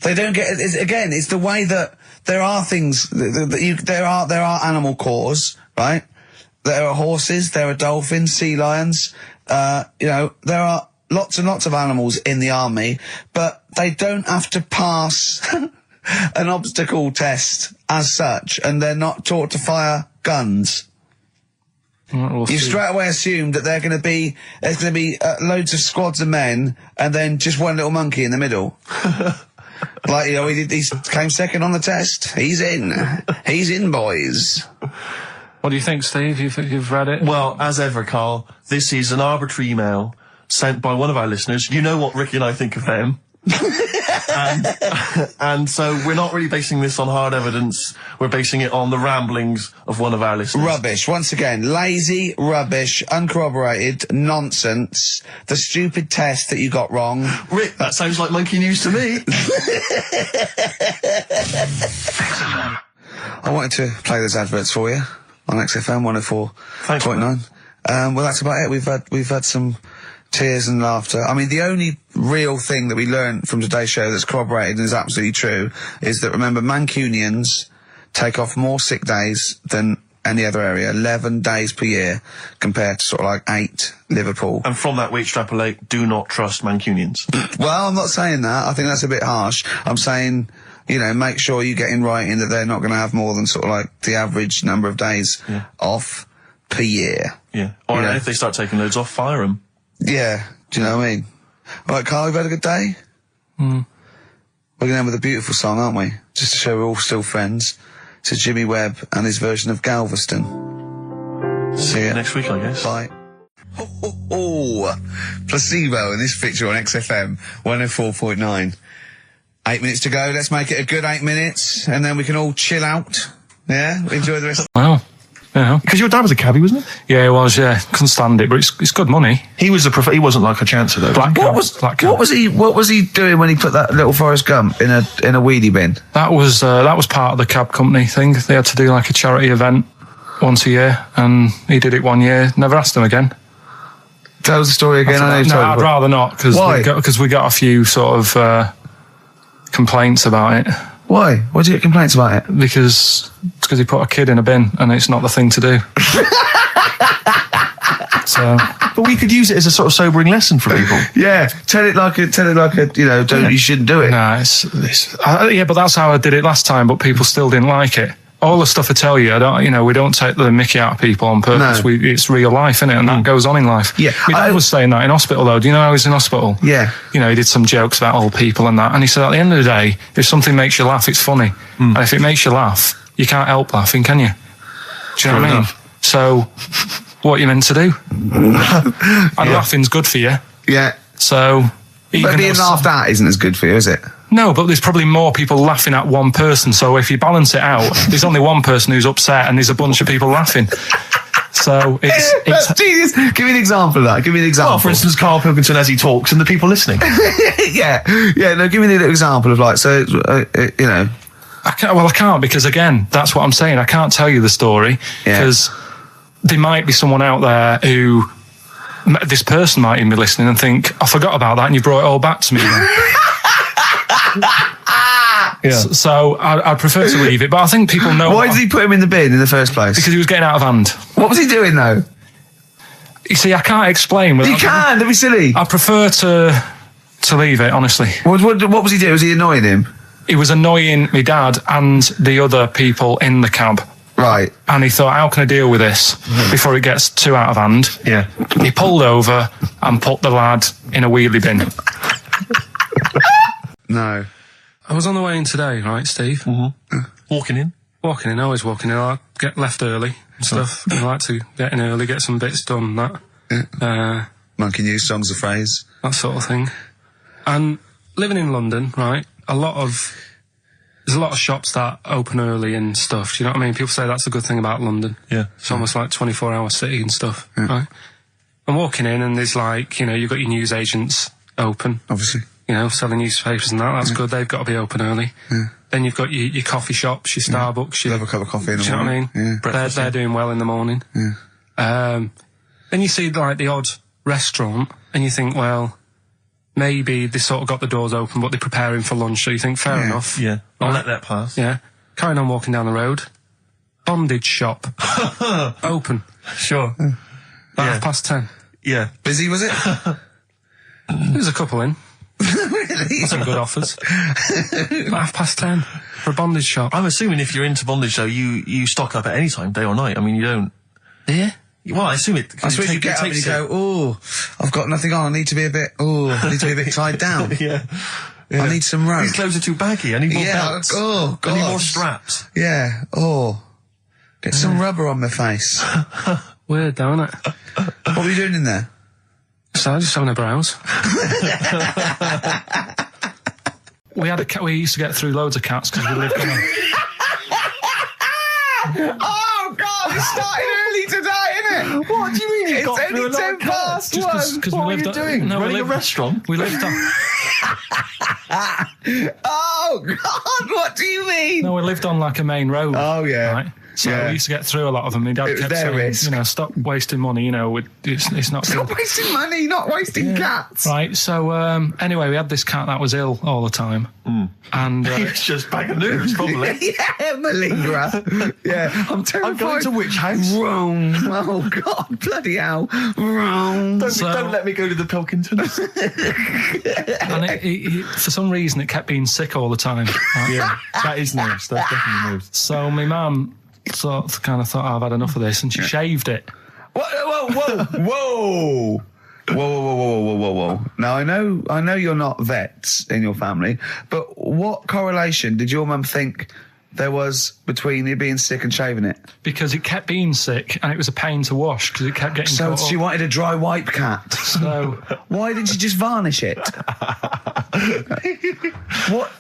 They don't get it's the way that there are things there are animal cores, right? There are horses, there are dolphins, sea lions, there are lots and lots of animals in the army, but they don't have to pass an obstacle test as such, and they're not taught to fire guns. We'll You see. straight away assume that there's going to be loads of squads of men and then just one little monkey in the middle. Like, he came second on the test. He's in, boys. What do you think, Steve? You've read it? Well, as ever, Carl, this is an arbitrary email sent by one of our listeners. You know what Ricky and I think of them. and so we're not really basing this on hard evidence. We're basing it on the ramblings of one of our listeners. Rubbish. Once again, lazy, rubbish, uncorroborated, nonsense. The stupid test that you got wrong. Rick, that sounds like monkey news to me. I wanted to play those adverts for you on XFM 104.9. Well, that's about it. We've had some tears and laughter. I mean, the only real thing that we learned from today's show that's corroborated and is absolutely true is that, remember, Mancunians take off more sick days than any other area, 11 days per year, compared to sort of like 8 Liverpool. And from that we extrapolate, do not trust Mancunians. Well, I'm not saying that. I think that's a bit harsh. I'm saying, make sure you get in writing that they're not going to have more than sort of like the average number of days off per year. Yeah. Or if they start taking loads off, fire them. Yeah, do you know what I mean? All right, Karl, we've had a good day? We're going to end with a beautiful song, aren't we? Just to show we're all still friends. To Jimmy Webb and his version of Galveston. See ya Next week, I guess. Bye. Placebo in this picture on XFM 104.9. 8 minutes to go. Let's make it a good 8 minutes, and then we can all chill out. Yeah? Enjoy the rest. Wow. Yeah. Because your dad was a cabbie, wasn't he? Yeah, it was, yeah. Couldn't stand it, but it's good money. He was he wasn't like a chancer, though. What was he doing when he put that little Forrest Gump in a weedy bin? That was part of the cab company thing. They had to do like a charity event once a year, and he did it one year. Never asked him again. Tell us the story again. I'd rather not, because we got a few sort of complaints about it. Why? Why do you get complaints about it? Because he put a kid in a bin, and it's not the thing to do. So, but we could use it as a sort of sobering lesson for people. Yeah, tell it like a, you shouldn't do it. Nah, yeah, but that's how I did it last time. But people still didn't like it. All the stuff I tell you, we don't take the mickey out of people on purpose. No. It's real life, innit? And that goes on in life. Yeah. My dad was saying that in hospital, though. Do you know I was in hospital? Yeah. He did some jokes about old people and that. And he said, at the end of the day, if something makes you laugh, it's funny. And if it makes you laugh, you can't help laughing, can you? Do you know what I mean? So, what are you meant to do? And laughing's good for you. Yeah. So... But being laughed at isn't as good for you, is it? No, but there's probably more people laughing at one person. So if you balance it out, there's only one person who's upset and there's a bunch of people laughing. So it's genius. Give me an example of that. Give me an example. Well, for instance, Karl Pilkington as he talks and the people listening. Yeah. No, give me a little example of I can't, because again, that's what I'm saying. I can't tell you the story because there might be someone out there who... This person might even be listening and think, I forgot about that and you brought it all back to me then. Yeah. So I'd prefer to leave it, but I think people know. Why did he put him in the bin in the first place? Because he was getting out of hand. What was he doing though? You see, I can't explain. You can. Don't be silly. I prefer to leave it, honestly. What was he doing? Was he annoying him? He was annoying my dad and the other people in the cab. Right. And he thought, how can I deal with this before it gets too out of hand? Yeah. He pulled over and put the lad in a wheelie bin. No. I was on the way in today, right, Steve? Mm-hmm. Walking in. Walking in, always walking in. I get left early and stuff. I like to get in early, get some bits done, that. Monkey News, songs of phrase. That sort of thing. And living in London, right, there's a lot of shops that open early and stuff. Do you know what I mean? People say that's a good thing about London. Yeah. It's almost like 24-hour city and stuff, right? I'm walking in and there's like, you know, you've got your news agents open. Obviously. You know, selling newspapers and that. That's good. They've got to be open early. Yeah. Then you've got your coffee shops, your Starbucks. You'll have a cup of coffee in the do you know what I morning. mean? Yeah. They're doing well in the morning. Yeah. Then you see like the odd restaurant and you think, well, maybe they sort of got the doors open, but they're preparing for lunch. So you think, fair enough. Yeah. I'll Right. let that pass. Yeah. Carrying on walking down the road. Bondage shop. Open. Sure. About 10:30. Yeah. Busy, was it? There's a couple in. Really? Some good offers. About 10:30 for a bondage shop. I'm assuming if you're into bondage, though, you stock up at any time, day or night. I mean, you don't... Yeah. Well, I assume it... I suppose you get up and you go, oh, I've got nothing on. I need to be a bit tied down. Yeah. I need some rope. These clothes are too baggy. I need more Yeah, belts. oh, I need God. more straps. Yeah. Oh. Get some rubber on my face. Weird, though, isn't it? What were you doing in there? So just having a browse. We had a cat. We used to get through loads of cats because we lived on a... Oh, God, it started early today, innit? What do you mean you got through a lot of cats? Just because we What were lived you doing? No, we Running a lived, restaurant? We lived on... Oh, God, what do you mean? No, we lived on like a main road. Oh, yeah. Right? So Yeah. we used to get through a lot of them. My dad It was kept their saying, risk. you know, stop wasting money, you know, it's not good. Not wasting money, not wasting cats. Right, so anyway, we had this cat that was ill all the time. And It's just bag of news, probably. Yeah, malingerer. Yeah, I'm terrified. I'm going to which house? Rome. Oh, God, bloody hell. Rome. Don't let me go to the Pilkingtons. and it, for some reason, it kept being sick all the time. Right? Yeah, that is news. That's definitely news. So my mum kind of thought, I've had enough of this, and she shaved it. Whoa, whoa, whoa. Whoa. Now, I know you're not vets in your family, but what correlation did your mum think there was between you being sick and shaving it? Because it kept being sick, and it was a pain to wash, because it kept getting So caught she up. wanted a dry wipe cat. So Why didn't she just varnish it? What?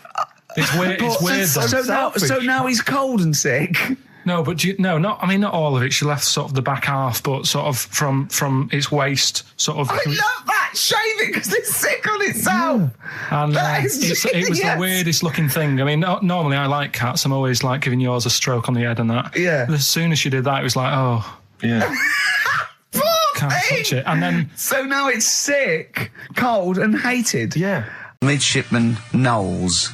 it's weird. It's weird. though. So now he's cold and sick. No, but not all of it. She left sort of the back half, but sort of from its waist, sort of. I love that. Shave it because it's sick on itself. And That is it was the genius. weirdest looking thing. I mean, normally I like cats. I'm always like giving yours a stroke on the head and that. Yeah. But as soon as she did that, it was like, oh, Yeah. Poor can't thing. touch it. And then So now it's sick, cold, and hated. Yeah. Midshipman Knowles.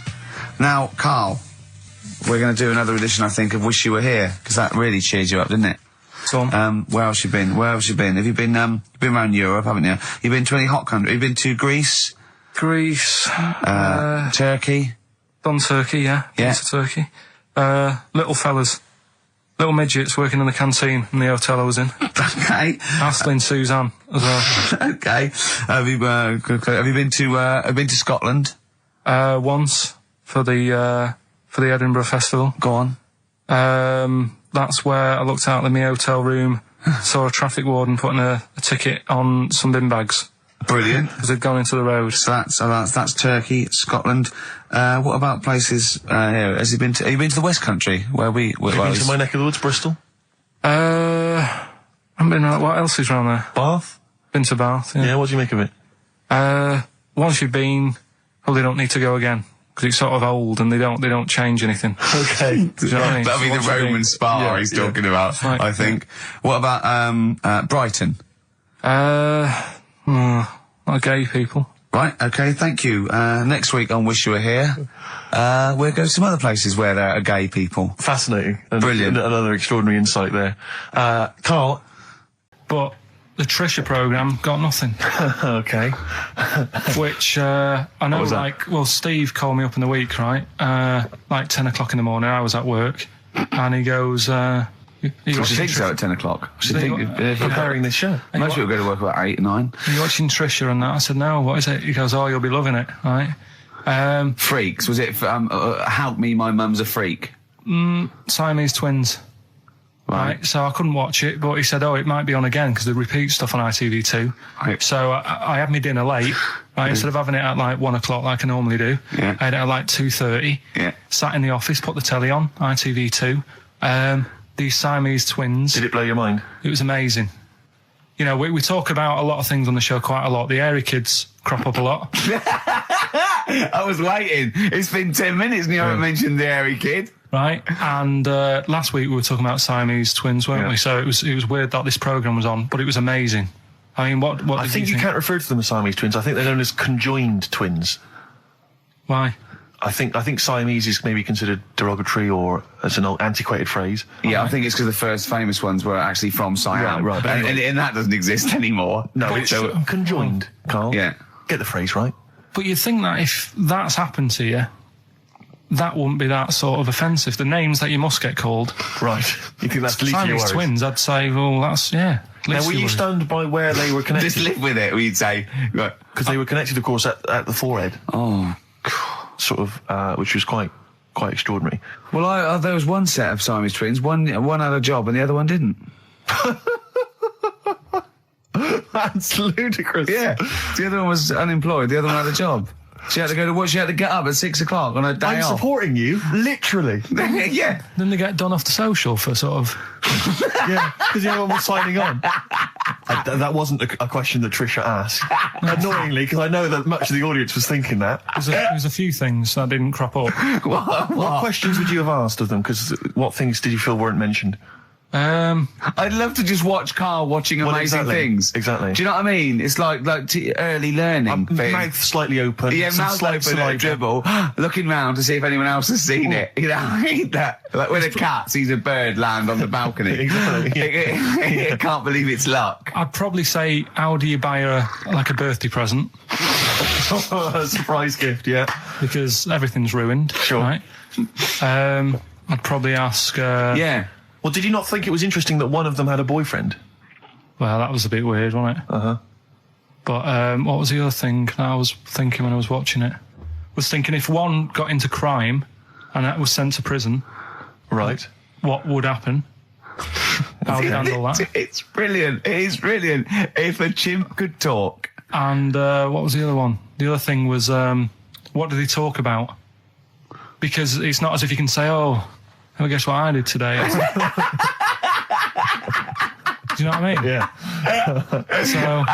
Now, Karl, we're going to do another edition, I think, of Wish You Were Here, because that really cheered you up, didn't it? so Where else you been? Have you been around Europe, haven't you? You've been to any hot country? You've been to Greece, Greece, Turkey? done Turkey, yeah. Yeah. Been to Turkey. Little fellas, little midgets working in the canteen in the hotel I was in. Okay. Astley Suzanne as well. Okay. Have you been to Scotland? Once for the Edinburgh Festival. Go on. That's where I looked out in my hotel room, saw a traffic warden putting a ticket on some bin bags Brilliant. because they'd gone into the road. So that's Turkey, Scotland. What about places here? Have you been to the West Country where we? Have you been to my neck of the woods, Bristol? I haven't been around. What else is around there? Bath? Been to Bath. Yeah. Yeah, what do you make of it? Once you've been, probably don't need to go again because it's sort of old and they don't change anything. Okay. Do you know what I mean? That'll be So once the you've Roman been- spa Yeah, he's yeah. talking about, Right. I think. What about Brighton? Not gay people. Right, okay, thank you. Next week on Wish You Were Here, we'll go to some other places where there are gay people. Fascinating. And Brilliant. Another extraordinary insight there. Karl. But the Trisha programme got nothing. Okay. Which, I know, was that? like, well, Steve called me up in the week, right? Like 10 o'clock in the morning, I was at work, and he goes, you What do you think so Trisha? at 10 o'clock? So you got- Preparing this show. Most people go to work about 8, 9. Are you watching Trisha and that? I said, no, what is it? He goes, oh, you'll be loving it, right? Freaks. Was it, Help Me, My Mum's a Freak? Siamese twins. Right, so I couldn't watch it, but he said, oh, it might be on again because they repeat stuff on ITV2. Right. So I had my dinner late, right? Instead of having it at like 1 o'clock like I normally do, Yeah. I had it at like 2:30. Yeah. Sat in the office, put the telly on, ITV2. These Siamese twins. Did it blow your mind? It was amazing. You know, we talk about a lot of things on the show quite a lot. The Airy kids crop up a lot. I was waiting. It's been 10 minutes and you haven't mentioned the hairy kid. Right, and last week we were talking about Siamese twins, weren't Yeah. we? So it was weird that this programme was on, but it was amazing. I mean, what I did think you can't refer to them as Siamese twins. I think they're known as conjoined twins. Why? I think Siamese is maybe considered derogatory or as an old antiquated phrase. Yeah, I think it's because the first famous ones were actually from Siam. Right, but anyway. And that doesn't exist anymore. No, But it's so- conjoined, Karl. Yeah. Get the phrase right. But you'd think that if that's happened to you, that wouldn't be that sort of offensive. The names that you must get called, Right. You think that's the least of your Siamese worries? twins, I'd say, well, that's, yeah. Now, least were of you your worries. stunned by where they were Just connected? live with it, we'd say. Right. Because they were connected, of course, at the forehead, Oh. sort of, which was quite extraordinary. Well, there was one set of Siamese twins. One had a job and the other one didn't. That's ludicrous. Yeah. The other one was unemployed. The other one had a job. She had to go to work. She had to get up at 6 o'clock on her day I'm off. supporting you, literally. Yeah. Then they get done off the social for sort of... Yeah, because the other one was signing on. That wasn't a question that Trisha asked. Annoyingly, because I know that much of the audience was thinking that. There's a few things that didn't crop up. What questions would you have asked of them? Because what things did you feel weren't mentioned? I'd love to just watch Karl watching Well, amazing exactly. things. Exactly. Do you know what I mean? It's like early learning. thing. Mouth slightly open. Yeah, some mouth slight open, saliva. dribble, looking round to see if anyone else has seen it. You know, I hate that. Like when a cat sees a bird land on the balcony. Exactly. It can't believe it's luck. I'd probably say, how do you buy her like a birthday present? A surprise gift, yeah. Because everything's ruined. Sure. Right? I'd probably ask... Yeah. Well, did you not think it was interesting that one of them had a boyfriend? Well, that was a bit weird, wasn't it? Uh-huh. But what was the other thing that I was thinking when I was watching it? Was thinking if one got into crime and that was sent to prison, Right. what would happen? How would you handle that? It's brilliant. It is brilliant. If a chimp could talk. And what was the other one? The other thing was, what did he talk about? Because it's not as if you can say, oh, well, guess what I did today? Do you know what I mean? Yeah. So,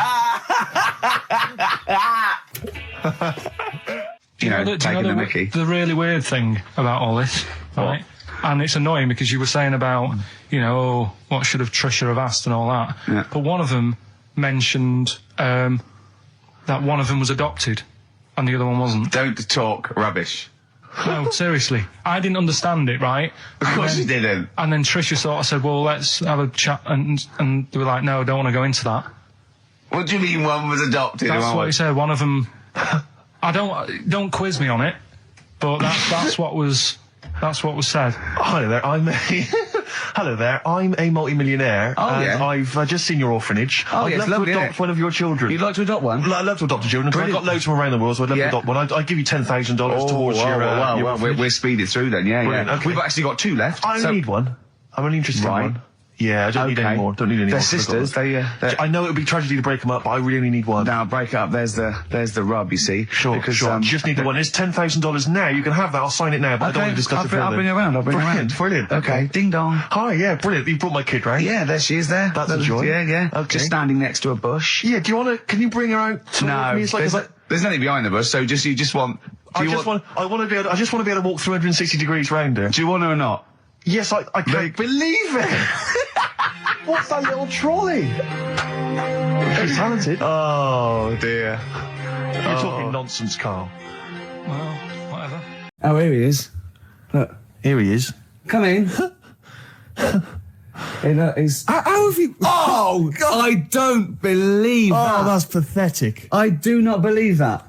You know, taking the the, mickey. the really weird thing about all this, right? And it's annoying because you were saying about, you know, oh, what should have Trisha have asked and all that. Yeah. But one of them mentioned that one of them was adopted and the other one wasn't. Don't talk rubbish. No, seriously. I didn't understand it, right? Of course you didn't. And then Trisha sort of said, well, let's have a chat. And they were like, no, I don't want to go into that. What do you mean one was adopted? That's and one what he was... said. One of them... don't quiz me on it, but that's what was said. Hello there, Hello there, I'm a multi-millionaire. Oh, and yeah. I've just seen your orphanage. Oh, I'd yeah, it's love lovely, to isn't adopt it? one of your children. You'd like to adopt one? I'd love to adopt a children. 'Cause I've got Brilliant. loads from around the world, so I'd love Yeah. to adopt one. I'd give you $10,000 towards your well, orphanage. we're speeding through then, yeah, Brilliant, yeah. okay. We've actually got 2 left. I only need one. I'm only interested Right. in one. Yeah, I don't need Okay. any more. Don't need any They're more. sisters. They're... I know it would be tragedy to break them up, but I really only need one. Now break up. There's the rub. You see. Sure, Because, sure. Just need the one. It's $10,000 now. You can have that. I'll sign it now, but I don't want to discuss it further. I'll bring you around. Brilliant, brilliant. Okay. Ding dong. Hi, yeah, brilliant. You brought my kid round. Yeah, there she is. There. That's a joy. Yeah, yeah. Okay. Just standing next to a bush. Yeah, do you want to? Can you bring her out? No, me? It's like, there's nothing behind the bush. So you just want. I just want to be able to walk 360 degrees round her. Do you want her or not? Yes, I can't believe it. What's that little trolley? She's talented. Oh dear. You're talking nonsense, Karl. Well, whatever. Oh, here he is. Look, Here he is. come in. He's... How have you... Oh, I don't believe that. Oh, that's pathetic. I do not believe that.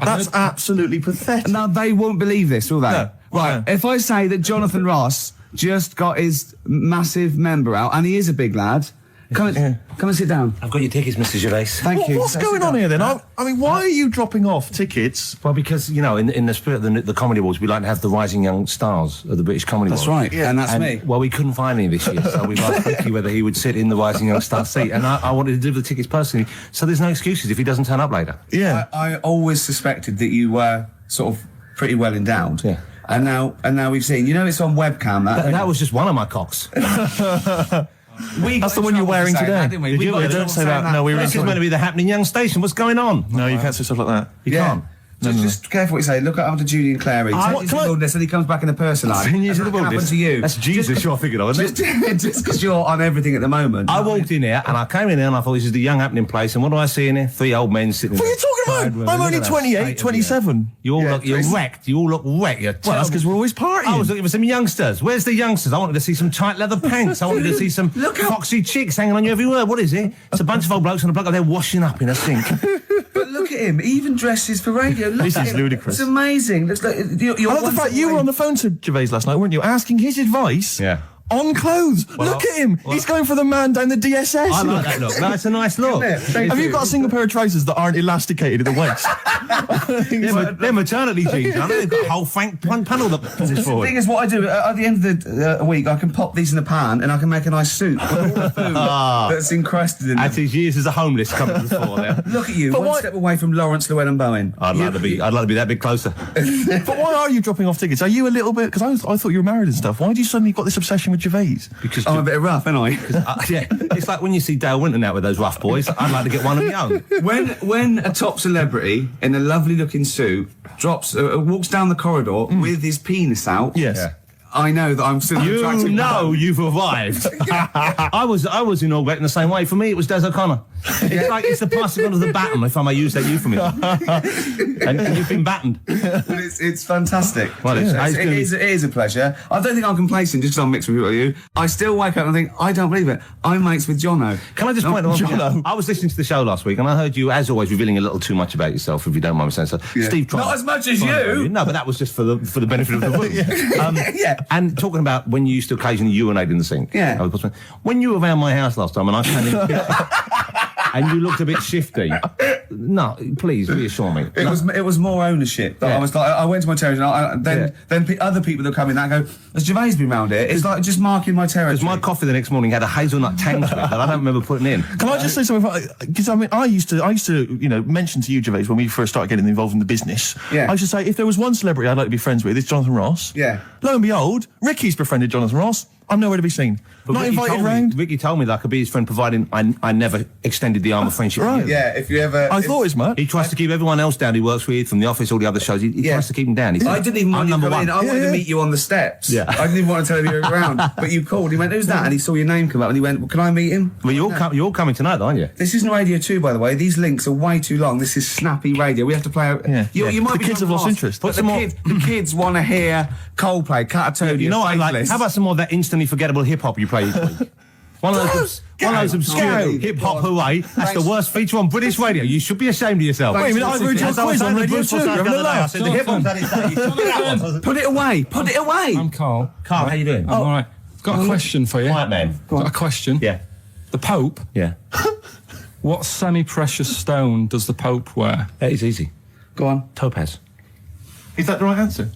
That's absolutely pathetic. Now, they won't believe this, will they? No. Right, No. if I say that Jonathan Ross just got his massive member out, and he is a big lad, come and sit down. I've got your tickets, Mr. Gervais. Thank you. What's going on here then? I mean, why are you dropping off tickets? Well, because, you know, in the spirit of the Comedy Awards, we like to have the rising young stars of the British Comedy That's Awards. right, and that's me. Well, we couldn't find any this year, so we've asked Ricky whether he would sit in the rising young star seat, and I wanted to deliver the tickets personally, so there's no excuses if he doesn't turn up later. Yeah. I always suspected that you were sort of pretty well endowed. Yeah. And now we've seen. You know, it's on webcam. That was just one of my cocks. That's the one you're wearing today. Didn't we? Did We you? got Yeah, in don't trouble say that. saying No, we were in This is meant to be the happening young station. What's going on? No, you can't say stuff like that. You can't. Just careful what you say. Look after Julian Clary. what- Take can I- his wilderness and he comes back in the person line. 10 years And of that the can happen wilderness. to you. That's Jesus you're thinking of, isn't it? Just because you're on everything at the moment. I walked in here and I came in here and I thought this is the young happening place, and what do I see in here? 3 old men sitting What are in you talking about? I'm only 28, 27. You all Yeah, look, you're wrecked. You all look wrecked. You're Well, that's because we're always partying. I was looking for some youngsters. Where's the youngsters? I wanted to see some tight leather pants. I wanted to see some Look how- foxy chicks hanging on you every word. What is it? It's a bunch of old blokes and a bloke up there washing up in a sink. But look at him. He even dresses for radio. Look This at is him. ludicrous. It's amazing. Looks like you're I love the one fact step you away. were on the phone to Gervais last night, weren't you? Asking his advice Yeah. on clothes. Look at him. He's going for the man down the DSS. I like that look. That's a nice look. Isn't it? Thank Have you you. got a single pair of trousers that aren't elasticated at the waist? They're maternity jeans. I know they've got a whole panel that puts this The thing forward. is, what I do at the end of the week, I can pop these in the pan and I can make a nice soup with all the food that's encrusted in As them. his years as a homeless come to the fore there. Look at you, But one why- step away from Lawrence Llewellyn Bowen. I'd like to be that bit closer. But why are you dropping off tickets? Are you a little bit... Because I thought you were married and stuff. Why do you suddenly got this obsession with Gervais? Because I'm a bit rough, ain't I? yeah, it's like when you see Dale Winton out with those rough boys. I'd like to get one of my own. When a top celebrity in a lovely looking suit walks down the corridor with his penis out, Yes. Yeah. I know that I'm still an You attractive know man. you've arrived. I was inaugurated in the same way. For me, it was Des O'Connor. It's like it's the passing on of the baton, if I may use that euphemism. and you've been battened. But it's fantastic. Well, it's it is a pleasure. I don't think I'm complacent just because I'm mixed with you. I still wake up and think, I don't believe it. I'm mates with Jono. Can I just point out? Jono. I was listening to the show last week, and I heard you, as always, revealing a little too much about yourself, if you don't mind me saying so. Yeah. Steve tried. Not as much as you. No, but that was just for the benefit of the room. Yeah. And talking about when you used to occasionally urinate in the sink. Yeah. When you were around my house last time, and I came in, and you looked a bit shifty. No, please reassure me. It was more ownership. That Yeah. I was like, I went to my territory, and then other people that come in that go, has Gervais been round here? It's like just marking my territory. Because my coffee the next morning had a hazelnut tang to it that I don't remember putting in. Can I just say something? Because I mean, I used to, mention to you, Gervais, when we first started getting involved in the business. Yeah. I should say, if there was one celebrity I'd like to be friends with, it's Jonathan Ross. Yeah. Lo and behold, Ricky's befriended Jonathan Ross. I'm nowhere to be seen. But Not Ricky invited told me- round. Ricky told me that I could be his friend, providing I never extended the arm of friendship. Right. with you. Yeah, if you ever... I thought as much. He tries to keep everyone else down. He works with from the office, all the other shows. He Yeah. tries to keep them down. He said, I didn't even want I'm you to number come one. in. I wanted Yeah. to meet you on the steps. Yeah. I didn't even want to tell you you were around. But you called. He went, who's that? And he saw your name come up and he went, well, can I meet him? Well, you're all coming tonight, aren't you? This isn't Radio 2, by the way. These links are way too long. This is snappy radio. We have to play out... Yeah. You might The be kids have lost interest. But the kids want to hear Coldplay, Catatonia, You know what I like? Faithless. How about some more of that instantly forgettable hip hop you play each week? One of those obscure hip hop hooray. That's the worst feature on British radio. You should be ashamed of yourself. Wait a minute, I agreed to a As I was quiz on saying to Radio Bruce 2. Forsyth You're the having a other day, I laugh. said the hip hop's had its day. You took it out. Put it away. Put it away. I'm Karl. Carl, how you doing? I'm all right. Got a question for you. Quiet man. Got a question. Yeah. The Pope. Yeah. What semi-precious stone does the Pope wear? That is easy. Go on. Topaz. Is that the right answer?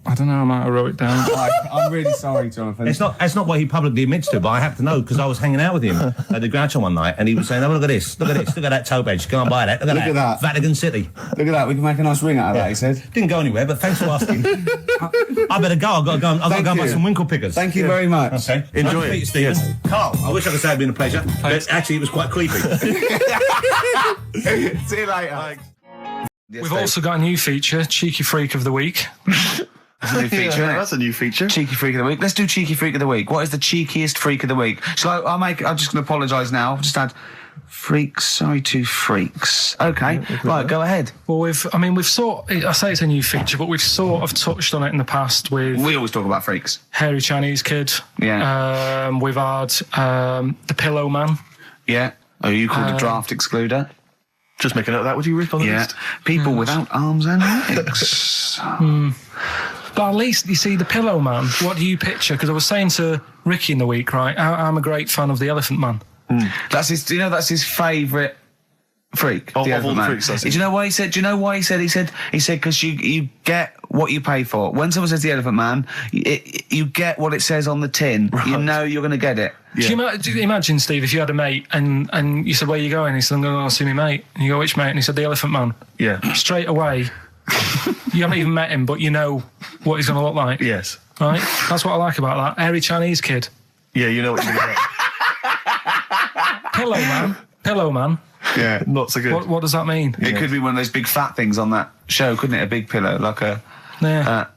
I don't know. I might have wrote it down. I'm really sorry, Jonathan. It's not what he publicly admits to, but I have to know because I was hanging out with him at the Groucho one night, and he was saying, "Oh, look at this, look at that topaz. Go and buy that. Look at that. Vatican City." Look at that. We can make a nice ring out of that, he said. Didn't go anywhere, but thanks for asking. I better go. I've got to go. I've got to go and buy you. some winkle pickers. Thank you very much. Okay. Enjoy Nice to it. meet you, Stephen. Yes. Carl, I wish I could say it'd been a pleasure, but actually it was quite creepy. See you later. We've also got a new feature, Cheeky Freak of the Week. That's a new feature, isn't it? That's a new feature. Cheeky Freak of the Week. Let's do Cheeky Freak of the Week. What is the cheekiest freak of the week? I'm just going to apologise now. I've just had Freaks, sorry to freaks. Okay, right, go ahead. Well, I say it's a new feature, but we've sort of touched on it in the past with We always talk about freaks. Hairy Chinese Kid. Yeah. We've had the Pillow Man. Yeah. Oh, you called a draft excluder? Just make a note of that, would you, Rick, on the Yeah. list? People without arms and legs. But at least, you see, the Pillow Man, what do you picture? Because I was saying to Ricky in the week, right, I'm a great fan of the Elephant Man. That's his. Do you know that's his favourite freak? Of all Elephant the Man. freaks, that's Do it. you know why he said? Do you know why he said? He said because you get what you pay for. When someone says the Elephant Man, you get what it says on the tin. Right. You know you're going to get it. Do you imagine, Steve, if you had a mate and you said, where are you going? He said, I'm going to go see my mate. And you go, which mate? And he said, the Elephant Man. Yeah. Straight away, you haven't even met him, but you know what he's going to look like. Yes. Right? That's what I like about that. Hairy Chinese Kid. Yeah, you know what you're going to get. Pillow Man. Yeah. Not so good. What does that mean? It could be one of those big fat things on that show, couldn't it? A big pillow, like a. Yeah.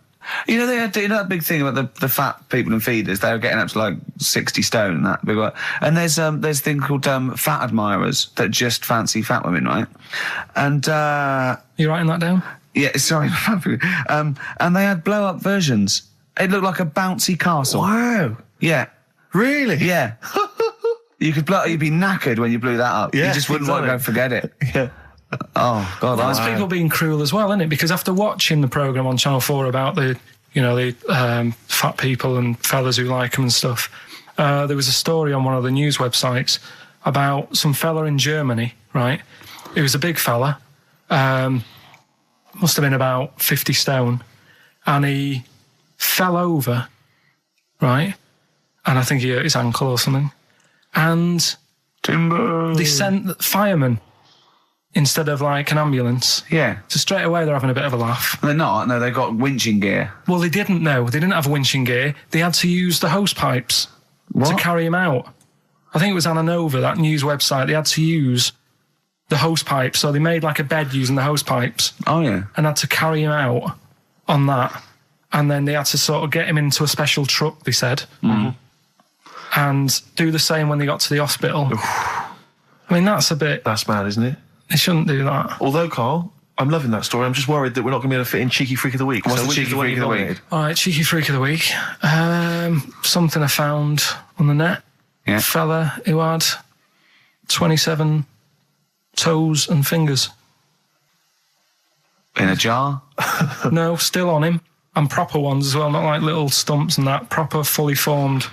You know, they had that big thing about the fat people and feeders. They were getting up to like 60 stone and that big one. And there's a thing called fat admirers that just fancy fat women, right? And You writing that down? yeah, sorry, and they had blow up versions. It looked like a bouncy castle. Wow. Yeah, Really? yeah. You'd be knackered when you blew that up. Yeah, you just wouldn't want to go and forget it. Yeah. Oh God, That's people being cruel as well, isn't it? Because after watching the programme on Channel 4 about the fat people and fellas who like them and stuff, there was a story on one of the news websites about some fella in Germany, right? He was a big fella, must have been about 50 stone, and he fell over, right? And I think he hurt his ankle or something. And timber. they sent firemen instead of like an ambulance. Yeah, So straight away they're having a bit of a laugh. they're not. No, they've got winching gear. Well, they didn't know. They didn't have winching gear. They had to use the hose pipes to carry him out. I think it was Anna Nova, that news website. They had to use the hose pipes. So they made like a bed using the hose pipes Oh yeah. and had to carry him out on that. And then they had to sort of get him into a special truck, they said. Mm-hmm. And do the same when they got to the hospital. I mean, that's That's mad, isn't it? they shouldn't do that. Although, Carl, I'm loving that story. I'm just worried that we're not going to be able to fit in Cheeky Freak of the Week. What's the which cheeky is one freak you've of the week? nominated? All right, cheeky freak of the week. Something I found on the net. Yeah. Fella who had 27 toes and fingers. In a jar. No, still on him. And proper ones as well, not like little stumps and that. Proper, fully formed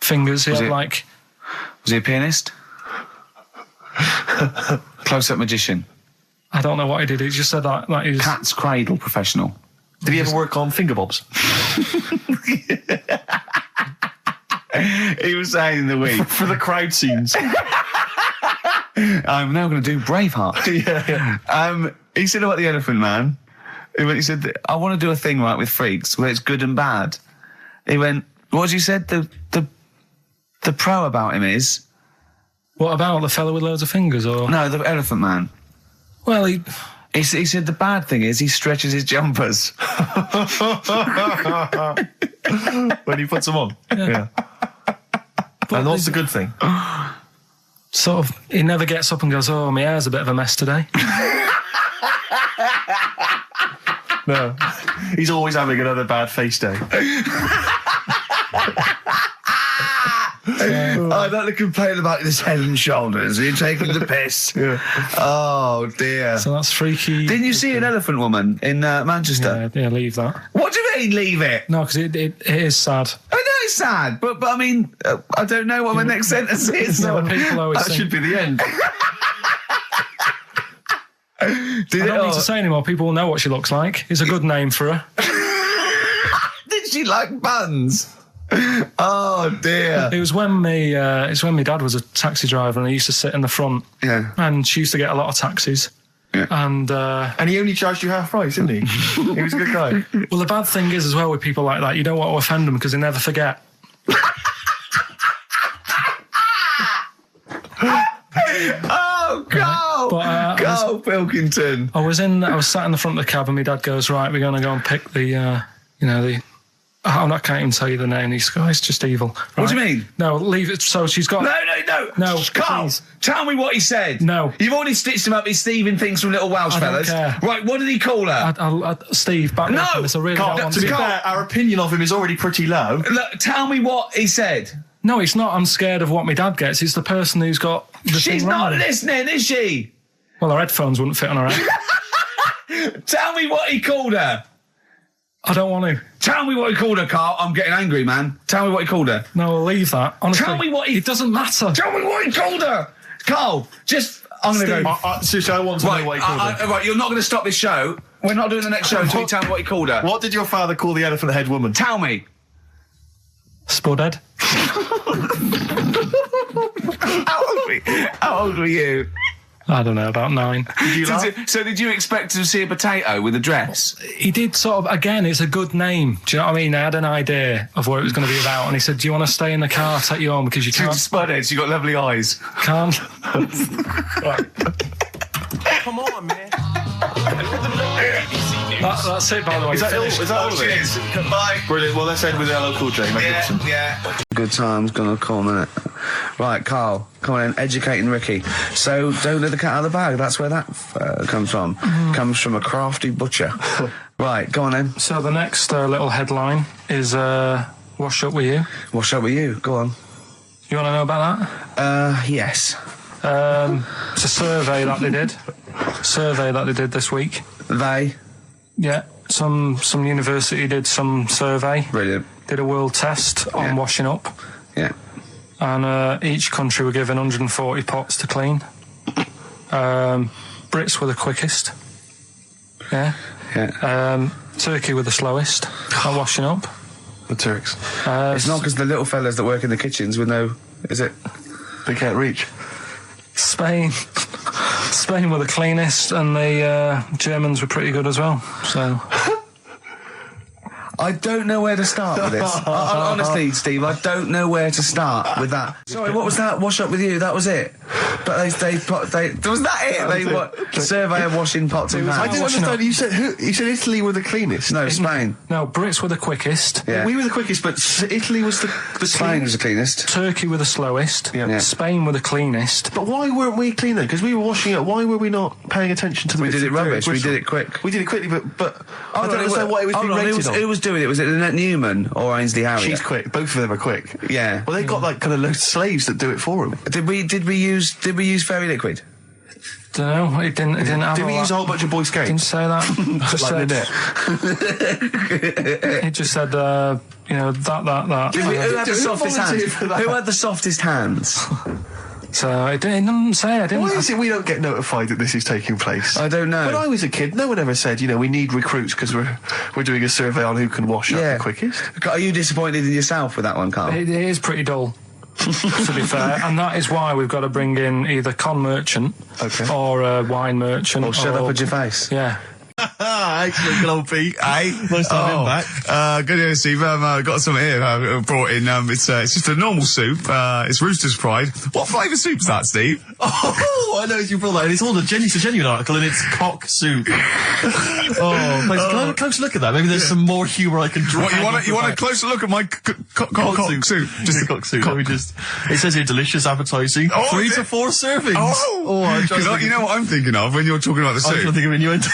fingers. He had like... Was he a pianist? Close-up magician. I don't know what he did. He just said that he was... Cat's cradle professional. Did he ever work on finger bobs? He was saying in the week. For the crowd scenes. I'm now going to do Braveheart. Yeah. He said about the Elephant Man. He said, I want to do a thing right with freaks where it's good and bad. He went, what you said? The pro about him is What about the fella with loads of fingers? Or no, the Elephant Man. Well, He said the bad thing is he stretches his jumpers. When he puts them on. Yeah. And what's the good thing? sort of, he never gets up and goes, oh, my hair's a bit of a mess today. No. He's always having another bad face day. I'd like to complain about this head and shoulders. You're taking the piss. Yeah. Oh, dear. So that's freaky. Didn't you see an elephant woman in Manchester? Yeah, leave that. What do you mean, leave it? No, because it is sad. I know it's sad, but I mean, I don't know what my next sentence is. No, people always That think, should be the end. I don't need to say anymore. People will know what she looks like. It's a good name for her. Did she like buns? Oh dear. It was when my dad was a taxi driver and he used to sit in the front. Yeah. And she used to get a lot of taxis. Yeah. And he only charged you half price, didn't he? He was a good guy. well, the bad thing is as well with people like that, you don't want to offend them because they never forget. Oh, go! But, go, Pilkington. I was sat in the front of the cab and my dad goes, right, we're going to go and pick the I can't even tell you the name. These guys just evil. Right? What do you mean? No, leave it. So she's got. No, Carl, please. tell me what he said. No. You've already stitched him up with Stephen things from Little Welsh I don't Fellas. care. Right, what did he call her? Steve, back me up on this. I really don't want To be to. fair, our opinion of him is already pretty low. Look, tell me what he said. No, it's not. I'm scared of what my dad gets. It's the person who's got the She's thing wrong not with it. listening, is she? Well, her headphones wouldn't fit on her head. Tell me what he called her. I don't want to. Tell me what he called her, Carl. I'm getting angry, man. Tell me what he called her. No, we'll leave that. Honestly, Tell me what he... It doesn't matter. Tell me what he called her. Carl, just... I'm going to go... Sushi, I want to know what he called her. Right, you're not going to stop this show. We're not doing the next show until you tell me what he called her. What did your father call the elephant head woman? Tell me. Spudhead. How old were you? I don't know, about 9. Did you laugh? So did you expect to see a potato with a dress? He did sort of, again, it's a good name. Do you know what I mean? I had an idea of what it was going to be about, and he said, do you want to stay in the car, take you home, because you can't... Spudheads, you got lovely eyes. Can't. Right. Come on, man. That's it, by the way. Is that all of it? Cheers. Bye. Brilliant. Well, let's end with LL Cool J. Magnificent. Yeah. Good time's gonna come, innit? Right, Carl, come on in, educating Ricky. So, don't let the cat out of the bag, that's where that comes from. Comes from a crafty butcher. Right, go on then. So the next little headline is Wash Up With You. What's up with you? Go on. You want to know about that? Yes. It's a survey that they did this week. They. Yeah, some university did some survey. Brilliant. Did a world test on washing up, Yeah. and each country were given 140 pots to clean. Brits were the quickest. Yeah. Yeah. Turkey were the slowest at washing up. The Turks. It's not because the little fellas that work in the kitchens with no... Is it? They can't reach. Spain were the cleanest, and the Germans were pretty good as well. So I don't know where to start with this. Honestly, Steve, I don't know where to start with that. Sorry, what was that? Wash up with you? That was it. But was that it? They survey of washing pots and I pans. didn't understand. You said who? You said Italy were the cleanest. No, Spain. no, Brits were the quickest. Yeah. We were the quickest, but Italy was the Spain was the cleanest. Turkey were the slowest. Yeah. Spain were the cleanest. But why weren't we clean then? Because we were washing it. Why were we not paying attention to the? We did it rubbish. We did it quick. We did it quickly, but I don't understand what it was being rated on. Who was doing it? Was it Lynette Newman or Ainsley Harriott? She's quick. Both of them are quick. Yeah. Well, they've got like kind of loads of slaves that do it for them. Did we use fairy liquid? Don't know. It didn't have. Did we all use a that. whole bunch of Boy Scouts? Didn't say that. Just like said, Lynette. it just said, that. Who had the softest hands? volunteered for that? Who had the softest hands? So it didn't say. I didn't. Why is it we don't get notified that this is taking place? I don't know. When I was a kid, no one ever said, we need recruits because we're doing a survey on who can wash up the quickest. Are you disappointed in yourself with that one, Carl? It is pretty dull, to be fair, and that is why we've got to bring in either con merchant or a wine merchant. Or shut up at your face. Yeah. Excellent, good old Pete. Hey, Nice to have him back. Good to see you. Got some here. Brought in. It's just a normal soup. It's Rooster's Pride. What flavour soup's that, Steve? Oh, I know you brought that. And it's all it's a genuine article, and it's cock soup. Can I have a close look at that? Maybe there's some more humour I can draw. What, you want a closer look at my cock soup? Just a cock soup. Let me just. It says here delicious, appetising. Oh, 3 is to it? 4 servings. You know what I'm thinking of when you're talking about the I'm trying to soup? think of innuendo.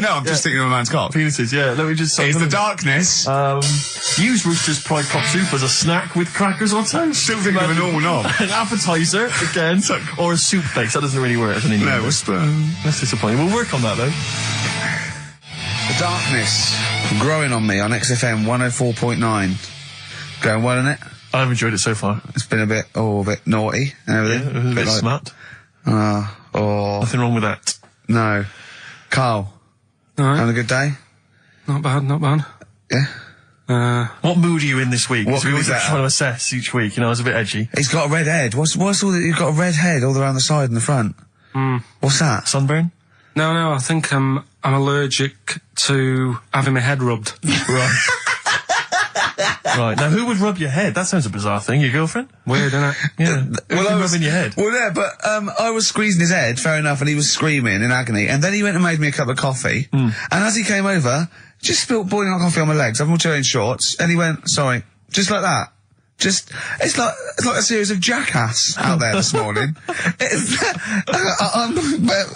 I'm just thinking of a man's cock. Penises, yeah. Let me just. It's the darkness. Use Rooster's Pride cock soup as a snack with crackers or toast. Still thinking of a normal knob. An appetiser again, or a soup base. That doesn't really work as an innuendo. No, whisper. That's disappointing. We'll work on that though. The darkness growing on me on XFM 104.9. Going well, isn't it? I've enjoyed it so far. It's been a bit naughty and everything. A bit smart. Nothing wrong with that. No. Carl, having a good day? Not bad. Yeah. What mood are you in this week? What we mood always is that? trying to assess each week. It's a bit edgy. He's got a red head. What's all that? You've got a red head all around the side and the front. What's that? Sunburn? No, I think I'm allergic to having my head rubbed. Right. Right. Now, who would rub your head? That sounds a bizarre thing. Your girlfriend? Weird, isn't it? Yeah. Who's rubbing your head? Well, yeah, but I was squeezing his head, fair enough, and he was screaming in agony. And then he went and made me a cup of coffee. And as he came over, just spilled boiling hot coffee on my legs. I'm all wearing shorts. And he went, sorry, just like that. It's like a series of Jackass out there this morning.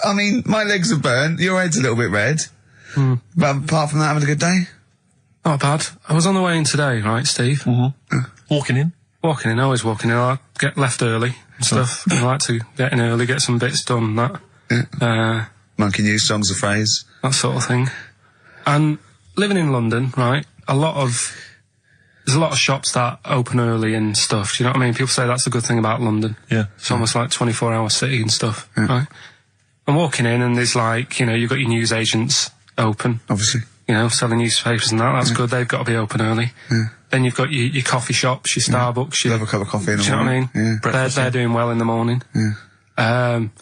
I mean, my legs are burnt. Your head's a little bit red. But apart from that, having a good day? Not bad. I was on the way in today, right, Steve? Walking in. Always walking in. I get left early and stuff. I like to get in early, get some bits done, that. Monkey news, songs of phrase. That sort of thing. And living in London, right, there's a lot of shops that open early and stuff. Do you know what I mean? People say that's a good thing about London. Yeah. It's almost like 24-hour city and stuff, right? I'm walking in and there's like, you've got your newsagents open. Obviously. Selling newspapers and that. That's good. They've got to be open early. Then you've got your coffee shops, your Starbucks. Have a cup of coffee in the do you know morning. what I mean? They're doing well in the morning. Then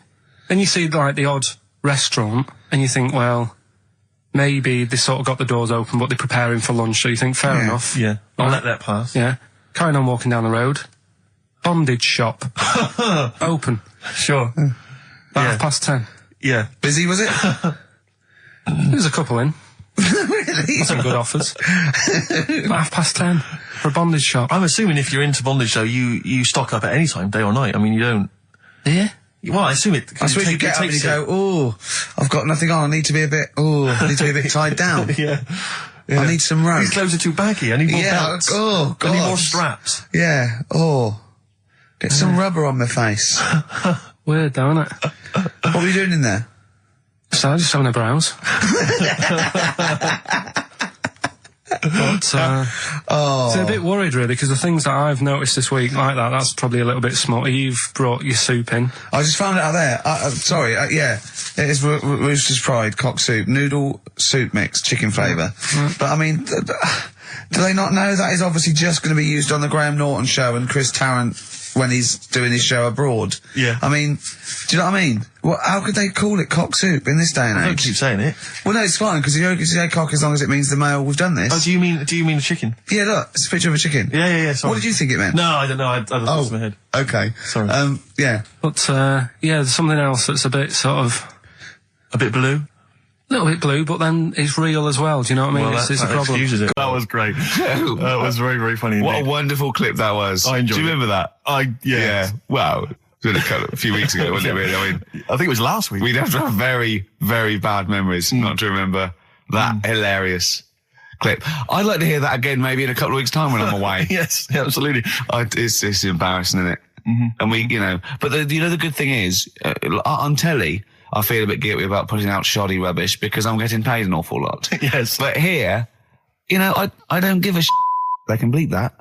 you see like the odd restaurant and you think, well, maybe they sort of got the doors open, but they're preparing for lunch. So you think, fair enough. Yeah, I'll let that pass. Yeah. Carrying on walking down the road. Bondage shop. Open. Sure. About 10:30. Yeah. Busy, was it? There's a couple in. Really? Some good offers. About 10:30 for a bondage shop. I'm assuming if you're into bondage, though, you stock up at any time, day or night. I mean, you don't. Yeah. Well, I assume it. I suppose you get up and you go, oh, I've got nothing on. I need to be a bit tied down. Yeah. I need some rope. These clothes are too baggy. I need more belts. Oh, God. I need more straps. Yeah. Oh. Get some rubber on my face. Weird, though, isn't it? What were you doing in there? So just having a browse. But, so a bit worried really, because the things that I've noticed this week like that's probably a little bit small. You've brought your soup in. I just found it out there. Sorry, yeah. It is Rooster's Pride, cock soup, noodle soup mix, chicken flavour. But I mean, do they not know that is obviously just going to be used on the Graham Norton show and Chris Tarrant when he's doing his show abroad? Yeah. I mean, do you know what I mean? How could they call it cock soup in this day and age? Don't keep saying it. Well, no, it's fine, because you can say cock as long as it means the male, we've done this. Oh, do you mean the chicken? Yeah, look, it's a picture of a chicken. Yeah, sorry. What did you think it meant? No, I don't know. I don't know. It's in my head. Okay. Sorry. Yeah. But, there's something else that's a bit sort of... A bit blue? A little bit blue, but then it's real as well. Do you know what I mean? Well, it's a that problem. excuses it. That was great. That was very, very funny indeed. What a wonderful clip that was. I enjoyed it. Do you remember that? Yeah. Wow. It was a few weeks ago, wasn't it, really? I mean, I think it was last week. we'd have to have very, very bad memories not to remember that hilarious clip. I'd like to hear that again maybe in a couple of weeks' time when I'm away. Yes, absolutely. It's embarrassing, isn't it? And we, but the good thing is, on telly, I feel a bit guilty about putting out shoddy rubbish because I'm getting paid an awful lot. Yes. But here, I don't give a They can bleep that.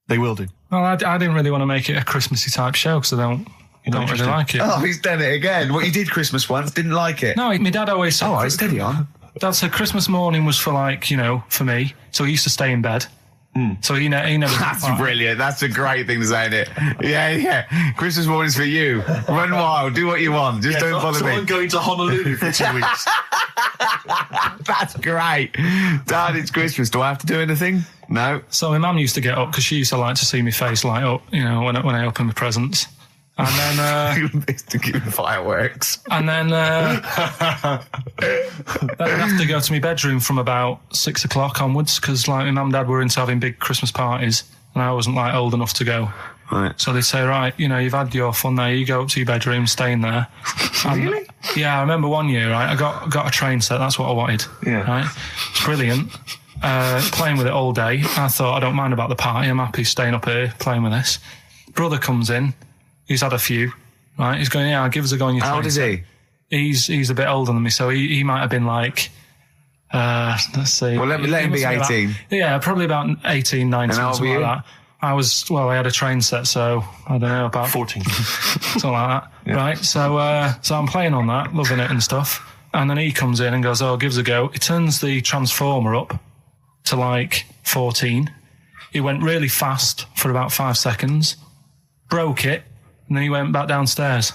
They will do. Well, I didn't really want to make it a Christmassy type show because I don't really like it. Oh, he's done it again. What you did Christmas once, didn't like it. No, my dad always said... Oh, it's steady on. Dad said Christmas morning was for for me. So he used to stay in bed. So he never... That's brilliant. That's a great thing to say, isn't it? Yeah. Christmas morning's for you. Run wild. Do what you want. Just don't bother me. I'm going to Honolulu for 2 weeks. That's great. Dad, it's Christmas. Do I have to do anything? No. So my mum used to get up because she used to like to see my face light up, when I open my presents. And then... to keep the fireworks. And then I'd have to go to my bedroom from about 6 o'clock onwards because my mum and dad were into having big Christmas parties and I wasn't old enough to go. Right. So they'd say, right, you've had your fun there, you go up to your bedroom, stay in there. Really? Yeah, I remember one year, right, I got a train set, that's what I wanted. Yeah. Right? It's brilliant. Playing with it all day. I thought, I don't mind about the party, I'm happy staying up here playing with this. Brother comes in, he's had a few, right? He's going, give us a go on your train. How old is he? He's a bit older than me, so he might have been let's see. Well, let him be 18. Probably about 18, 19, And how old something were like you? that. I had a train set, so I don't know, about 14. something like that. Yeah. Right, so I'm playing on that, loving it and stuff. And then he comes in and goes, give us a go. He turns the transformer up to 14. He went really fast for about 5 seconds, broke it, and then he went back downstairs.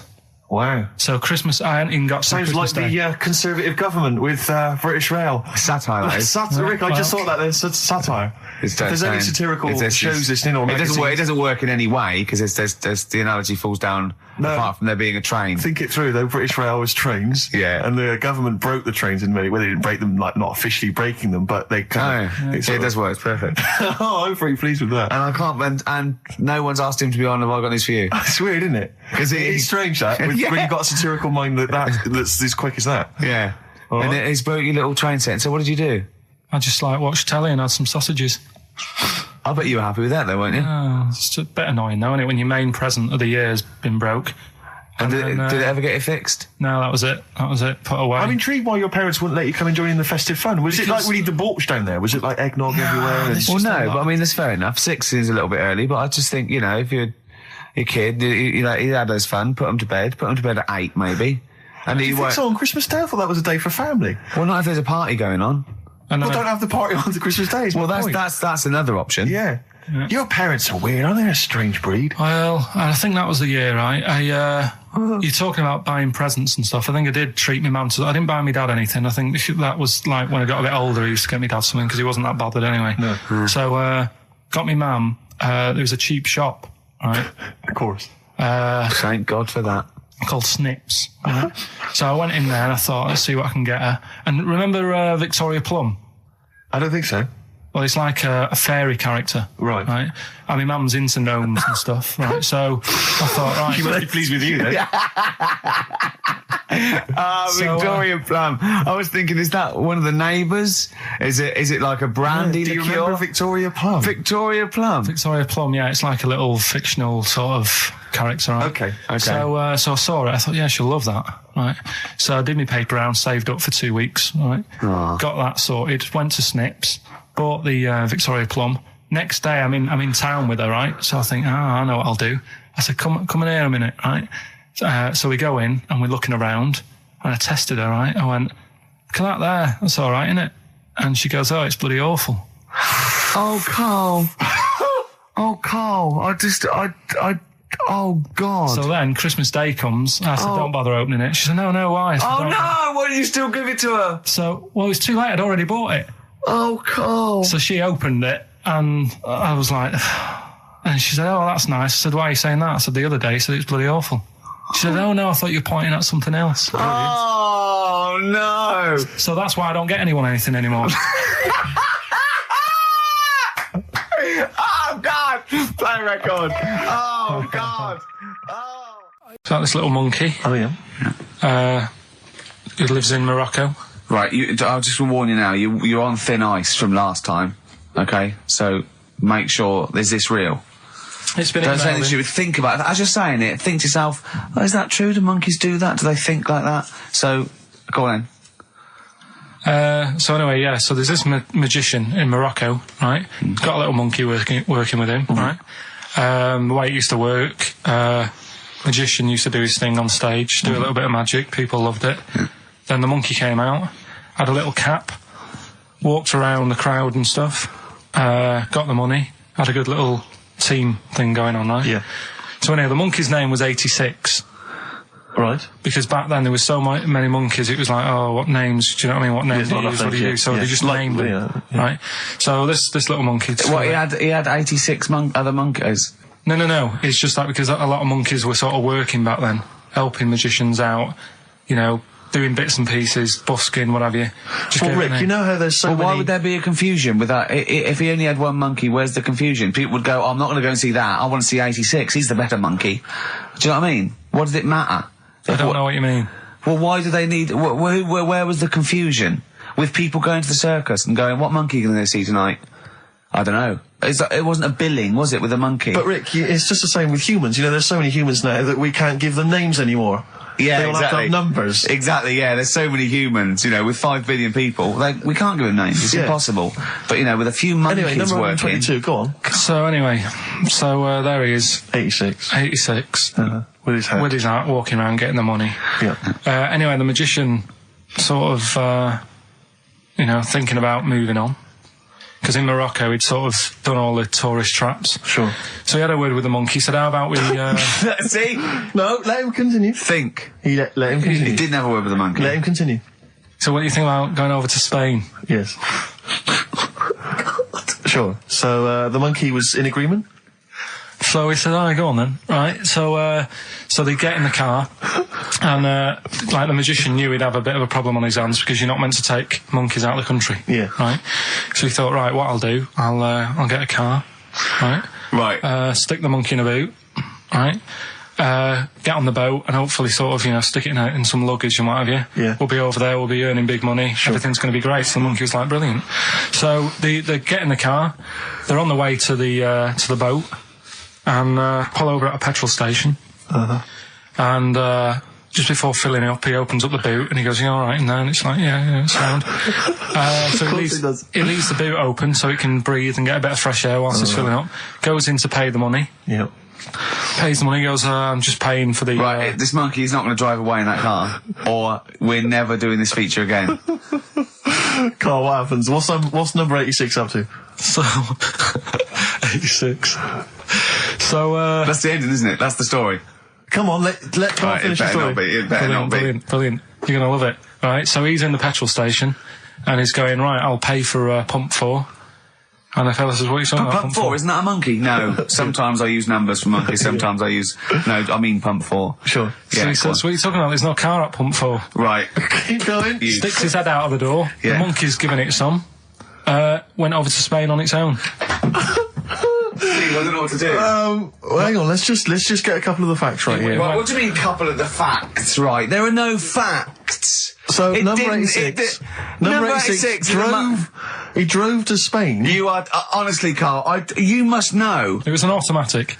Wow. So Christmas, I hadn't even got to Sounds Christmas like Day. the Conservative government with British Rail. Satire, that is. Rick, I just thought that there's satire. If there's any satirical shows listening or it doesn't work in any way because there's the analogy falls down No. apart from there being a train. Think it through, though. British Railways trains. Yeah. And the government broke the trains in many. Well, they didn't break them, like, not officially breaking them, but they kind of. It does work. It's perfect. Oh, I'm very pleased with that. And I can't. And no one's asked him to be on. Have I got news for you? It's weird, isn't it? Because It's strange that when Yeah. you've got a satirical mind that's as quick as that. Yeah. All And right. he's broke your little train set. So what did you do? I just like watched telly and had some sausages. I bet you were happy with that, though, weren't you? Oh, it's a bit annoying though, isn't it, when your main present of the year has been broke. And did then, it ever get it fixed? No, that was it. That was it. Put away. I'm intrigued why your parents wouldn't let you come and join in the festive fun. Was it like really debauched down there? Was it like eggnog everywhere? And... Well, no, but I mean, that's fair enough. 6 is a little bit early, but I just think, you know, if you're a kid, you know, he had his fun, put him to bed at 8 maybe. And Do he you think won't. so on Christmas Day? I thought that was a day for family. Well, not if there's a party going on. And Well, then don't have the party on the Christmas Day. is Well, my point. that's another option. Yeah. Your parents are weird, aren't they? A strange breed. Well, I think that was the year, right? You're talking about buying presents and stuff. I think I did treat my mum to. I didn't buy my dad anything. I think that was like when I got a bit older, I used to get my dad something because he wasn't that bothered anyway. No. So got my mum. There was a cheap shop, right? Of course. Thank God for that. Called Snips. Right? So I went in there and I thought, let's see what I can get her. And remember Victoria Plum? I don't think so. Well, it's like a fairy character. Right. Right. And my mum's into gnomes and stuff. Right. So I thought, right. She must be pleased with you, then. Victoria Plum. I was thinking, is that one of the neighbours? Is it like a brandy Do you liqueur? remember Victoria Plum? Victoria Plum. Victoria Plum, yeah, it's like a little fictional sort of character, right? Okay. So I saw it. I thought, yeah, she'll love that, right? So I did my paper round, saved up for 2 weeks, right? Got that sorted. Went to Snips, bought the Victoria Plum. Next day, I'm in town with her, right? So I think, I know what I'll do. I said, come in here a minute, right? So we go in and we're looking around, and I tested her, right? I went, look at that there. That's all right, isn't it? And she goes, oh, it's bloody awful. Oh, Karl. Oh, Karl. Oh, God. So then Christmas Day comes. I said, don't bother opening it. She said, no, why? I said, Oh, "Don't." no. Why did you still give it to her? So, well, it was too late. I'd already bought it. Oh, Karl. So she opened it, and I was like, and she said, oh, that's nice. I said, why are you saying that? I said, the other day, she said, it's bloody awful. She said, oh, no, I thought you were pointing at something else. Oh, no. So that's why I don't get anyone anything anymore. Oh, God. Play a record. Oh, God. Oh. So this little monkey, Oh, yeah. who lives in Morocco. Right, I'll just warn you now, you're on thin ice from last time, okay? So make sure, is this real? It's been Don't say emailed anything in. stupid. Think about it. As you're saying it, think to yourself, oh, is that true? Do monkeys do that? Do they think like that? So, go on then. So anyway, yeah, so there's this magician in Morocco, right? He's got a little monkey working with him, right? The way it used to work, magician used to do his thing on stage, do a little bit of magic, people loved it. Then the monkey came out, had a little cap, walked around the crowd and stuff, got the money, had a good little team thing going on, right? Yeah. So anyway, the monkey's name was 86. Right. Because back then there was so many monkeys, it was like, oh, what names, do you know what I mean? What names do you use? What do you do? So they just named them, right? So this little monkey... What, he had 86 other monkeys? No. It's just that because a lot of monkeys were sort of working back then, helping magicians out, you know, doing bits and pieces, busking, what have you. Just Well, gave it a Rick, name. you know how there's so many... Why would there be a confusion with that? If he only had one monkey, where's the confusion? People would go, oh, I'm not going to go and see that. I want to see 86. He's the better monkey. Do you know what I mean? What does it matter? I don't know what you mean. Well, why do they need... Where was the confusion? With people going to the circus and going, what monkey are you going to see tonight? I don't know. It wasn't a billing, was it, with a monkey? But Rick, it's just the same with humans. You know, there's so many humans now that we can't give them names anymore. Yeah, they all have to have numbers. Exactly, yeah. There's so many humans, you know, with 5 billion people. We can't give them names. It's impossible. But, you know, with a few monkeys Anyway, number working... 122, go on. So anyway, there he is. 86. 86. With his hat. With his hat, walking around getting the money. Yeah. Anyway, the magician sort of, thinking about moving on. Because in Morocco, he'd sort of done all the tourist traps. Sure. So he had a word with the monkey, said, how about we... See? No, let him continue. Think. Let him continue. He didn't have a word with the monkey. Let him continue. So what do you think about going over to Spain? Yes. Sure. So, the monkey was in agreement? So he said, "Go on then." Right. So they get in the car, and like the magician knew he'd have a bit of a problem on his hands because you're not meant to take monkeys out of the country. Yeah. Right. So he thought, right, what I'll do, I'll get a car. Right. Right. Stick the monkey in a boot. Right. Get on the boat and hopefully sort of, stick it in some luggage and what have you. Yeah. We'll be over there, we'll be earning big money, everything's going to be great. So the monkey was like, brilliant. So they get in the car, they're on the way to the boat, and pull over at a petrol station. And just before filling it up, he opens up the boot and he goes, "You all right in there?" And it's like, yeah, it's sound. So he leaves the boot open so it can breathe and get a bit of fresh air whilst it's filling up. Goes in to pay the money. Yeah. Pays the money, goes, "I'm just paying for the..." Right, this monkey is not going to drive away in that car, or we're never doing this feature again. Carl, what happens? What's number 86 up to? So, 86. So, That's the ending, isn't it? That's the story. Come on, let Carl Right, finish it the better story. not be. It better not be. Brilliant. You're going to love it. Right, so he's in the petrol station, and he's going, "Right, I'll pay for pump 4. And the fella says, "What are you talking about? Pump 4, isn't that a monkey? No. Sometimes I use numbers for monkeys, sometimes I use... No, I mean pump 4. Sure. So Yeah, he says, "What are you talking about? There's no car at pump 4. right. Keep going. Sticks his head out of the door. Yeah. The monkey's giving it some. Went over to Spain on its own. I don't know what to do. Well, hang on, let's just get a couple of the facts right here. Right, what do you mean, couple of the facts? Right, there are no facts. So It number didn't- 86. Number 86 is a He drove to Spain. You are honestly, Carl. You must know. It was an automatic.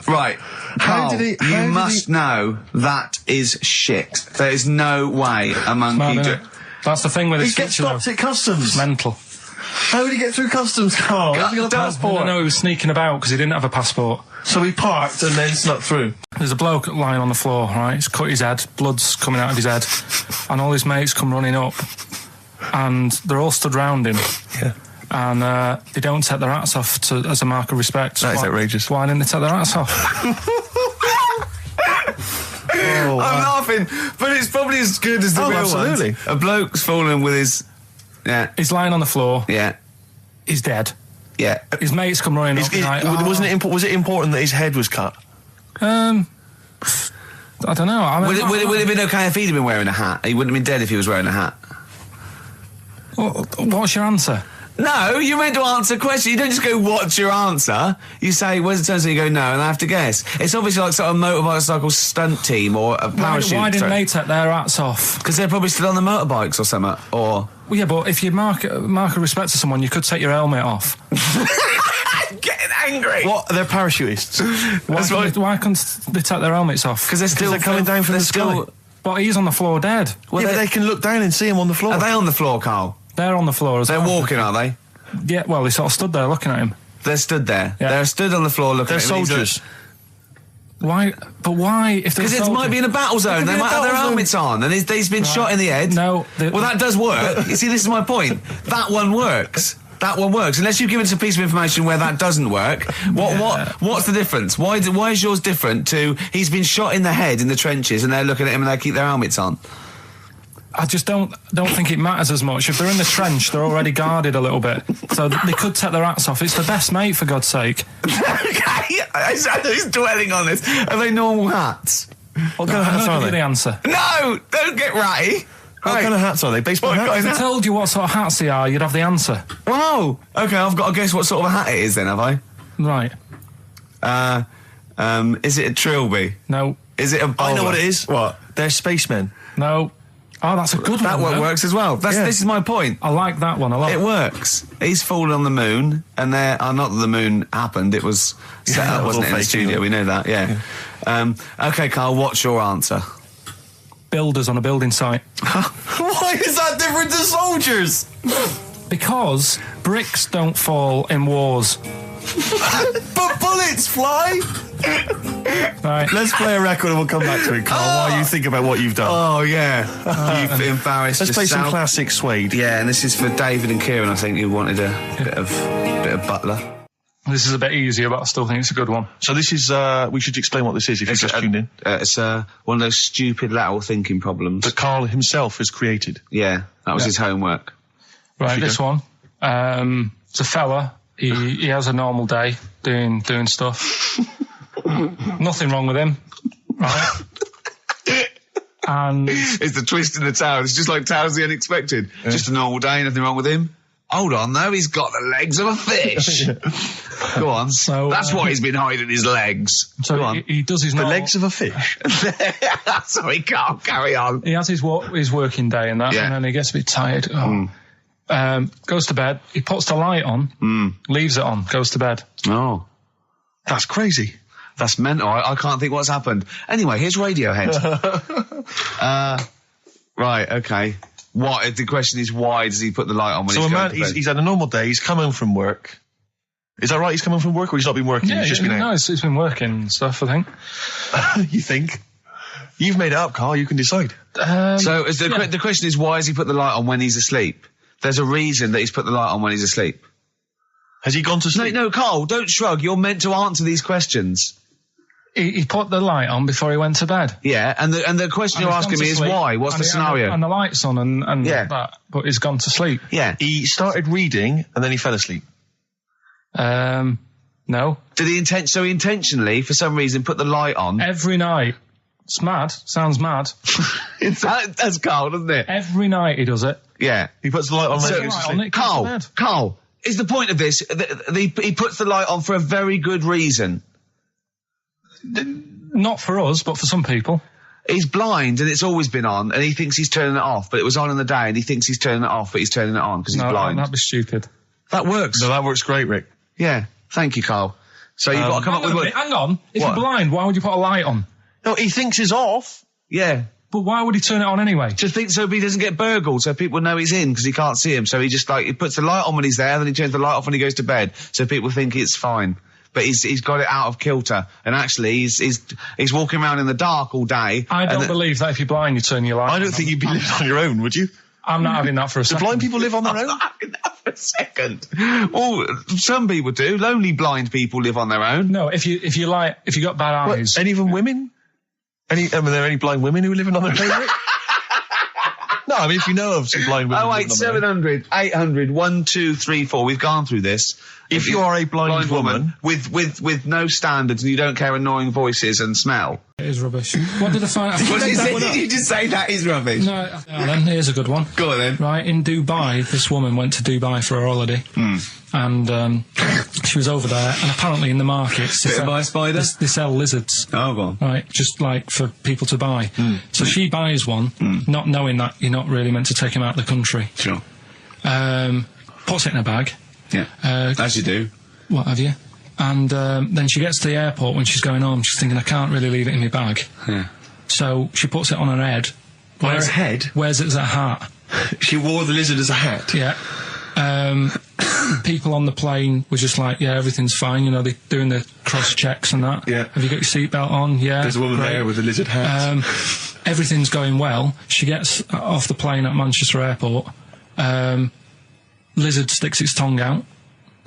Right, Carl. how you must know that is shit. There is no way a monkey. No. That's the thing with He this gets feature, though. stopped at customs. Mental. How did he get through customs, Carl? Has he got a passport? No, he was sneaking about because he didn't have a passport. So he parked and then snuck through. There's a bloke lying on the floor, right? He's cut his head, blood's coming out of his head, and all his mates come running up, and they're all stood round him. Yeah. And they don't take their hats off as a mark of respect. That is outrageous. Why didn't they take their hats off? Oh, I'm laughing, but it's probably as good as the real absolutely. ones. A bloke's fallen with his. Yeah, He's lying on the floor. yeah, He's dead. yeah. His mates come running up. And like, Wasn't it was it important that his head was cut? I don't know. I mean, Would it have been okay if he'd been wearing a hat? He wouldn't have been dead if he was wearing a hat. What's your answer? No, you're meant to answer questions. You don't just go, "What's your answer?" You say, "Where's the turn?" So you go, "No," and I have to guess. It's obviously like sort of motorcycle stunt team or a parachute. Why didn't they take their hats off? Because they're probably still on the motorbikes or something. Or Well, yeah, but if you mark a respect to someone, you could take your helmet off. I'm getting angry. What? They're parachutists. Why couldn't they take their helmets off? Because they're still they're coming down from they're the sky. still- But he's on the floor dead. Well, Yeah, but they can look down and see him on the floor. are they on the floor, Carl? They're on the floor as They're well. walking, are they? Yeah, well, they sort of stood there looking at him. They're stood there. Yeah. They're stood on the floor looking They're at him. soldiers. Why? But why? If they're Because it might be in a battle zone. They be in a might have their battle zone. helmets on, and he's been shot in the head. No. Well, that does work. You see, this is my point. That one works. That one works. Unless you've given us a piece of information where that doesn't work. What's the difference? Why is yours different to he's been shot in the head in the trenches and they're looking at him and they keep their helmets on? I just don't think it matters as much. If they're in the trench, they're already guarded a little bit, so they could take their hats off. It's the best mate, for God's sake. Okay, he's dwelling on this. Are they normal hats? What kind of I'm hats going are to give you the they? answer. No, don't get ratty. What kind of hats are they? Baseball What hats? kind If I told you what sort of hats they are, you'd have the answer. Wow. Okay, I've got to guess what sort of a hat it is then, have I? Right. Is it a trilby? No. Is it a bowler? I know what it is. What? They're spacemen. No. Oh, that's a good That one. one though. works as well. Yeah. This is my point. I like that one a lot. It works. He's fallen on the moon, and not that the moon happened. It was set Yeah, up, it was wasn't it, all in the fake, studio? yeah. We know that, yeah. Okay, Carl, what's your answer? Builders on a building site. Why is that different to soldiers? Because bricks don't fall in wars. But bullets fly. Right. Let's play a record and we'll come back to it, Carl, while you think about what you've done. Oh, yeah. You've embarrassed Let's play some yourself. classic Suede. Yeah, and this is for David and Kieran, I think, who wanted a bit of Butler. This is a bit easier, but I still think it's a good one. So this is, we should explain what this is if you just tuned in. It's one of those stupid lateral thinking problems. That Karl himself has created. Yeah, that was his homework. Right, you this one. It's a fella. He has a normal day doing stuff. Nothing wrong with him, right? And It's the twist in the tale. It's just like Tales of the Unexpected. Just a normal day, nothing wrong with him. Hold on, though, he's got the legs of a fish. Go on. So, That's why he's been hiding his legs. so Go on. he does his The normal, legs of a fish. Sorry, Carl, carry on. He has his working day and that, Yeah. and then he gets a bit tired. Goes to bed. He puts the light on, leaves it on, goes to bed. Oh, That's crazy. that's mental. I can't think what's happened. Anyway, here's Radiohead. Right, okay. What? The question is, why does he put the light on when So he's a going man, to bed? he's had a normal day. He's come home from work. Is that right? He's come home from work, or he's not been working? Yeah, he's just been no, out. it's been working and stuff, I think. You think? You've made it up, Carl. You can decide. So is the question is, why has he put the light on when he's asleep? There's a reason that he's put the light on when he's asleep. Has he gone to No, sleep? no, Carl, don't shrug. You're meant to answer these questions. He put the light on before he went to bed. Yeah, and the question And you're he's asking gone me to is sleep, why? What's and the he- scenario? And the light's on and Yeah. that, but he's gone to sleep. Yeah. He started reading and then he fell asleep. No. Did he intentionally, for some reason, put the light on? Every night. It's mad. Sounds mad. That's Carl, doesn't it? Every night he does it. Yeah. He puts the light on when he goes to Light sleep. on, it goes to bed. Carl, is the point of this, he puts the light on for a very good reason. Not for us, but for some people. He's blind and it's always been on and he thinks he's turning it off, but it was on in the day and he thinks he's turning it off, but he's turning it on because he's No, blind. that'd be stupid. That works. No, that works great, Rick. Yeah. Thank you, Carl. So you've got to come up with what... Hang on. If What? you're blind, why would you put a light on? No, he thinks it's off. Yeah. But why would he turn it on anyway? Just think so he doesn't get burgled, so people know he's in because he can't see him. So he just he puts the light on when he's there, then he turns the light off when he goes to bed, so people think it's fine. But he's got it out of kilter, and actually he's walking around in the dark all day. I don't believe that if you're blind, you turn your light on. I don't think you'd be living on your own, would you? I'm not having that for a Do second. blind people live on their own? For a second. Well, some people do. Lonely blind people live on their own. No, if you got bad eyes. What, any of them women? Are there any blind women who are living on their own? Rick? No, I mean, if you know of some blind women. Oh, living on their own. 800 800 1234. We've gone through this. If you are a blind woman with no standards and you don't care annoying voices and smell. It is rubbish. What did I find? Did you just say that is rubbish? No, then here's a good one. Go on then. Right, in Dubai, this woman went to Dubai for a holiday. And she was over there, and apparently in the markets Bit of my spider? they sell lizards. Oh, go on. Right, just like for people to buy. So she buys one, not knowing that you're not really meant to take him out of the country. Sure. Puts it in a bag. Yeah. As you do. What have you? And then she gets to the airport when she's going home. She's thinking, I can't really leave it in my bag. Yeah. So she puts it on her head. On her head? Wears it as a hat. She wore the lizard as a hat. Yeah. People on the plane were just like, yeah, everything's fine. You know, they're doing the cross checks and that. Yeah. Have you got your seatbelt on? Yeah. There's a woman great. there with a lizard hat. Everything's going well. She gets off the plane at Manchester Airport. Lizard sticks its tongue out.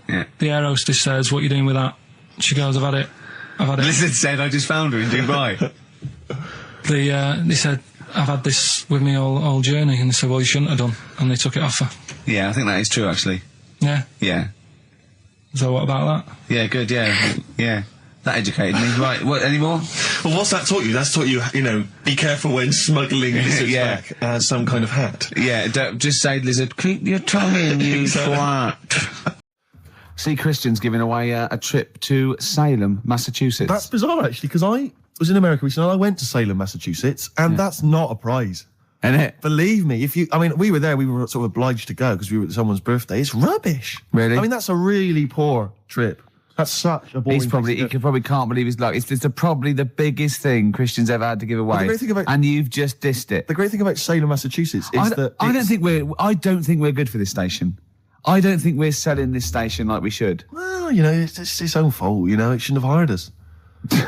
Yeah. The air hostess says, what are you doing with that? She goes, I've had it. Lizard said, I just found her in Dubai. They said, I've had this with me all journey. And they said, well, you shouldn't have done. And they took it off her. Yeah, I think that is true, actually. Yeah. Yeah. So what about that? Yeah, good, yeah. Yeah. That educated me. Right, what, any more? Well, what's that taught you? That's taught you, be careful when smuggling lizards Yeah. back as some kind of hat. Yeah, don't, just say, lizard, keep your tongue in, you twat. See, Christian's giving away a trip to Salem, Massachusetts. That's bizarre, actually, because I was in America recently and I went to Salem, Massachusetts, and that's not a prize. Isn't it? Believe me, we were there, we were sort of obliged to go because we were at someone's birthday. It's rubbish. Really? I mean, that's a really poor trip. That's such a boring He probably can't believe his luck. It's probably the biggest thing Christian's ever had to give away. the great thing about- and you've just dissed it. The great thing about Salem, Massachusetts is that I don't think we're good for this station. I don't think we're selling this station like we should. Well, it's its own fault, it shouldn't have hired us.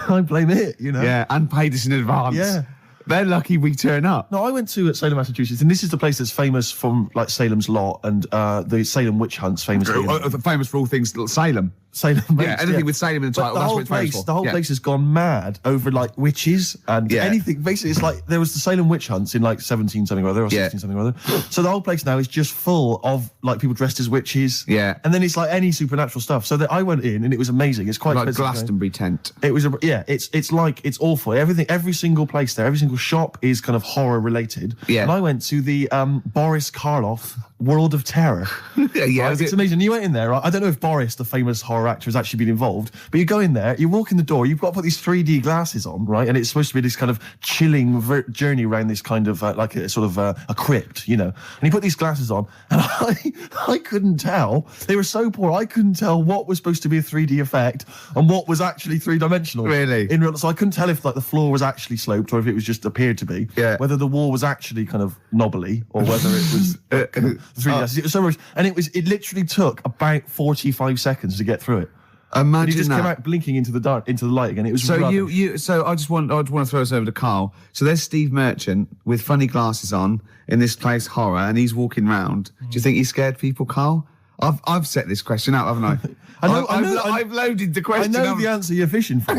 I blame it, Yeah, and paid us in advance. Yeah. They're lucky we turn up. No, I went to Salem, Massachusetts, and this is the place that's famous from, like, Salem's Lot and the Salem witch hunts, famously. Famous for all things Salem. Salem Makes. Yeah, anything with Salem in the But title, that's what it's famous for. The whole Yeah. place has gone mad over like witches and Yeah. anything. Basically, it's like there was the Salem witch hunts in like 17 something or other, or Yeah. 16 something or other. So the whole place now is just full of like people dressed as witches. Yeah. And then it's like any supernatural stuff. So that I went in and it was amazing. It's quite Like expensive. Glastonbury tent. It was it's awful. Every single place there, every single shop is kind of horror related. Yeah. And I went to the Boris Karloff World of Terror. Yeah, Right? It's amazing. You went in there, right? I don't know if Boris, the famous horror actor, has actually been involved, but you go in there, you walk in the door, you've got to put these 3D glasses on, right? And it's supposed to be this kind of chilling journey around this kind of like a sort of a crypt, you know. And you put these glasses on, and I couldn't tell. They were so poor. I couldn't tell what was supposed to be a 3D effect and what was actually three-dimensional. Really? In real, so I couldn't tell if like the floor was actually sloped or if it was just appeared to be. Yeah. Whether the wall was actually kind of knobbly or whether it was kind of 3D glasses. It was so much, and it literally took about 45 seconds to get through it. And Imagine he just that. came out blinking into the light again. It was So rubbish. so I want to throw us over to Karl. So there's Steve Merchant with funny glasses on in this place horror, and he's walking round. Do you think he scared people, Karl? I've set this question out, haven't I? I've loaded the I question. know the answer you're fishing for.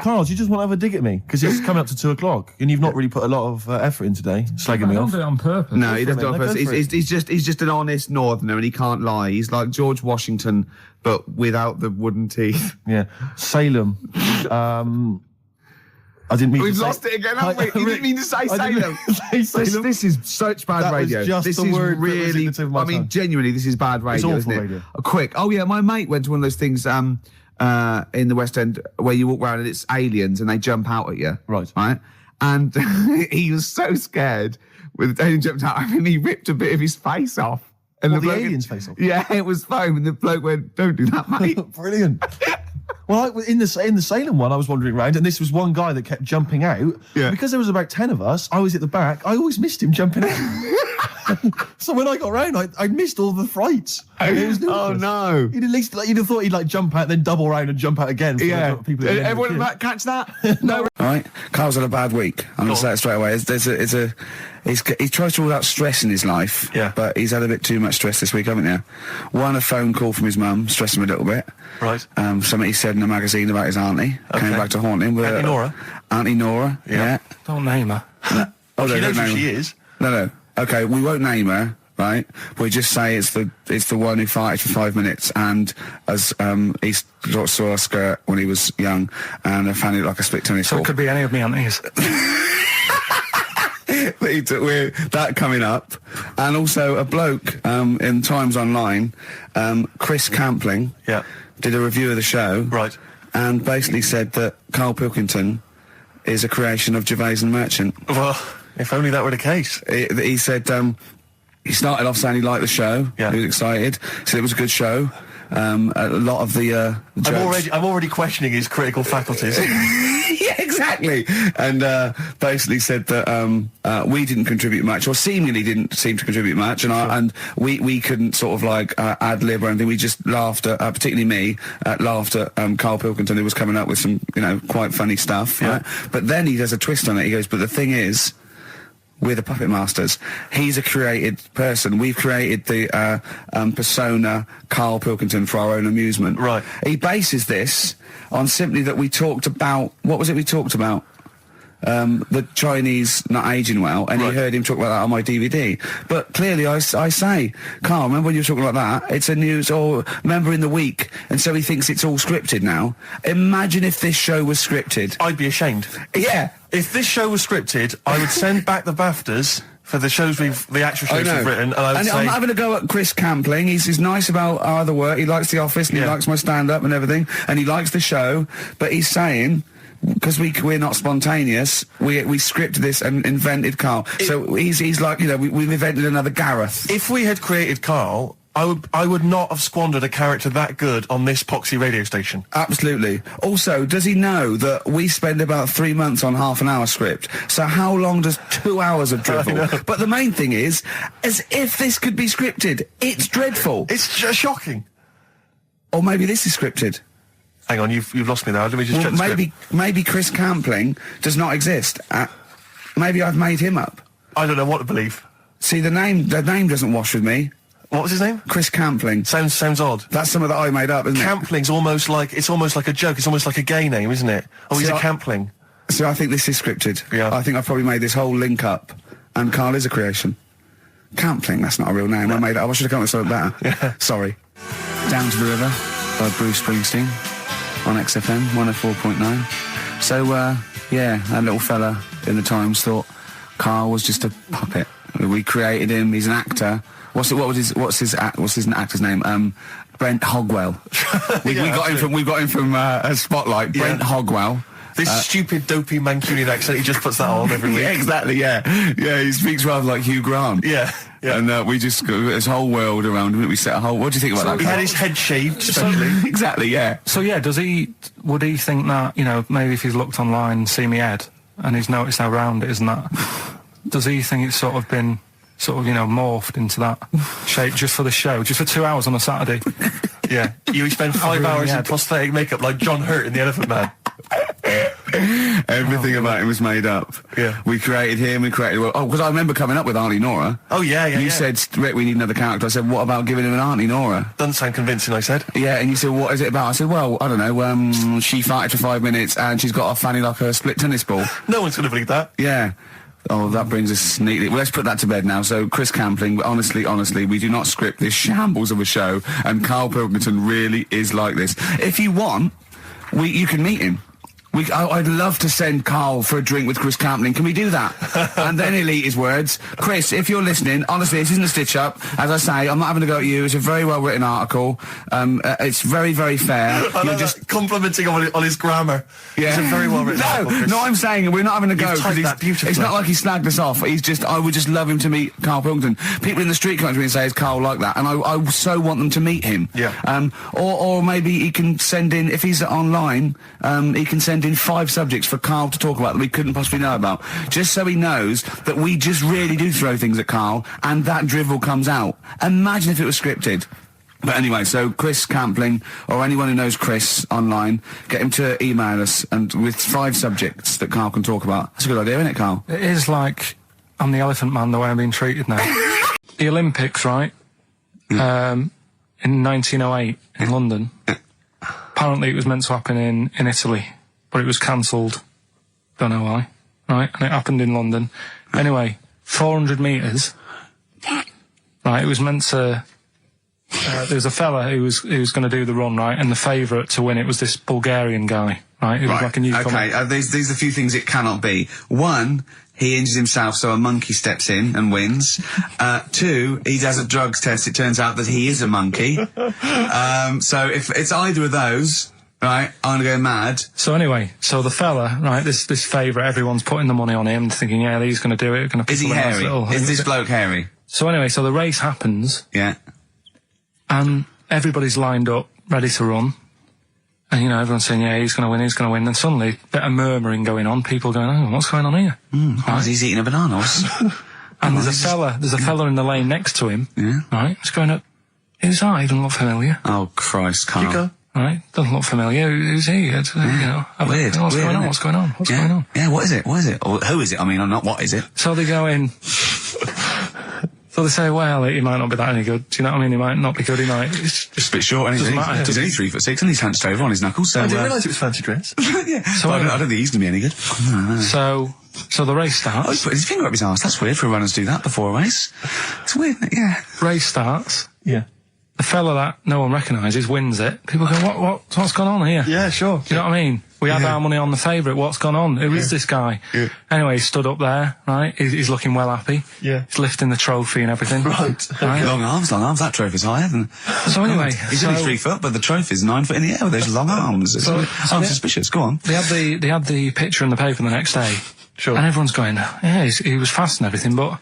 Karl, do you just want to have a dig at me? Because it's coming up to 2:00 and you've not really put a lot of effort in today, slagging I me don't off. do it on purpose. No, he doesn't do it on Go purpose. for it. He's just an honest northerner, and he can't lie. He's like George Washington, but without the wooden teeth. Yeah. Salem. I didn't mean We've to say... lost it again, haven't we? You didn't mean to say I Salem. didn't say Salem. This is such bad That was radio. just This the is word that was at really. the tip of my I mean, tongue. genuinely, this is bad radio, awful isn't it? radio. Quick. Oh yeah, my mate went to one of those things in the West End where you walk around and it's aliens and they jump out at you. Right. Right. And he was so scared when the alien jumped out. I mean, he ripped a bit of his face off. And What, the bloke- alien's face off? Yeah, it was foam, and the bloke went, "Don't do that, mate." Brilliant. Well, in the Salem one, I was wandering around, and this was one guy that kept jumping out. Yeah. Because there was about 10 of us, I was at the back. I always missed him jumping out. So when I got round, I missed all the frights. It was Oh ludicrous. no. You'd at least you'd have thought he'd jump out, then double round and jump out again. For Yeah. the people at the end of the Everyone queue. might catch that. No. All right, Carl's had a bad week. I'm going to say it straight away. He tries to rule out stress in his life, Yeah. but he's had a bit too much stress this week, haven't you? One, a phone call from his mum, stressed him a little bit. Right. Something he said in a magazine about his auntie, came Okay. back to haunt him. With Auntie Nora? Auntie Nora, yeah. Don't name her. Oh, She no, knows don't who name she her. is. No. Okay, we won't name her, right? We just say it's the one who farted for 5 minutes, and as he saw a skirt when he was young, and I found it like a split tennis So ball. it could be any of me aunties. That coming up, and also a bloke in Times Online, Chris Campling, Yeah. did a review of the show, Right. and basically said that Karl Pilkington is a creation of Gervais and Merchant. Well, if only that were the case. He said he started off saying he liked the show. Yeah. He was excited. Said it was a good show. A lot of the jokes. I'm already questioning his critical faculties. Yeah, exactly. And basically said that we didn't contribute much, or seemingly didn't seem to contribute much, and we couldn't sort of like ad lib or anything. We just laughed at, particularly me, laughed at Karl Pilkington, who was coming up with some, quite funny stuff. Yeah. Right? But then he does a twist on it. He goes, but the thing is, we're the puppet masters. He's a created person. We've created the persona Karl Pilkington for our own amusement. Right. He bases this on simply that we talked about, what was it we talked about? The Chinese not aging well, and Right. he heard him talk about that on my DVD. But clearly I say, Karl, remember when you were talking about that? It's a news, or remember in the week, and so he thinks it's all scripted now. Imagine if this show was scripted. I'd be ashamed. Yeah. If this show was scripted, I would send back the BAFTAs for the actual shows we've written, and I would And say... I'm having a go at Chris Campling. He's nice about our other work. He likes The Office, and he Yeah. likes my stand-up and everything, and he likes the show. But he's saying, because we're not spontaneous, we scripted this and invented Karl. So he's like, we've invented another Gareth. If we had created Karl, I would not have squandered a character that good on this poxy radio station. Absolutely. Also, does he know that we spend about 3 months on half an hour script? So how long does 2 hours of drivel? know. But the main thing is, as if this could be scripted, it's dreadful. It's shocking. Or maybe this is scripted. Hang on, you've lost me there. Let me just Well, check the script. maybe Chris Campling does not exist. Maybe I've made him up. I don't know what to believe. See, the name doesn't wash with me. What was his name? Chris Campling. Sounds odd. That's something that I made up, isn't it? Campling's almost like a joke. It's almost like a gay name, isn't it? Oh, he's See, a Campling. So I think this is scripted. Yeah. I think I've probably made this whole link up, and Karl is a creation. Campling, that's not a real name. I made it up. I should have come up with something better. Yeah. Sorry. Down to the River by Bruce Springsteen on XFM 104.9. So, yeah, that little fella in the Times thought Karl was just a puppet. We created him. He's an actor. What's his actor's name? Brent Hogwell. We got him from a Spotlight. Brent Hogwell. This stupid, dopey Mancunian accent, he just puts that on every week. Yeah, exactly. Yeah, he speaks rather like Hugh Grant. Yeah. And we just got this whole world around him. We set a whole. What do you think about that? He had his head shaved, especially. Exactly. Yeah. So yeah, would he think that, you know, maybe if he's looked online and seen me head and he's noticed how round it is and that, does he think it's sort of been, you know, morphed into that shape just for the show, just for 2 hours on a Saturday? Yeah. You spend 5 hours in prosthetic makeup like John Hurt in The Elephant Man. Everything about him was made up. Yeah. We created him, because I remember coming up with Auntie Nora. Oh, yeah. You said, Rick, we need another character. I said, what about giving him an Auntie Nora? Doesn't sound convincing, I said. Yeah, and you said, what is it about? I said, well, I don't know, she farted for 5 minutes and she's got a fanny like a split tennis ball. No one's going to believe that. Yeah. Oh, that brings us neatly. Well, let's put that to bed now. So, Chris Campling, honestly, we do not script this shambles of a show, and Karl Pilkington really is like this. If you want, you can meet him. I'd love to send Karl for a drink with Chris Campling. Can we do that? And then he'll eat his words. Chris, if you're listening, honestly, this isn't a stitch-up. As I say, I'm not having a go at you. It's a very well-written article. It's very, very fair. You're just complimenting on his grammar. Yeah. It's a very well-written article, Chris. No, I'm saying we're not having a go. You've typed Because that beautifully. it's not like he snagged us off. I would just love him to meet Karl Pilkington. People in the street come up to me and say, is Karl like that? And I so want them to meet him. Yeah. Or maybe he can send in, if he's online, he can send in 5 subjects for Karl to talk about that we couldn't possibly know about. Just so he knows that we just really do throw things at Karl, and that drivel comes out. Imagine if it was scripted. But anyway, so Chris Campling, or anyone who knows Chris online, get him to email us and with 5 subjects that Karl can talk about. That's a good idea, isn't it, Karl? It is like I'm the Elephant Man the way I'm being treated now. The Olympics, right? In 1908 in London. Apparently it was meant to happen in Italy, but it was cancelled. Don't know why. Right? And it happened in London. Anyway, 400 metres. Right, it was meant to... there was a fella who was going to do the run, right, and the favourite to win it was this Bulgarian guy, right? Who was like a newcomer. Okay, these are a few things it cannot be. 1, he injures himself, so a monkey steps in and wins. 2, he does a drugs test, it turns out that he is a monkey. So if it's either of those... Right, I'm gonna go mad. So anyway, the fella, right, this favourite, everyone's putting the money on him, thinking, yeah, he's going to do it. Is he hairy? Is this bloke hairy? So anyway, the race happens. Yeah. And everybody's lined up, ready to run. And, you know, everyone's saying, yeah, he's going to win. And suddenly, a bit of murmuring going on, people going, oh, what's going on here? Right. He's eating a banana. And there's a fella in the lane next to him. Yeah. Right, he's going up, who's that? He doesn't look familiar. Oh, Christ, Karl. You go. Right, doesn't look familiar. Who's he? You know, weird. What's going on? What's going on? What's going on? Yeah, what is it? What is it? Or who is it? I mean, not what is it? So they go in. So they say, well, he might not be that any good. Do you know what I mean? He might not be good. He might. It's just a bit short. And doesn't matter. He's only 3'6", and he's hunched over on his knuckles. So I didn't realise it was fancy dress. Yeah. So I don't think he's gonna be any good. So the race starts. Oh, he's put his finger up his arse. That's weird for runners to do that before a race. It's weird, isn't it? Yeah. Race starts. Yeah. The fella that no one recognises wins it. People go, what's gone on here? Yeah, sure. Do you know what I mean? We had our money on the favourite. What's gone on? Who is this guy? Yeah. Anyway, he stood up there, right? He's looking well happy. Yeah. He's lifting the trophy and everything. Right. Long arms. That trophy's higher than... So anyway... He's only 3 foot, but the trophy's 9 foot in the air with those long arms. I'm suspicious. Go on. They had the picture in the paper the next day. Sure. And everyone's going, yeah, he was fast and everything, but...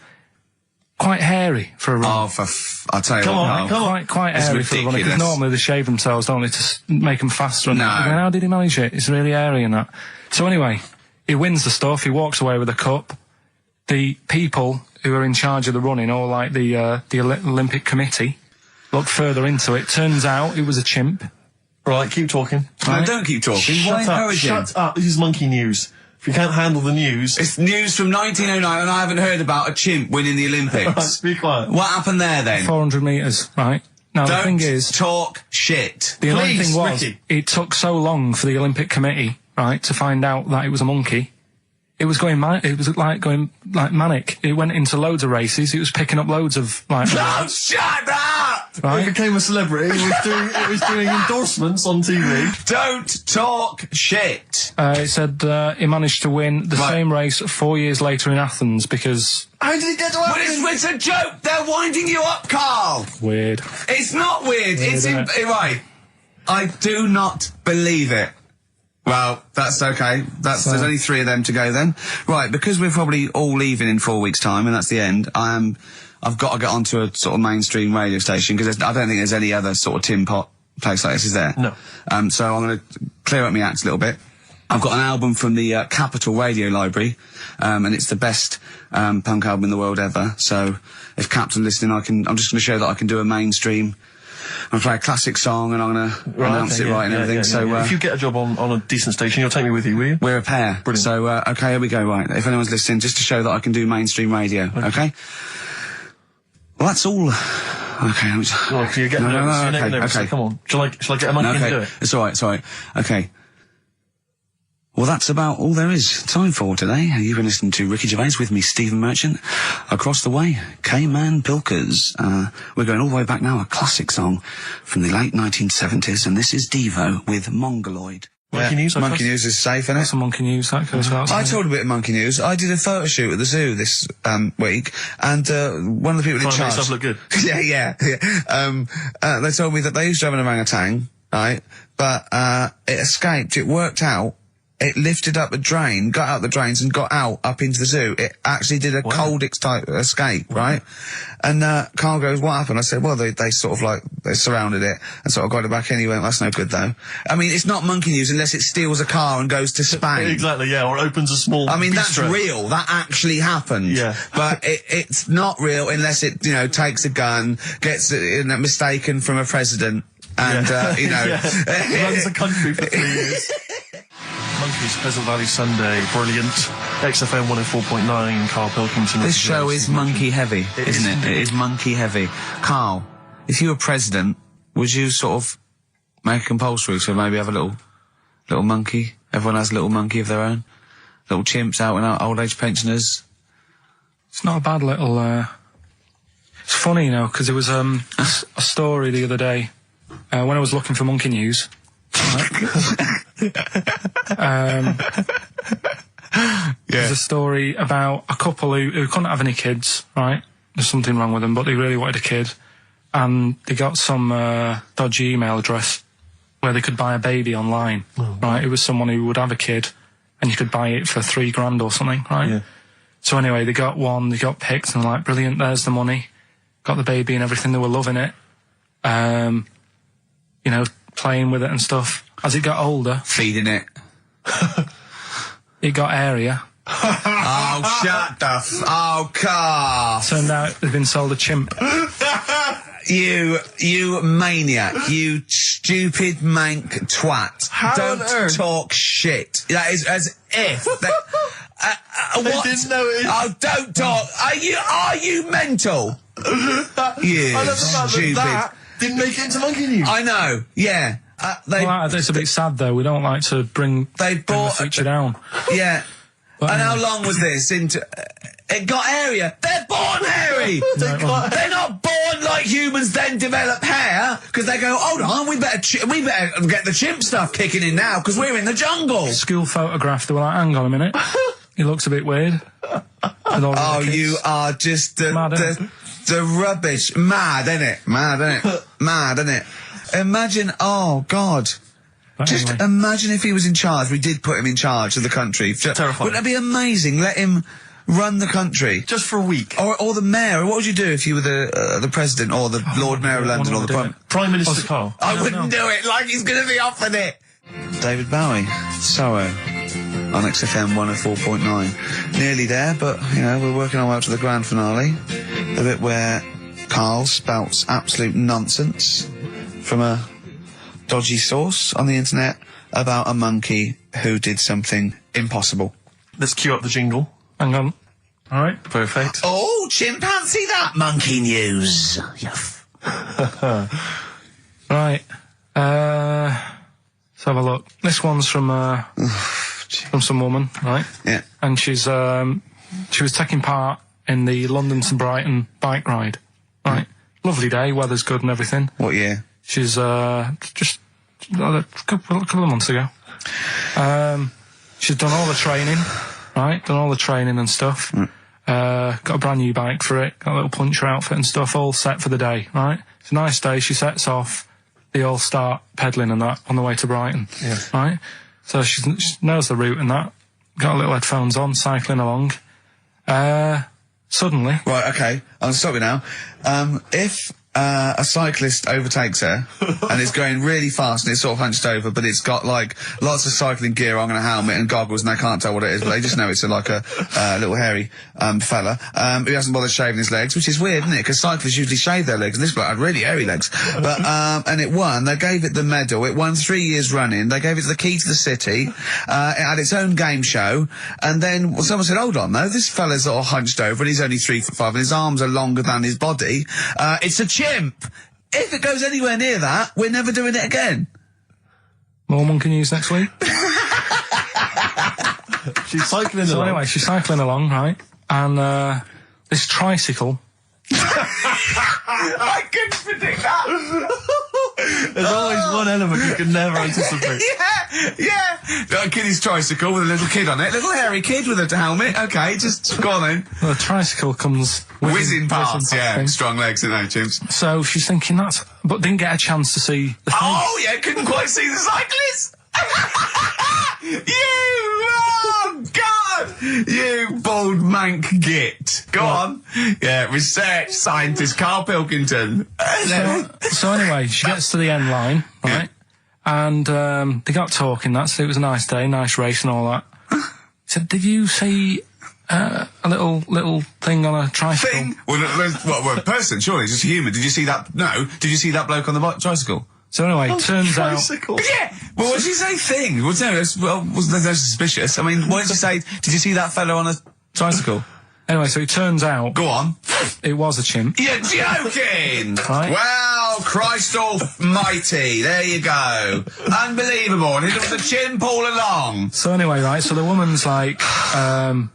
quite hairy for a run. Oh, I'll tell you Come what. on. Quite hairy for a run. Because normally they shave themselves, don't they, to make them faster. And that. How did he manage it? It's really hairy and that. So anyway, he wins the stuff. He walks away with a cup. The people who are in charge of the running, or like the Olympic Committee, look further into it. Turns out it was a chimp. Right, keep talking. No, don't keep talking. Why encourage him? Shut up. This is monkey news. If you can't handle the news... It's news from 1909 and I haven't heard about a chimp winning the Olympics. Be quiet. What happened there then? 400 metres, right? Now, the thing is... talk shit. The annoying thing was, Ricky. it took so long for the Olympic Committee, right, to find out that it was a monkey. It was going going manic. It went into loads of races. It was picking up loads of, like... No, shut up! It right? became a celebrity. It was doing endorsements on TV. Don't talk shit. It said he managed to win the same race 4 years later in Athens because... How did he get to But Athens? it's a joke. They're winding you up, Carl. Weird. It's not weird. It's isn't it? right. I do not believe it. Well, that's okay. There's only 3 of them to go then. Right, because we're probably all leaving in 4 weeks' time, and that's the end. I've got to get onto a sort of mainstream radio station because I don't think there's any other sort of tin pot place like this, is there? No. So I'm going to clear up my act a little bit. I've got an album from the Capital Radio Library, and it's the best punk album in the world ever. So if Cap's listening, I'm just going to show that I can do a mainstream. I'm going to play a classic song and I'm going to announce it right and everything. So if you get a job on a decent station, you'll take me with you, will you? we're a pair. Brilliant. So, okay, here we go, right. If anyone's listening, just to show that I can do mainstream radio, okay? Well, that's all. Okay, I'm just... Well, you're getting nervous. You're getting nervous. okay. So come on. Shall I get a monkey Okay, and do it? it's alright. Okay. Well, that's about all there is time for today. You've been listening to Ricky Gervais with me, Stephen Merchant. Across the way, K-Man Pilkers. We're going all the way back now, a classic song from the late 1970s, and this is Devo with Mongoloid. Monkey news, I Monkey trust? news is safe, isn't it? Some monkey news, that goes without I saying. told a bit of monkey news. I did a photo shoot at the zoo this week, and one of the people in Try and make charge. yourself look good. yeah. They told me that they used to have an orangutan, right? But it escaped. It worked out. It lifted up a drain, got out the drains, and got out up into the zoo. It actually did a Coldix type escape, right? And Karl goes, "What happened?" I said, "Well, they sort of they surrounded it and sort of got it back anyway." That's no good though. I mean, it's not monkey news unless it steals a car and goes to Spain. Exactly, yeah, or opens a small I mean, that's bistro. real. That actually happened. Yeah. But it's not real unless it, takes a gun, gets mistaken from a president, and, runs the country for 3 years. Monkeys, Pleasant Valley Sunday, brilliant. XFM 104.9, Karl Pilkington. This show is monkey heavy, isn't it? It is monkey heavy. Karl, if you were president, would you sort of make it compulsory so maybe have a little monkey? Everyone has a little monkey of their own? Little chimps out and out, old age pensioners? It's not a bad little... It's funny, because there was a story the other day when I was looking for monkey news. There's a story about a couple who couldn't have any kids, right? There's something wrong with them, but they really wanted a kid. And they got some dodgy email address where they could buy a baby online, right? It was someone who would have a kid and you could buy it for $3,000 or something, right? Yeah. So anyway, they got one, they got picked and like, brilliant, there's the money. Got the baby and everything, they were loving it. Playing with it and stuff. As it got older, Feeding it. it got area. Oh, shut the oh, Karl. Turned out they'd been sold a chimp. You maniac. You stupid mank twat. How on Don't earth? talk shit. That is as if... That, what? didn't know it. Oh, don't talk. Are you mental? You I love the fact stupid... that didn't make it into monkey news. I know, yeah. Well, it's a bit sad though. We don't like to bring They the bought... feature down. Yeah. But And how anyway. long was this into... It got area. They're born hairy. No, it wasn't. They're not born like humans then develop hair, because they go, hold on, we better get the chimp stuff kicking in now, because we're in the jungle. School photograph, they were like, hang on a minute. He looks a bit weird. Oh, you are just the rubbish. Mad, innit? Mad, innit? Imagine, oh, God. But Just anyway. imagine if he was in charge. We did put him in charge of the country. Terrifying. Wouldn't that be amazing? Let him run the country. Just for a week. Or the mayor. What would you do if you were the president or the Lord Mayor of London or the Prime? Prime Minister Karl. I wouldn't do it like he's going to be offered it. David Bowie, Sorrow, on XFM 104.9. Nearly there, but, we're working our way up to the grand finale. The bit where Karl spouts absolute nonsense from a dodgy source on the internet about a monkey who did something impossible. Let's cue up the jingle. Hang on. All right. Perfect. Oh, chimpanzee that monkey news. Right. Let's have a look. This one's from some woman, right? Yeah. And she was taking part in the London to Brighton bike ride. Right. Lovely day, weather's good and everything. What year? She's just a couple of months ago. She's done all the training, right? Done all the training and stuff. Got a brand new bike for it. Got a little puncher outfit and stuff, all set for the day, right? It's a nice day. She sets off. They all start pedalling and that on the way to Brighton, right? So she knows the route and that. Got a little headphones on, cycling along. Suddenly, Right, okay, I'm stopping now. If a cyclist overtakes her and is going really fast and it's sort of hunched over, but it's got like lots of cycling gear on and a helmet and goggles and they can't tell what it is, but they just know it's like a little hairy fella who hasn't bothered shaving his legs, which is weird, isn't it? Because cyclists usually shave their legs and this bloke had really hairy legs. But and it won. They gave it the medal. It won 3 years running. They gave it the key to the city. It had its own game show. And then someone said, hold on though, this fella's all hunched over and he's only 3'5" and his arms are longer than his body. It's a chimp. If it goes anywhere near that, we're never doing it again. more monkey news next week. She's cycling So along. anyway, she's cycling along, right? And this tricycle. I couldn't predict that. There's always one element you can never anticipate. Yeah. A kiddie's tricycle with a little kid on it. Little hairy kid with a helmet. Okay, just go on then. The tricycle comes Whizzing past, yeah. thing. Strong legs, isn't they, chimps? So she's thinking that, but didn't get a chance to see the thing. Oh, yeah, couldn't quite see the cyclist. Oh, God! You bald mank git. Go on. Yeah, research scientist Karl Pilkington. So anyway, she gets to the end line, right? And they got talking. So it was a nice day, nice race and all that. He said, "Did you see a little thing on a tricycle?" Thing? Well, a person, surely, just a human. Did you see that? No. Did you see that bloke on the tricycle? So anyway, turns out. Tricycle. Yeah. Well, what did she say? Thing? Well, no, wasn't that suspicious? I mean, why did she say? Did you see that fellow on a tricycle? Anyway, so it turns out Go on. it was a chimp. You're joking! Right. Well, Christ almighty, there you go. Unbelievable, and it was a chimp all along. So anyway, right, so the woman's like,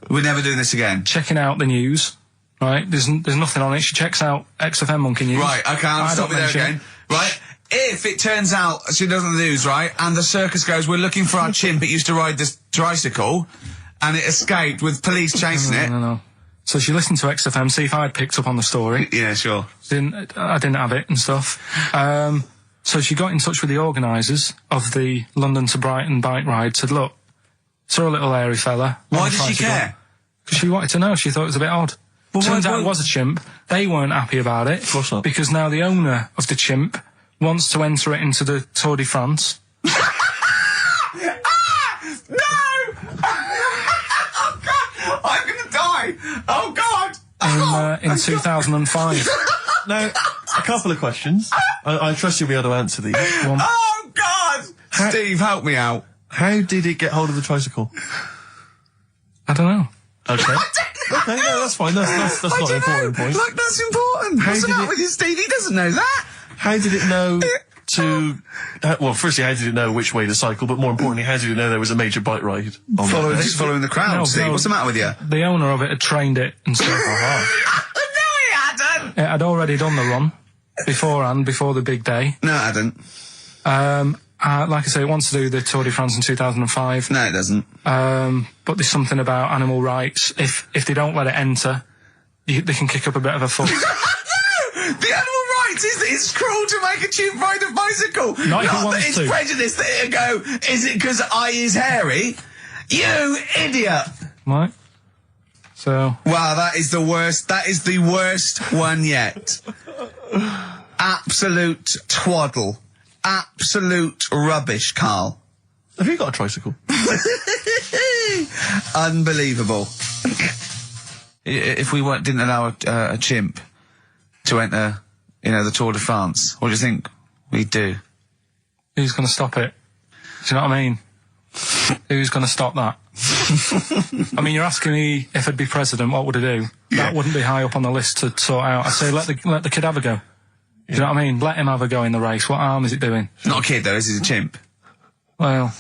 We're never doing this again. checking out the news, right? There's nothing on it. She checks out XFM Monkey News. Right, okay, I'll I stop don't you there mention again. Right, if it turns out she doesn't lose, right, and the circus goes, we're looking for our chimp, it used to ride this tricycle, and it escaped with police chasing it. No. So she listened to XFM, see if I'd picked up on the story. Yeah, sure. I didn't have it and stuff. So she got in touch with the organisers of the London to Brighton bike ride, said, look, saw a little hairy fella. Why did she care? Because she wanted to know. She thought it was a bit odd. Well, Turns why- out it was a chimp. They weren't happy about it. Of course not. Because now the owner of the chimp wants to enter it into the Tour de France. No! Oh, God! I'm gonna die! Oh, God! In 2005. Now, a couple of questions. I trust you'll be able to answer these. One, Oh, God! Steve, help me out. how did it get hold of the tricycle? I don't know. Okay. Okay, no, that's fine. That's not an important point. Like, that's important. How What's the did matter it- with you, Steve? He doesn't know that. How did it know to... well, firstly, how did it know which way to cycle? But more importantly, how did it know there was a major bike ride on that day? Just following the crowd, No, Steve. no. What's the matter with you? The owner of it had trained it and stuff. No, he hadn't. It had already done the run beforehand, before the big day. No, I didn't. Like I say, it wants to do the Tour de France in 2005. No, it doesn't. But there's something about animal rights. If they don't let it enter, they can kick up a bit of a fuss. The animal rights is that it's cruel to make a chimp ride a bicycle. Not if he that wants it's to. prejudice that it'll go, is it because I is hairy? You idiot. Right? So, Wow, that is the worst. That is the worst one yet. Absolute twaddle. Absolute rubbish, Karl. Have you got a tricycle? Unbelievable. If we didn't allow a chimp to enter, the Tour de France, what do you think we'd do? who's going to stop it? Do you know what I mean? Who's going to stop that? I mean, you're asking me if I'd be president, what would I do? That wouldn't be high up on the list to sort out. I'd say let the kid have a go. Do you know what I mean? Let him have a go in the race. What harm is it doing? Not a kid though, this is a chimp. Well,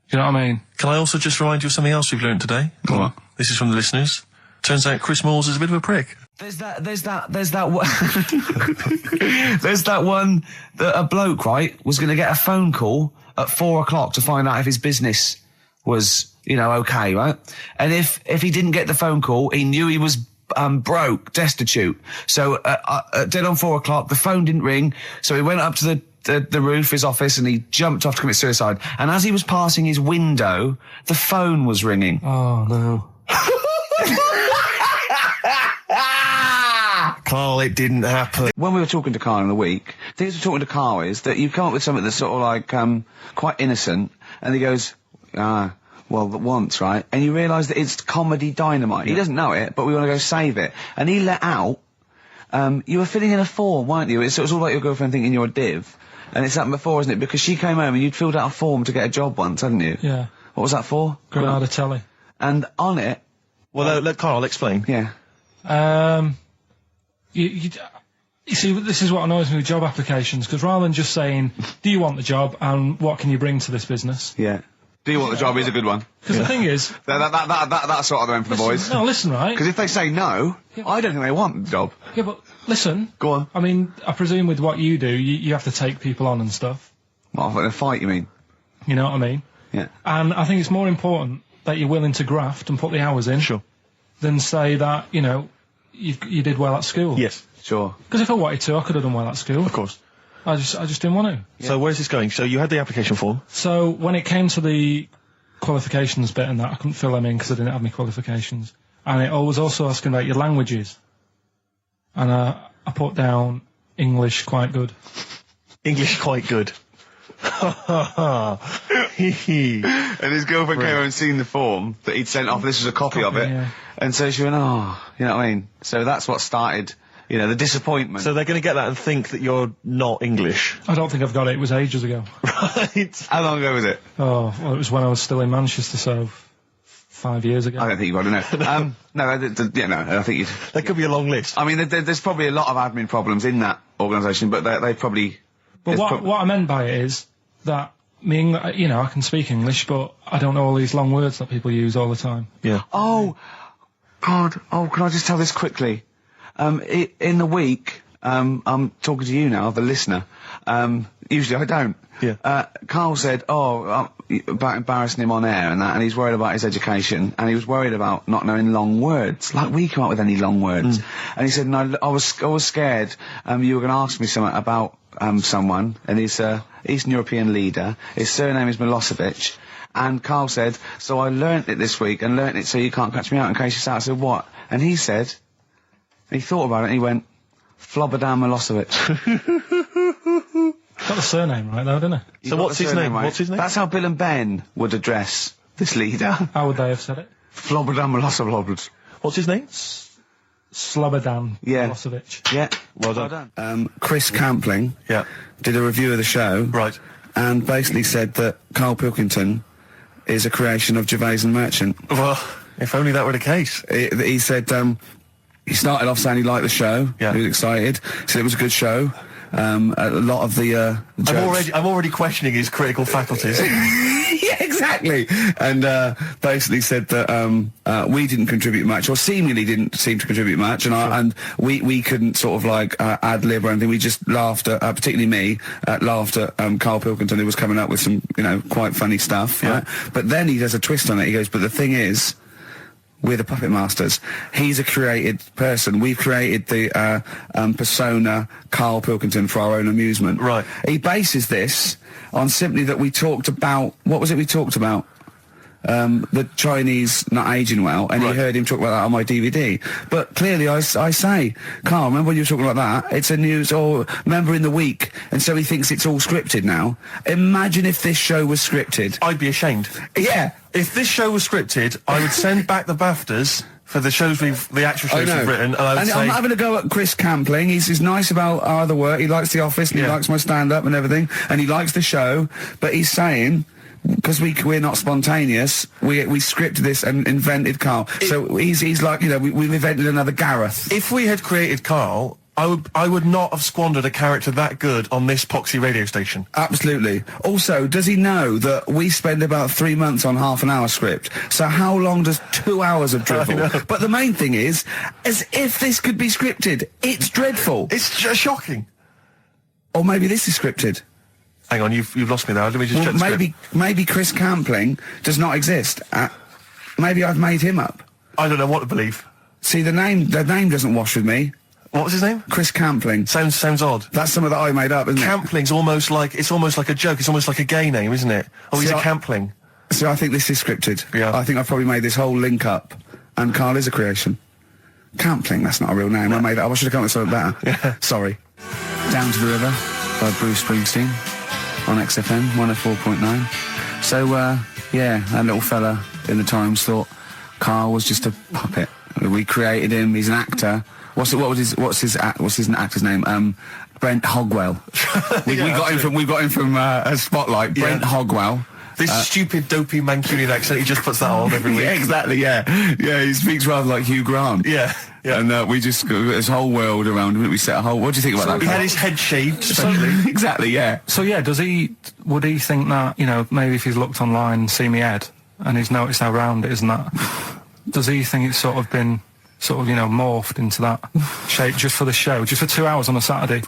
do you know what I mean? Can I also just remind you of something else we've learned today? Go on. This is from the listeners. Turns out Chris Moores is a bit of a prick. There's that one. There's that one that a bloke, right, was going to get a phone call at 4 o'clock to find out if his business was, okay, right? And if he didn't get the phone call, he knew he was broke, destitute. So dead on 4 o'clock, the phone didn't ring. So he went up to the roof of his office and he jumped off to commit suicide. And as he was passing his window, the phone was ringing. Oh, no. Karl, it didn't happen. When we were talking to Karl in the week, the thing we're talking to Karl is that you come up with something that's sort of like quite innocent, and he goes, well, once, right? And you realise that it's comedy dynamite. He doesn't know it, but we want to go save it. And he let out, you were filling in a form, weren't you? It was all like your girlfriend thinking you're a div. And it's happened before, isn't it? Because she came home and you'd filled out a form to get a job once, hadn't you? Yeah. What was that for? Granada Telly. And on it... Well, let Karl explain. Yeah. You see, this is what annoys me with job applications, because rather than just saying, do you want the job and what can you bring to this business? Yeah. Do you want the job is a good one. Because the thing is... That's sort of the one for the boys. No, listen, right? Because if they say no, I don't think they want the job. Yeah, but listen. Go on. I mean, I presume with what you do, you have to take people on and stuff. What, in a fight, you mean? You know what I mean? Yeah. And I think it's more important that you're willing to graft and put the hours in. Sure. Than say that, you did well at school. Yes. Sure. Because if I wanted to, I could have done well at school. Of course. I just didn't want to. Yeah. So where's this going? So you had the application form. So when it came to the qualifications bit and that, I couldn't fill them in because I didn't have any qualifications. And it was also asking about your languages. And I put down English quite good. English quite good. And his girlfriend came over and seen the form that he'd sent off. This was a copy of it. Yeah. And so she went, oh, you know what I mean? So that's what started, the disappointment. So they're going to get that and think that you're not English. I don't think I've got it. It was ages ago. Right. How long ago was it? Oh, well, it was when I was still in Manchester, so 5 years ago. I don't think you've got to know. No, I think you'd... There could be a long list. I mean, there's probably a lot of admin problems in that organisation, but they probably... But what I meant by it is that I can speak English, but I don't know all these long words that people use all the time. Yeah. Oh, God. Oh, can I just tell this quickly? In the week, I'm talking to you now, the listener. Usually I don't. Yeah. Karl said, about embarrassing him on air and that, and he's worried about his education, and he was worried about not knowing long words. Like, we come up with any long words. And he said, no, I was scared, you were going to ask me something about, someone, and he's Eastern European leader. His surname is Milosevic. And Karl said, so I learnt it this week, and learnt it so you can't catch me out in case you say. I said, what? And he said, he thought about it, and he went, Flobodan Milosevic. Got the surname right, though, didn't he? So what's his name? Right? What's his name? That's how Bill and Ben would address this leader. How would they have said it? Flobodan Milosevic. What's his name? Slobodan Milosevic. Yeah. Well done. Chris Campling did a review of the show. Right. And basically said that Karl Pilkington is a creation of Gervais and Merchant. Well, if only that were the case. He said he started off saying he liked the show. Yeah. He was excited. Said it was a good show. A lot of the jokes... I'm already questioning his critical faculties. Yeah, exactly. And basically said that we didn't contribute much, or seemingly didn't seem to contribute much, and we couldn't sort of like ad lib or anything. We just laughed at, particularly me, laughed at Karl Pilkington, who was coming up with some quite funny stuff. Yeah. Right? But then he does a twist on it. He goes, but the thing is, we're the puppet masters. He's a created person. We've created the persona Karl Pilkington for our own amusement. Right. He bases this on simply that we talked about... What was it we talked about? The Chinese not aging well, and Right. he heard him talk about that on my DVD. But clearly I say, Karl, remember when you were talking about that? It's a news, or remember in the week, and so he thinks it's all scripted now. Imagine if this show was scripted. I'd be ashamed. Yeah. If this show was scripted, I would send back the BAFTAs for the actual shows we've written, and I would say... I'm having a go at Chris Campling. He's nice about our other work. He likes The Office, and he Yeah. likes my stand-up and everything, and he likes the show, but he's saying because we're not spontaneous, we scripted this and invented Karl. So he's like, you know, we've invented another Gareth. If we had created Karl, I would not have squandered a character that good on this poxy radio station. Absolutely. Also, does he know that we spend about 3 months on half an hour script? So how long does 2 hours of drivel? But the main thing is, as if this could be scripted, it's dreadful. It's just shocking. Or maybe this is scripted. Hang on, you've lost me there. Let me just check the script. Maybe Chris Campling does not exist. Maybe I've made him up. I don't know what to believe. See, the name doesn't wash with me. What was his name? Chris Campling. Sounds odd. That's something that I made up, isn't Campling's almost like a joke. It's almost like a gay name, isn't it? Oh, he's a Campling. it? So I think this is scripted. Yeah. I think I've probably made this whole link up, and Karl is a creation. Campling, that's not a real name. No. I made it up. I should have come up with something better. Yeah. Sorry. Down to the River by Bruce Springsteen on XFM 104.9. So, yeah, that little fella in the Times thought Karl was just a puppet. We created him. He's an actor. What's his actor's name? Brent Hogwell. we got him from Spotlight. Brent Hogwell. This stupid, dopey Mancunian accent, he just puts that on every week. Yeah, exactly, yeah. Yeah, he speaks rather like Hugh Grant. Yeah, yeah. And we just got this whole world around him. We set a whole... What do you think about that? He had his head shaved, especially. Exactly, yeah. So yeah, would he think that, you know, maybe if he's looked online and seen me head and he's noticed how round it is and that, does he think it's sort of been, you know, morphed into that shape just for the show, just for 2 hours on a Saturday?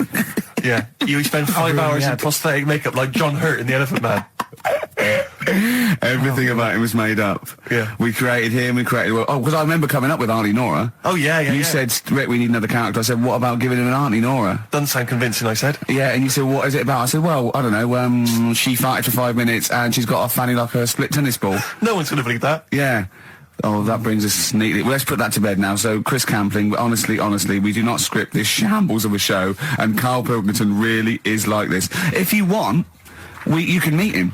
Yeah. You spend 5 hours in prosthetic makeup like John Hurt in The Elephant Man. Everything about him was made up. Yeah. We created him, because I remember coming up with Auntie Nora. Oh, yeah. You said, Rick, we need another character. I said, what about giving him an Auntie Nora? Doesn't sound convincing, I said. Yeah, and you said, what is it about? I said, well, I don't know, she farted for 5 minutes and she's got a fanny like a split tennis ball. No one's going to believe that. Yeah. Oh, that brings us neatly. Well, let's put that to bed now. So, Chris Campling, honestly, we do not script this shambles of a show, and Karl Pilkington really is like this. If you want, you can meet him.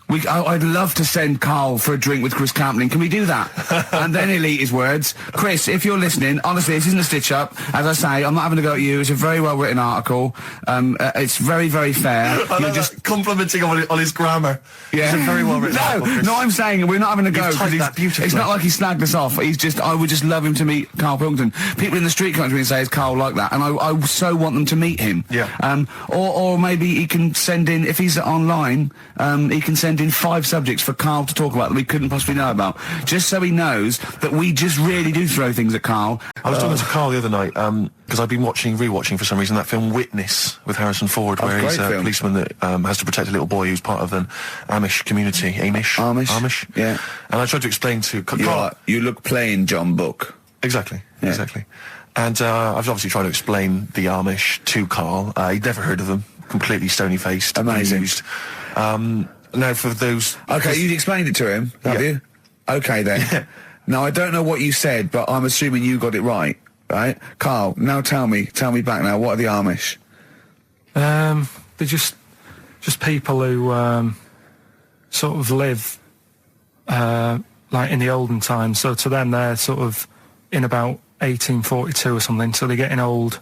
I'd love to send Karl for a drink with Chris Campling. Can we do that? And then he'll eat his words. Chris, if you're listening, honestly, this isn't a stitch-up. As I say, I'm not having a go at you. It's a very well-written article. It's very, very fair. You're just complimenting on his grammar. Yeah. It's a very well-written article, No, I'm saying we're not having a go. You've typed that beautifully. It's not like he snagged us off. I would just love him to meet Karl Pilkington. People in the street come up to me and say, is Karl like that? And I so want them to meet him. Yeah. Or maybe he can send in, if he's online, he can send in 5 subjects for Karl to talk about that we couldn't possibly know about, just so he knows that we just really do throw things at Karl. I was talking to Karl the other night, because I've been rewatching for some reason that film Witness with Harrison Ford, where he's a policeman that has to protect a little boy who's part of an Amish community. Amish? Yeah. And I tried to explain to Karl... You look plain, John Book. Exactly, Yeah. exactly. And I've obviously tried to explain the Amish to Karl. He'd never heard of them, completely stony-faced. Amazing. Amused. Now for those... Okay, you explained it to him, have you? Okay, then. Yeah. Now, I don't know what you said, but I'm assuming you got it right, right? Karl, now tell me back now, what are the Amish? They're just people who sort of live like in the olden times. So to them, they're sort of in about 1842 or something. So they're getting old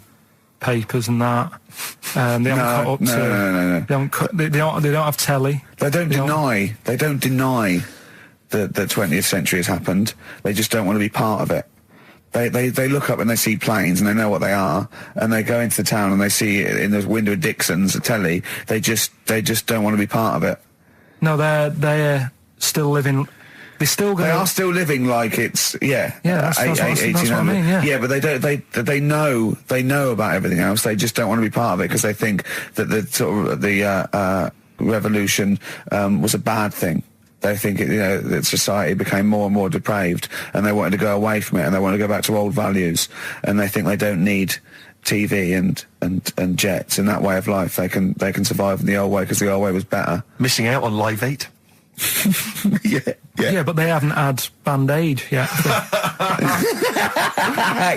papers and that. They haven't caught up to. No. They don't have telly. They don't deny that the 20th century has happened. They just don't want to be part of it. They look up and they see planes and they know what they are, and they go into the town and they see it in the window of Dixon's, a telly. They just don't want to be part of it. No, they're still living. They are still living like it's that's what I mean. Yeah, but they know about everything else. They just don't want to be part of it because they think that the revolution was a bad thing. They think that society became more and more depraved, and they wanted to go away from it, and they want to go back to old values, and they think they don't need TV and jets in that way of life. They can survive in the old way because the old way was better. Missing out on Live 8. Yeah, but they haven't had Band-Aid yet.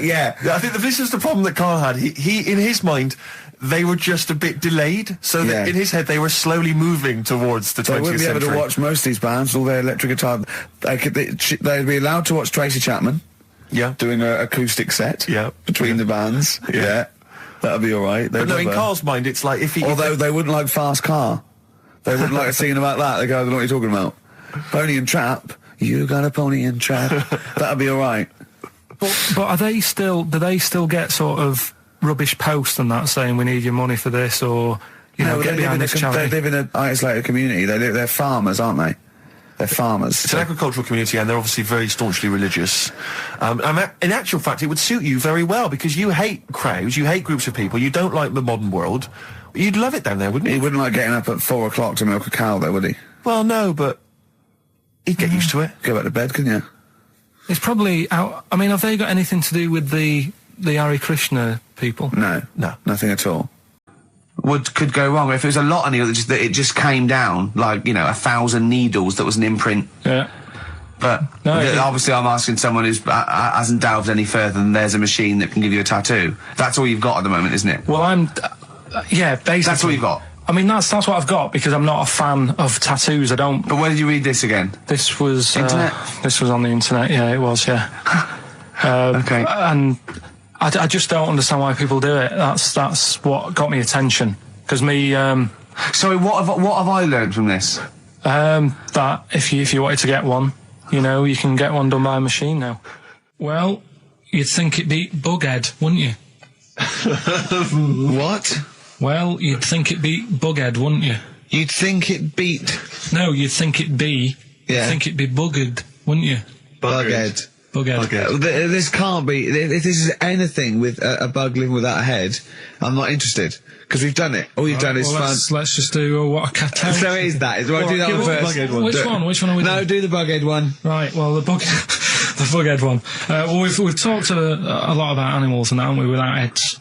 Yeah. I think this is the problem that Karl had. He in his mind, they were just a bit delayed, so that in his head they were slowly moving towards the 20th century. They wouldn't be able to watch most of these bands, all their electric guitar. They'd be allowed to watch Tracy Chapman. Yeah. Doing an acoustic set. Yeah. Between the bands. Yeah. That'd be all right. But no, in Karl's mind, it's like if he... Although they wouldn't like Fast Car. They wouldn't like us singing about that. They go, I don't know what you're talking about. Pony and trap. You got a pony and trap. That'll be all right. But are they still? Do they still get sort of rubbish posts and that saying we need your money for this, or get behind this charity? They live in an isolated community. They're farmers, aren't they? They're farmers. It's an agricultural community, and they're obviously very staunchly religious. In actual fact, it would suit you very well because you hate crowds, you hate groups of people, you don't like the modern world. You'd love it down there, wouldn't you? He wouldn't like getting up at 4 o'clock to milk a cow, though, would he? Well, no, but he'd get used to it. Go back to bed, couldn't you? It's probably out. I mean, have they got anything to do with the Hare Krishna people? No, No. nothing at all. Could go wrong if it was a lot of needles that it just came down like 1,000 needles that was an imprint. Yeah. But obviously, I'm asking someone who hasn't delved any further than there's a machine that can give you a tattoo. That's all you've got at the moment, isn't it? Well, yeah, basically. That's all you've got. I mean, that's what I've got because I'm not a fan of tattoos. I don't. But where did you read this again? This was Internet? This was on the internet. Yeah, it was. Yeah. Okay. And I just don't understand why people do it. That's what got me attention. Because me. Sorry, what have I learned from this? That if you wanted to get one, you can get one done by a machine now. Well, you'd think it'd be Bughead, wouldn't you? What? Well, you'd think it'd be Bughead, wouldn't you? You'd think it beat... No, you'd think it'd be... Yeah. You'd think it'd be Buggered, wouldn't you? Bughead. Bughead. This can't be... If this is anything with a bug living without a head, I'm not interested. Because we've done it. All you've done is fun. Let's just do what a cat. So it is that. Right, do that one first. Which one are we doing? No, do the Bughead one. Right, well, the Bughead one. Well, we've talked a lot about animals and that, haven't we, without heads.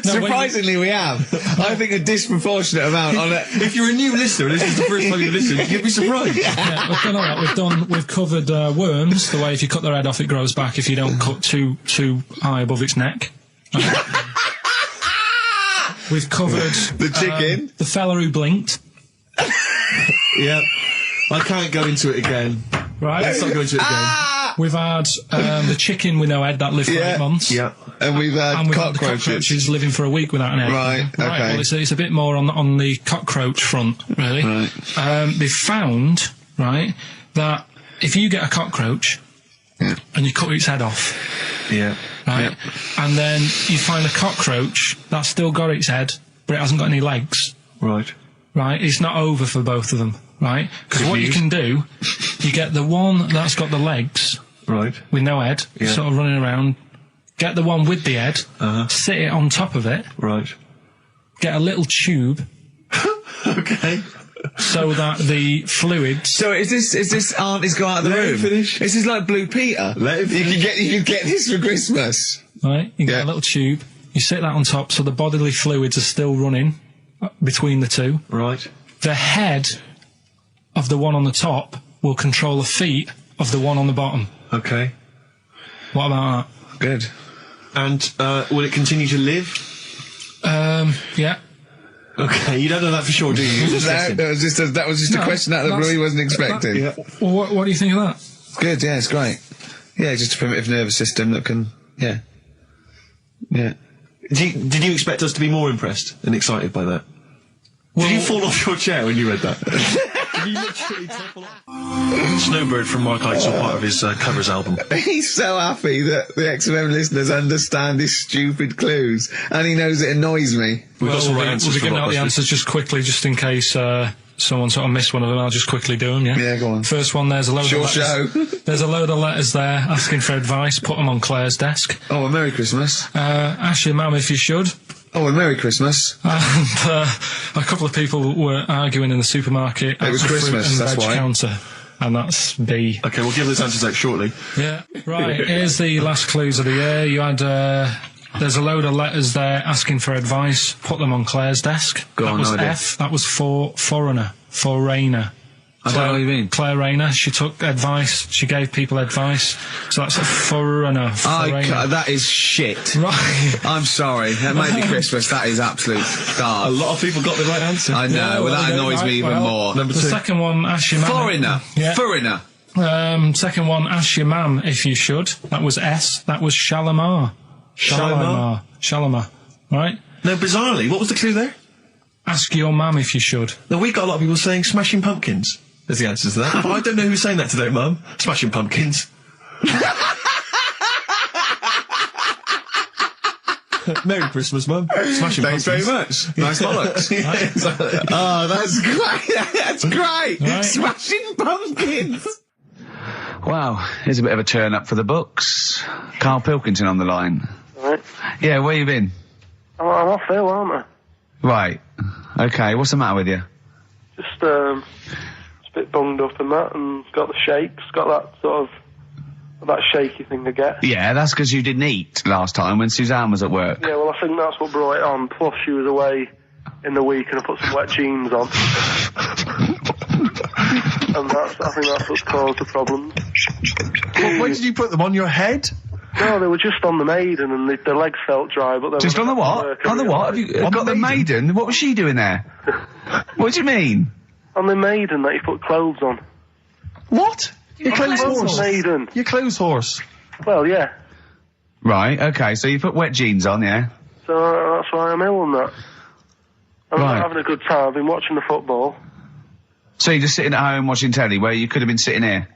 Surprisingly, we have. I think a disproportionate amount on it. If you're a new listener and this is the first time you've listened, you'd be surprised. Yeah, we've done all that. We've covered worms. The way if you cut their head off, it grows back. If you don't cut too high above its neck. We've covered the chicken, the fella who blinked. Yep. I can't go into it again. Right. Let's not go into it again. We've had the chicken with no head that lived for 8 months. Yeah. And we've had the cockroaches living for a week without an egg. Right, okay. Well, it's a bit more on the cockroach front, really. Right. They've found, right, that if you get a cockroach and you cut its head off, right, and then you find a cockroach that's still got its head, but it hasn't got any legs, Right. it's not over for both of them, right? Because what you can do, you get the one that's got the legs, Right. with no head, sort of running around. Get the one with the head, sit it on top of it, Right. get a little tube, Okay. so that the fluids. So is this auntie's go out of the Let room? him finish. This is like Blue Peter. Let him You can get this for Christmas. Right, you get a little tube, you sit that on top, so the bodily fluids are still running between the two. Right. The head of the one on the top will control the feet of the one on the bottom. Okay. What about Good. And will it continue to live? that? Yeah. Okay, you don't know that for sure, do you? That was just a question out of the blue he wasn't expecting. Well, what do you think of that? Good, yeah, it's great. Yeah, just a primitive nervous system that can, yeah. Did you expect us to be more impressed and excited by that? Did you fall off your chair when you read that? Did you literally topple off? Snowbird from Mark Heights are part of his covers album. He's so happy that the XFM listeners understand his stupid clues, and he knows it annoys me. We've got some right answers We'll be for giving out the blockbusters. answers just quickly, just in case someone sort of missed one of them. I'll just quickly do them, yeah? Yeah, go on. First one, there's a load Sure of letters. show. There's a load of letters there asking for advice. Put them on Claire's desk. Oh, a Merry Christmas. Ask your mum if you should. Oh, a Merry Christmas. And a couple of people were arguing in the supermarket. It was at the fruit Christmas, and that's veg why. counter. And that's B. Okay, we'll give those answers out shortly. Yeah. Right, here's the last clues of the year. You had, there's a load of letters there asking for advice. Put them on Claire's desk. Go that on, was no idea. F. That was for foreigner. For Rayner. I don't know what you mean. Claire Rayner. She took advice. She gave people advice. So that's a foreigner. That is shit. Right. I'm sorry. That might be Christmas. That is absolute A garbage. lot of people got the right answer. I know. Yeah, well, that well, annoys me right, even well, more. Number The two. second one, ask your mum. Foreigner. Yeah. Foreigner. Second one, ask your mum if you should. That was S. That was Shalimar. Shalimar? Shalimar. Right? No, bizarrely, what was the clue there? Ask your mum if you should. Now, we got a lot of people saying Smashing Pumpkins as the answer to that. I don't know who's saying that today, Mum. Smashing Pumpkins. Merry Christmas, Mum. Smashing Thanks Pumpkins. very much. Nice bollocks. Yeah, exactly. Oh, that's great. That's great. Right. Smashing Pumpkins. Wow, here's a bit of a turn up for the books. Karl Pilkington on the line. Right. Yeah, where you been? I'm off ill, aren't I? Right. Okay, what's the matter with you? Just a bit bunged up and that, and got the shakes, got that sort of, that shaky thing to get. Yeah, that's because you didn't eat last time when Suzanne was at work. Yeah, well, I think that's what brought it on. Plus, she was away in the week, and I put some wet jeans on. And I think that's what's caused the problems. When did you put them on your head? No, they were just on the Maiden, and the legs felt dry, but they Just were on the what? On the what? Have you got the maiden? What was she doing there? What do you mean? On the Maiden that you put clothes on. What? Your clothes horse. Maiden. Your clothes horse. Well, yeah. Right, okay, so you put wet jeans on, yeah? So that's why I'm ill and that. I'm Right. not having a good time. I've been watching the football. So you're just sitting at home watching telly where you could have been sitting here?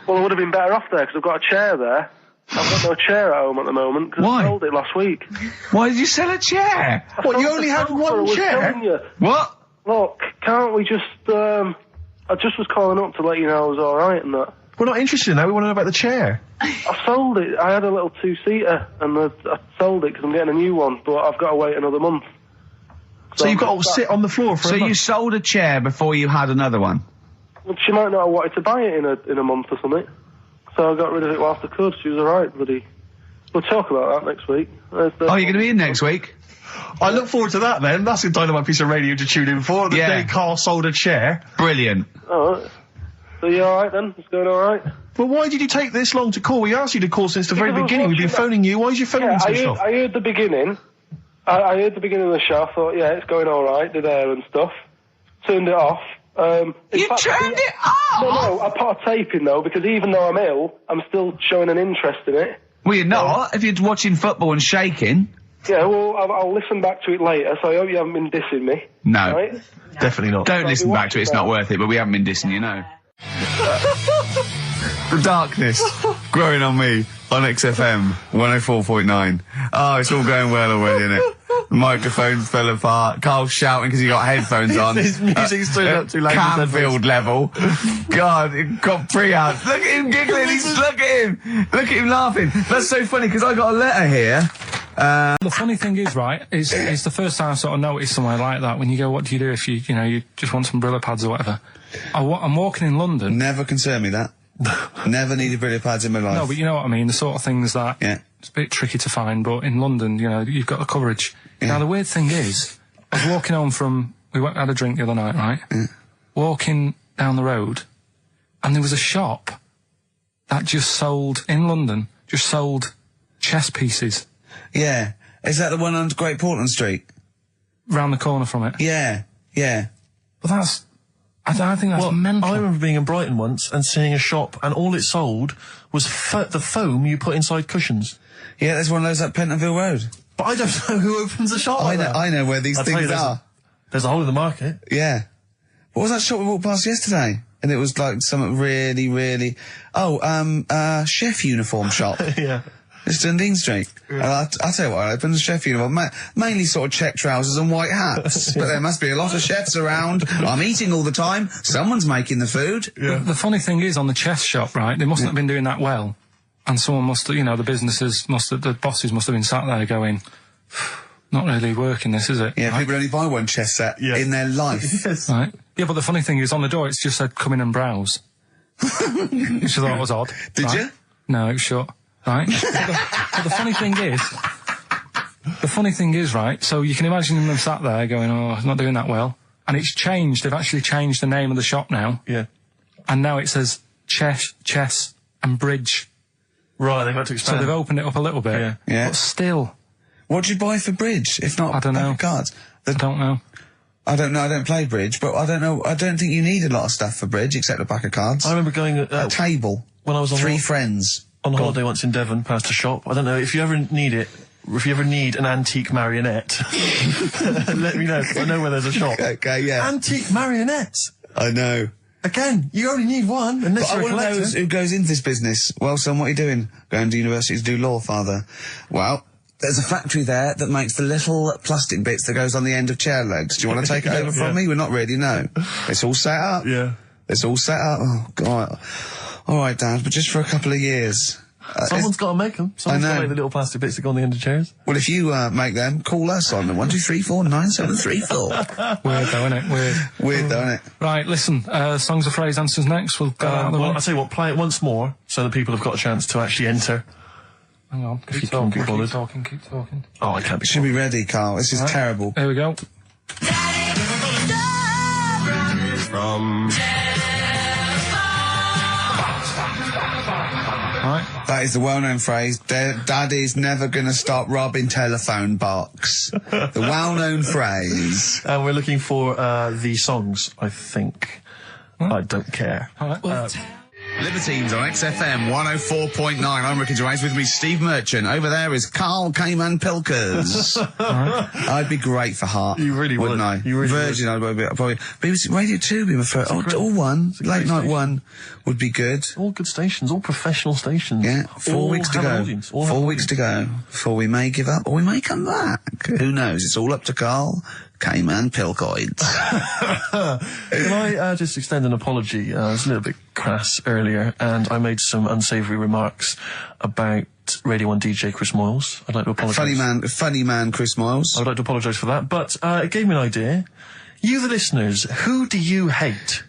Well, I would have been better off there because I've got a chair there. I've got no chair at home at the moment because Why? I sold it last week. Why did you sell a chair? What, you only had I one was chair? telling you. What? Look, can't we just, I just was calling up to let you know I was alright and that. We're not interested in that. We want to know about the chair. I sold it. I had a little two-seater and I sold it because I'm getting a new one, but I've got to wait another month. So you've got to sit on the floor for So a month. you sold a chair before you had another one? Well, she might not have wanted to buy it in a month or something. So I got rid of it whilst I could. She was alright, buddy. We'll talk about that next week. Oh, you're going to be in next week? I look forward to that then. That's a dynamite piece of radio to tune in for. The Yeah. day Karl sold a chair. Brilliant. Alright. So you alright then? It's going alright? But why did you take this long to call? We asked you to call since the very Because I was beginning. We've been watching phoning you. Why is your phone Yeah, switched off? I heard the beginning. I heard the beginning of the show. I thought, yeah, it's going alright, did air and stuff. Turned it off. In You fact, turned it off? No, I put a tape in though, because even though I'm ill, I'm still showing an interest in it. Well, you're not. If you're watching football and shaking. Yeah, well, I'll listen back to it later, so I hope you haven't been dissing me. No. Right? Definitely not. Don't listen back to it. It's not worth it, but we haven't been dissing you, no. The darkness growing on me on XFM 104.9. Oh, it's all going well already, isn't it? The microphone fell apart. Carl's shouting because he got headphones on. His music's turned up too loud. Canfield level. God, it got pre-out. Look at him giggling. Look at him. Look at him laughing. That's so funny because I got a letter here. The funny thing is, right, it's the first time I sort of noticed somewhere like that. When you go, what do you do if you just want some Brillo pads or whatever? I'm walking in London. Never concerned me that. Never needed Brillo pads in my life. No, but you know what I mean. The sort of things that Yeah. it's a bit tricky to find, but in London, you've got the coverage. Now the weird thing is, I was walking home from had a drink the other night, right? Walking down the road, and there was a shop that just sold in London, chess pieces Yeah. Is that the one on Great Portland Street? round the corner from it. Yeah. Yeah. But I think that's mental. I remember being in Brighton once and seeing a shop, and all it sold was the foam you put inside cushions. Yeah, there's one of those at Pentonville Road. But I don't know who opens the shop. like that. I know where these I'll tell you, things are. There's a hole in the market. Yeah. What was that shop we walked past yesterday? And it was like something really, really... Oh, chef uniform shop. Yeah. It's Dundee Street. And I'll tell you what, I opened a chef uniform. Mainly sort of check trousers and white hats. But there must be a lot of chefs around. I'm eating all the time. Someone's making the food. Yeah. The funny thing is, on the chess shop, right, they mustn't have been doing that well. And someone the bosses must have been sat there going, not really working this, is it? Yeah, right? people only buy one chess set in their life. Yes. Right. Yeah, but the funny thing is, on the door, it's just said, come in and browse. Which I thought was odd. Did right? you? No, it was shut. Right? but the funny thing is, right, so you can imagine them sat there going, oh, it's not doing that well. And it's changed. They've actually changed the name of the shop now. Yeah. And now it says chess and bridge. Right, they've had to So expand. they've opened it up a little bit. Yeah. Yeah. But still, What do you buy for bridge, if not I don't know. pack of cards? I don't know. I don't know, I don't play bridge, but I don't know, I don't think you need a lot of stuff for bridge except a pack of cards. I remember going A table. when I was on Three friends. on holiday once in Devon, past a shop. I don't know if you ever need it. if you ever need an antique marionette, let me know. 'Cause I know where there's a shop. Okay, yeah. Antique marionettes. I know. Again, you only need one, unless But I you're a want to know collector. who goes into this business. Well, son, what are you doing? Going to university to do law, father. Well, there's a factory there that makes the little plastic bits that goes on the end of chair legs. Do you want to take it over from me? We're not really, no. It's all set up. Yeah. It's all set up. Oh, God. All right, Dad, but just for a couple of years. Someone's got to make them. Someone's got to know. make the little plastic bits that go on the end of chairs. Well, if you make them, call us on the 123497734. Weird though, isn't it? Weird. Weird, though, isn't it? Right, listen, songs of phrase answers next. We'll go out of the Well, way. I'll tell you what, play it once more so that people have got a chance to actually enter. Hang on, If you keep can talking, be keep bothered. talking, keep talking. Oh, I can't be Should be ready, Carl. This is terrible. Here we go. Right. That is the well-known phrase, Daddy's never gonna stop robbing telephone box. The well-known phrase. And we're looking for the songs, I think. I don't care. All right. Libertines on XFM 104.9. I'm Ricky Gervais, with me Steve Merchant. Over there is Karl Cayman Pilkers. I'd be great for Heart. You really would. Wouldn't I? You really Virgin, I'd probably. BBC Radio 2 would be my first. Or one. Late night one would be good. All good stations, all professional stations. Yeah, 4 All weeks to have an go. audience, all have 4 an weeks to go before we may give up or we may come back. Who knows? It's all up to Karl Cayman Pilkoids. Can I just extend an apology? I was a little bit crass earlier, and I made some unsavoury remarks about Radio 1 DJ Chris Moyles. I'd like to apologise. Funny man, Chris Moyles. I would like to apologise for that, but it gave me an idea. You, the listeners, who do you hate?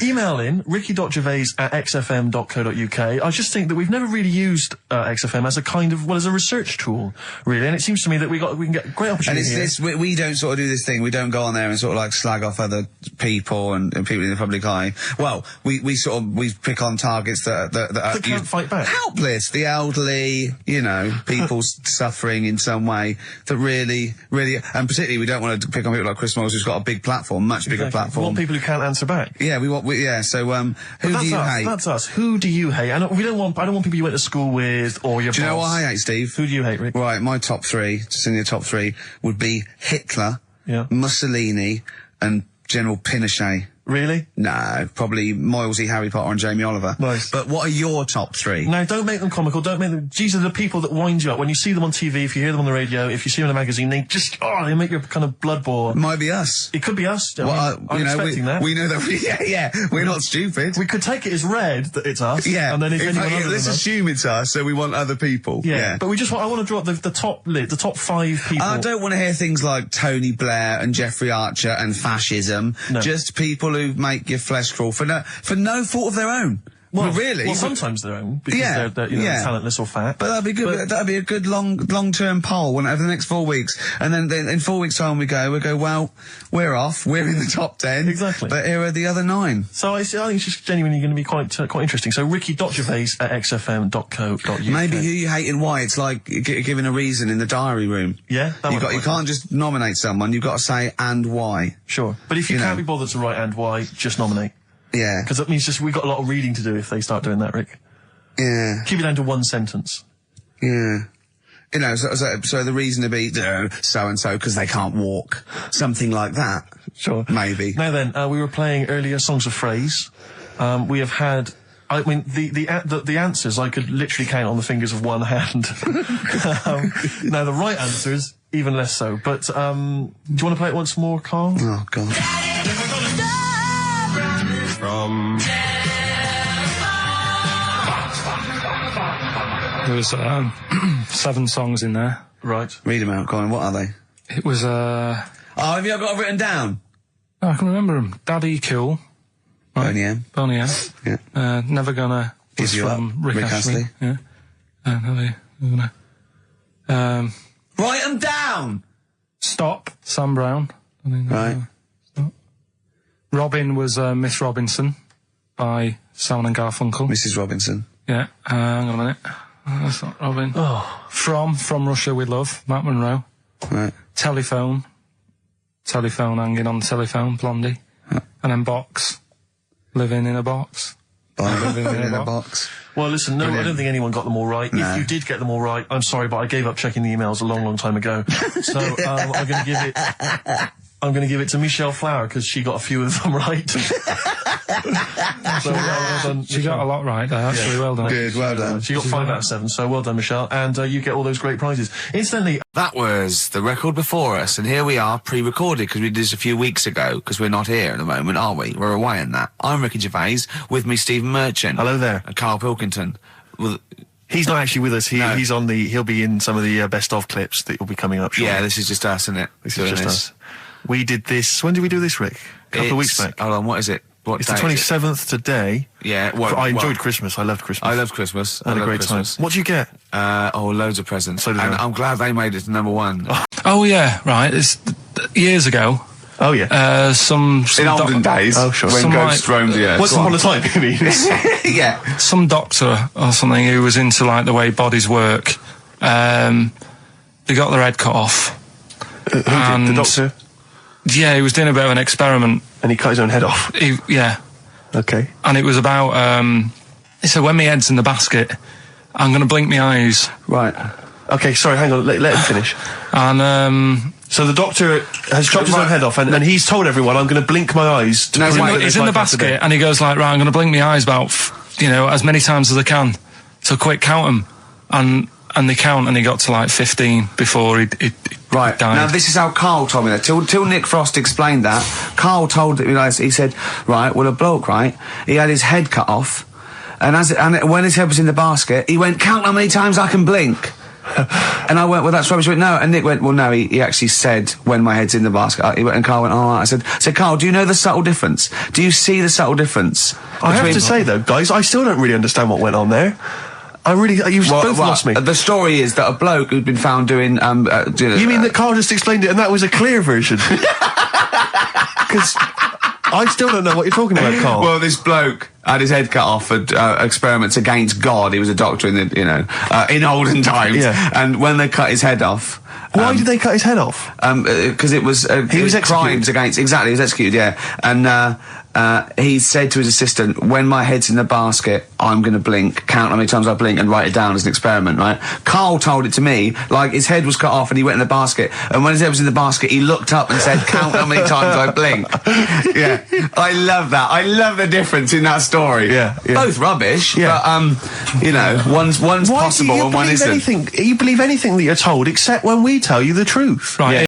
Email in ricky.gervais@xfm.co.uk. I just think that we've never really used XFM as a kind of, well, as a research tool, really, and it seems to me that we can get great And opportunity it's here. this, we don't sort of do this thing, we don't go on there and sort of like slag off other people and people in the public eye. Well, we pick on targets that are can't fight back. helpless, the elderly, you know, people suffering in some way that really, and particularly we don't want to pick on people like Chris Moyles, who's got a big platform, much bigger We platform. want people who can't answer back. Yeah, so, who do you hate? That's us. Who do you hate? I don't want people you went to school with or your Do you know boss. what I hate, Steve? Who do you hate, Rick? Right, my top three, just in the top three, would be Hitler, Yeah. Mussolini, and General Pinochet. Really? No, probably Moylesy, Harry Potter, and Jamie Oliver. Nice. But what are your top three? Now, don't make them comical. Don't make them. These are the people that wind you up when you see them on TV. If you hear them on the radio, if you see them in a magazine, they just they make your kind of blood boil. Might be us. It could be us. Well, I'm expecting that. We know that. We're not stupid. We could take it as read that it's us. Yeah, And then if anyone other let's than us- assume it's us, so we want other people. Yeah. But I want to draw up the top 5 people. I don't want to hear things like Tony Blair and Jeffrey Archer and fascism. No. Just people who make your flesh crawl for no fault of their own. Well, really? Well, sometimes their own because they're talentless or fat. But that'd be good. That'd be a good long-term poll over the next 4 weeks, and then in 4 weeks' time we go. Well, we're off. We're in the top 10. Exactly. But here are the other 9. So I think it's just genuinely going to be quite interesting. So ricky.gervais@xfm.co.uk. Maybe who you hate and why. It's like giving a reason in the diary room. Yeah, You can't just nominate someone. You've got to say and why. Sure. But if you can't be bothered to write and why, just nominate. Yeah. Because that means we've got a lot of reading to do if they start doing that, Rick. Yeah. Keep it down to one sentence. Yeah. You know, so the reason to be so-and-so because they can't walk. Something like that. Sure. Maybe. Now then, we were playing earlier songs of phrase. We have had... I mean, the answers I could literally count on the fingers of one hand. Now, the right answers, even less so. But, do you want to play it once more, Karl? Oh, God. There was 7 songs in there. Right. Read them out, Colin. What are they? It was Oh, have you got it written down? I can remember them. Daddy Cool. Boney M. Boney M. Yeah. Never Gonna Give was You from Up, Rick Rick Astley. Astley. Yeah. Never Gonna. Write them down! Stop, Sam Brown. Right. Robin was Miss Robinson by Simon and Garfunkel. Mrs. Robinson. Yeah. Hang on a minute. That's not Robin. Oh. From Russia with Love, Matt Monro. Right. Telephone hanging on the telephone, Blondie. Yeah. And then Box, Living in a Box, Bible in a box. Well, listen, no, I don't think anyone got them all right. No. If you did get them all right, I'm sorry, but I gave up checking the emails a long, long time ago. So I'm going to give it to Michelle Flower because she got a few of them right. So well done. She got a lot right there, actually. Well done. Good, well done. She got 5 out of 7, so well done, Michelle. And you get all those great prizes. Incidentally, That was the record before us, and here we are, pre-recorded, because we did this a few weeks ago, because we're not here at the moment, are we? We're away in that. I'm Ricky Gervais, with me Stephen Merchant. Hello there. And Karl Pilkington. Well, he's not actually with us. No. He'll be in some of the best of clips that will be coming up shortly. yeah, this is just us, isn't it? This is just us. We did this. When did we do this, Rick? A couple of weeks back. Hold on, what is it? What It's the day is it? 27th today. Yeah, well, I enjoyed Christmas. I loved Christmas. I loved Christmas. I had a loved great Christmas. time. What did you get? Loads of presents. So did and I. I'm glad they made it to number one. Oh, yeah, right. It's years ago. Oh, yeah. Some In olden days, Oh, sure. when Some, ghosts roamed the earth. Once upon a time, you mean? Yeah. some doctor or something who was into, like, the way bodies work. They got their head cut off. Who did? The doctor? Yeah, he was doing a bit of an experiment. And he cut his own head off. Yeah. Okay. And it was about, he said, when my head's in the basket, I'm going to blink my eyes. Right. Okay, sorry, hang on. Let him finish. And, So the doctor has chopped his own head off, and he's told everyone, I'm going to blink my eyes to prove that he's there's in the life after basket, death. and he goes like, right, I'm going to blink my eyes about, as many times as I can. So quick, count them. And they count, and he got to like 15 before he Right. died. Now, this is how Karl told me that. Till Nick Frost explained that, Karl told me, he said, right, well, a bloke, right, he had his head cut off, and when his head was in the basket, he went, count how many times I can blink. And I went, well, that's rubbish. He went, no. And Nick went, well, no, he actually said, when my head's in the basket. He went, and Karl went, all right. I said, Karl, do you know the subtle difference? Do you see the subtle difference? I have to say, though, guys, I still don't really understand what went on there. You've both lost me. The story is that a bloke who'd been found doing, You mean that Karl just explained it and that was a clear version? Because I still don't know what you're talking about, Karl. Well, this bloke had his head cut off at experiments against God. He was a doctor in the, in olden times. Yeah. And when they cut his head off, Why did they cut his head off? because it was He was executed. crimes against he was executed, yeah. And he said to his assistant, when my head's in the basket, I'm going to blink, count how many times I blink, and write it down as an experiment, right? Karl told it to me, like his head was cut off and he went in the basket, and when his head was in the basket, he looked up and said, count how many times I blink. Yeah, I love that. I love the difference in that story. Yeah. Both rubbish, Yeah. but one's Why possible do you and one believe isn't. anything? You believe anything that you're told except when we tell you the truth. right. Yeah.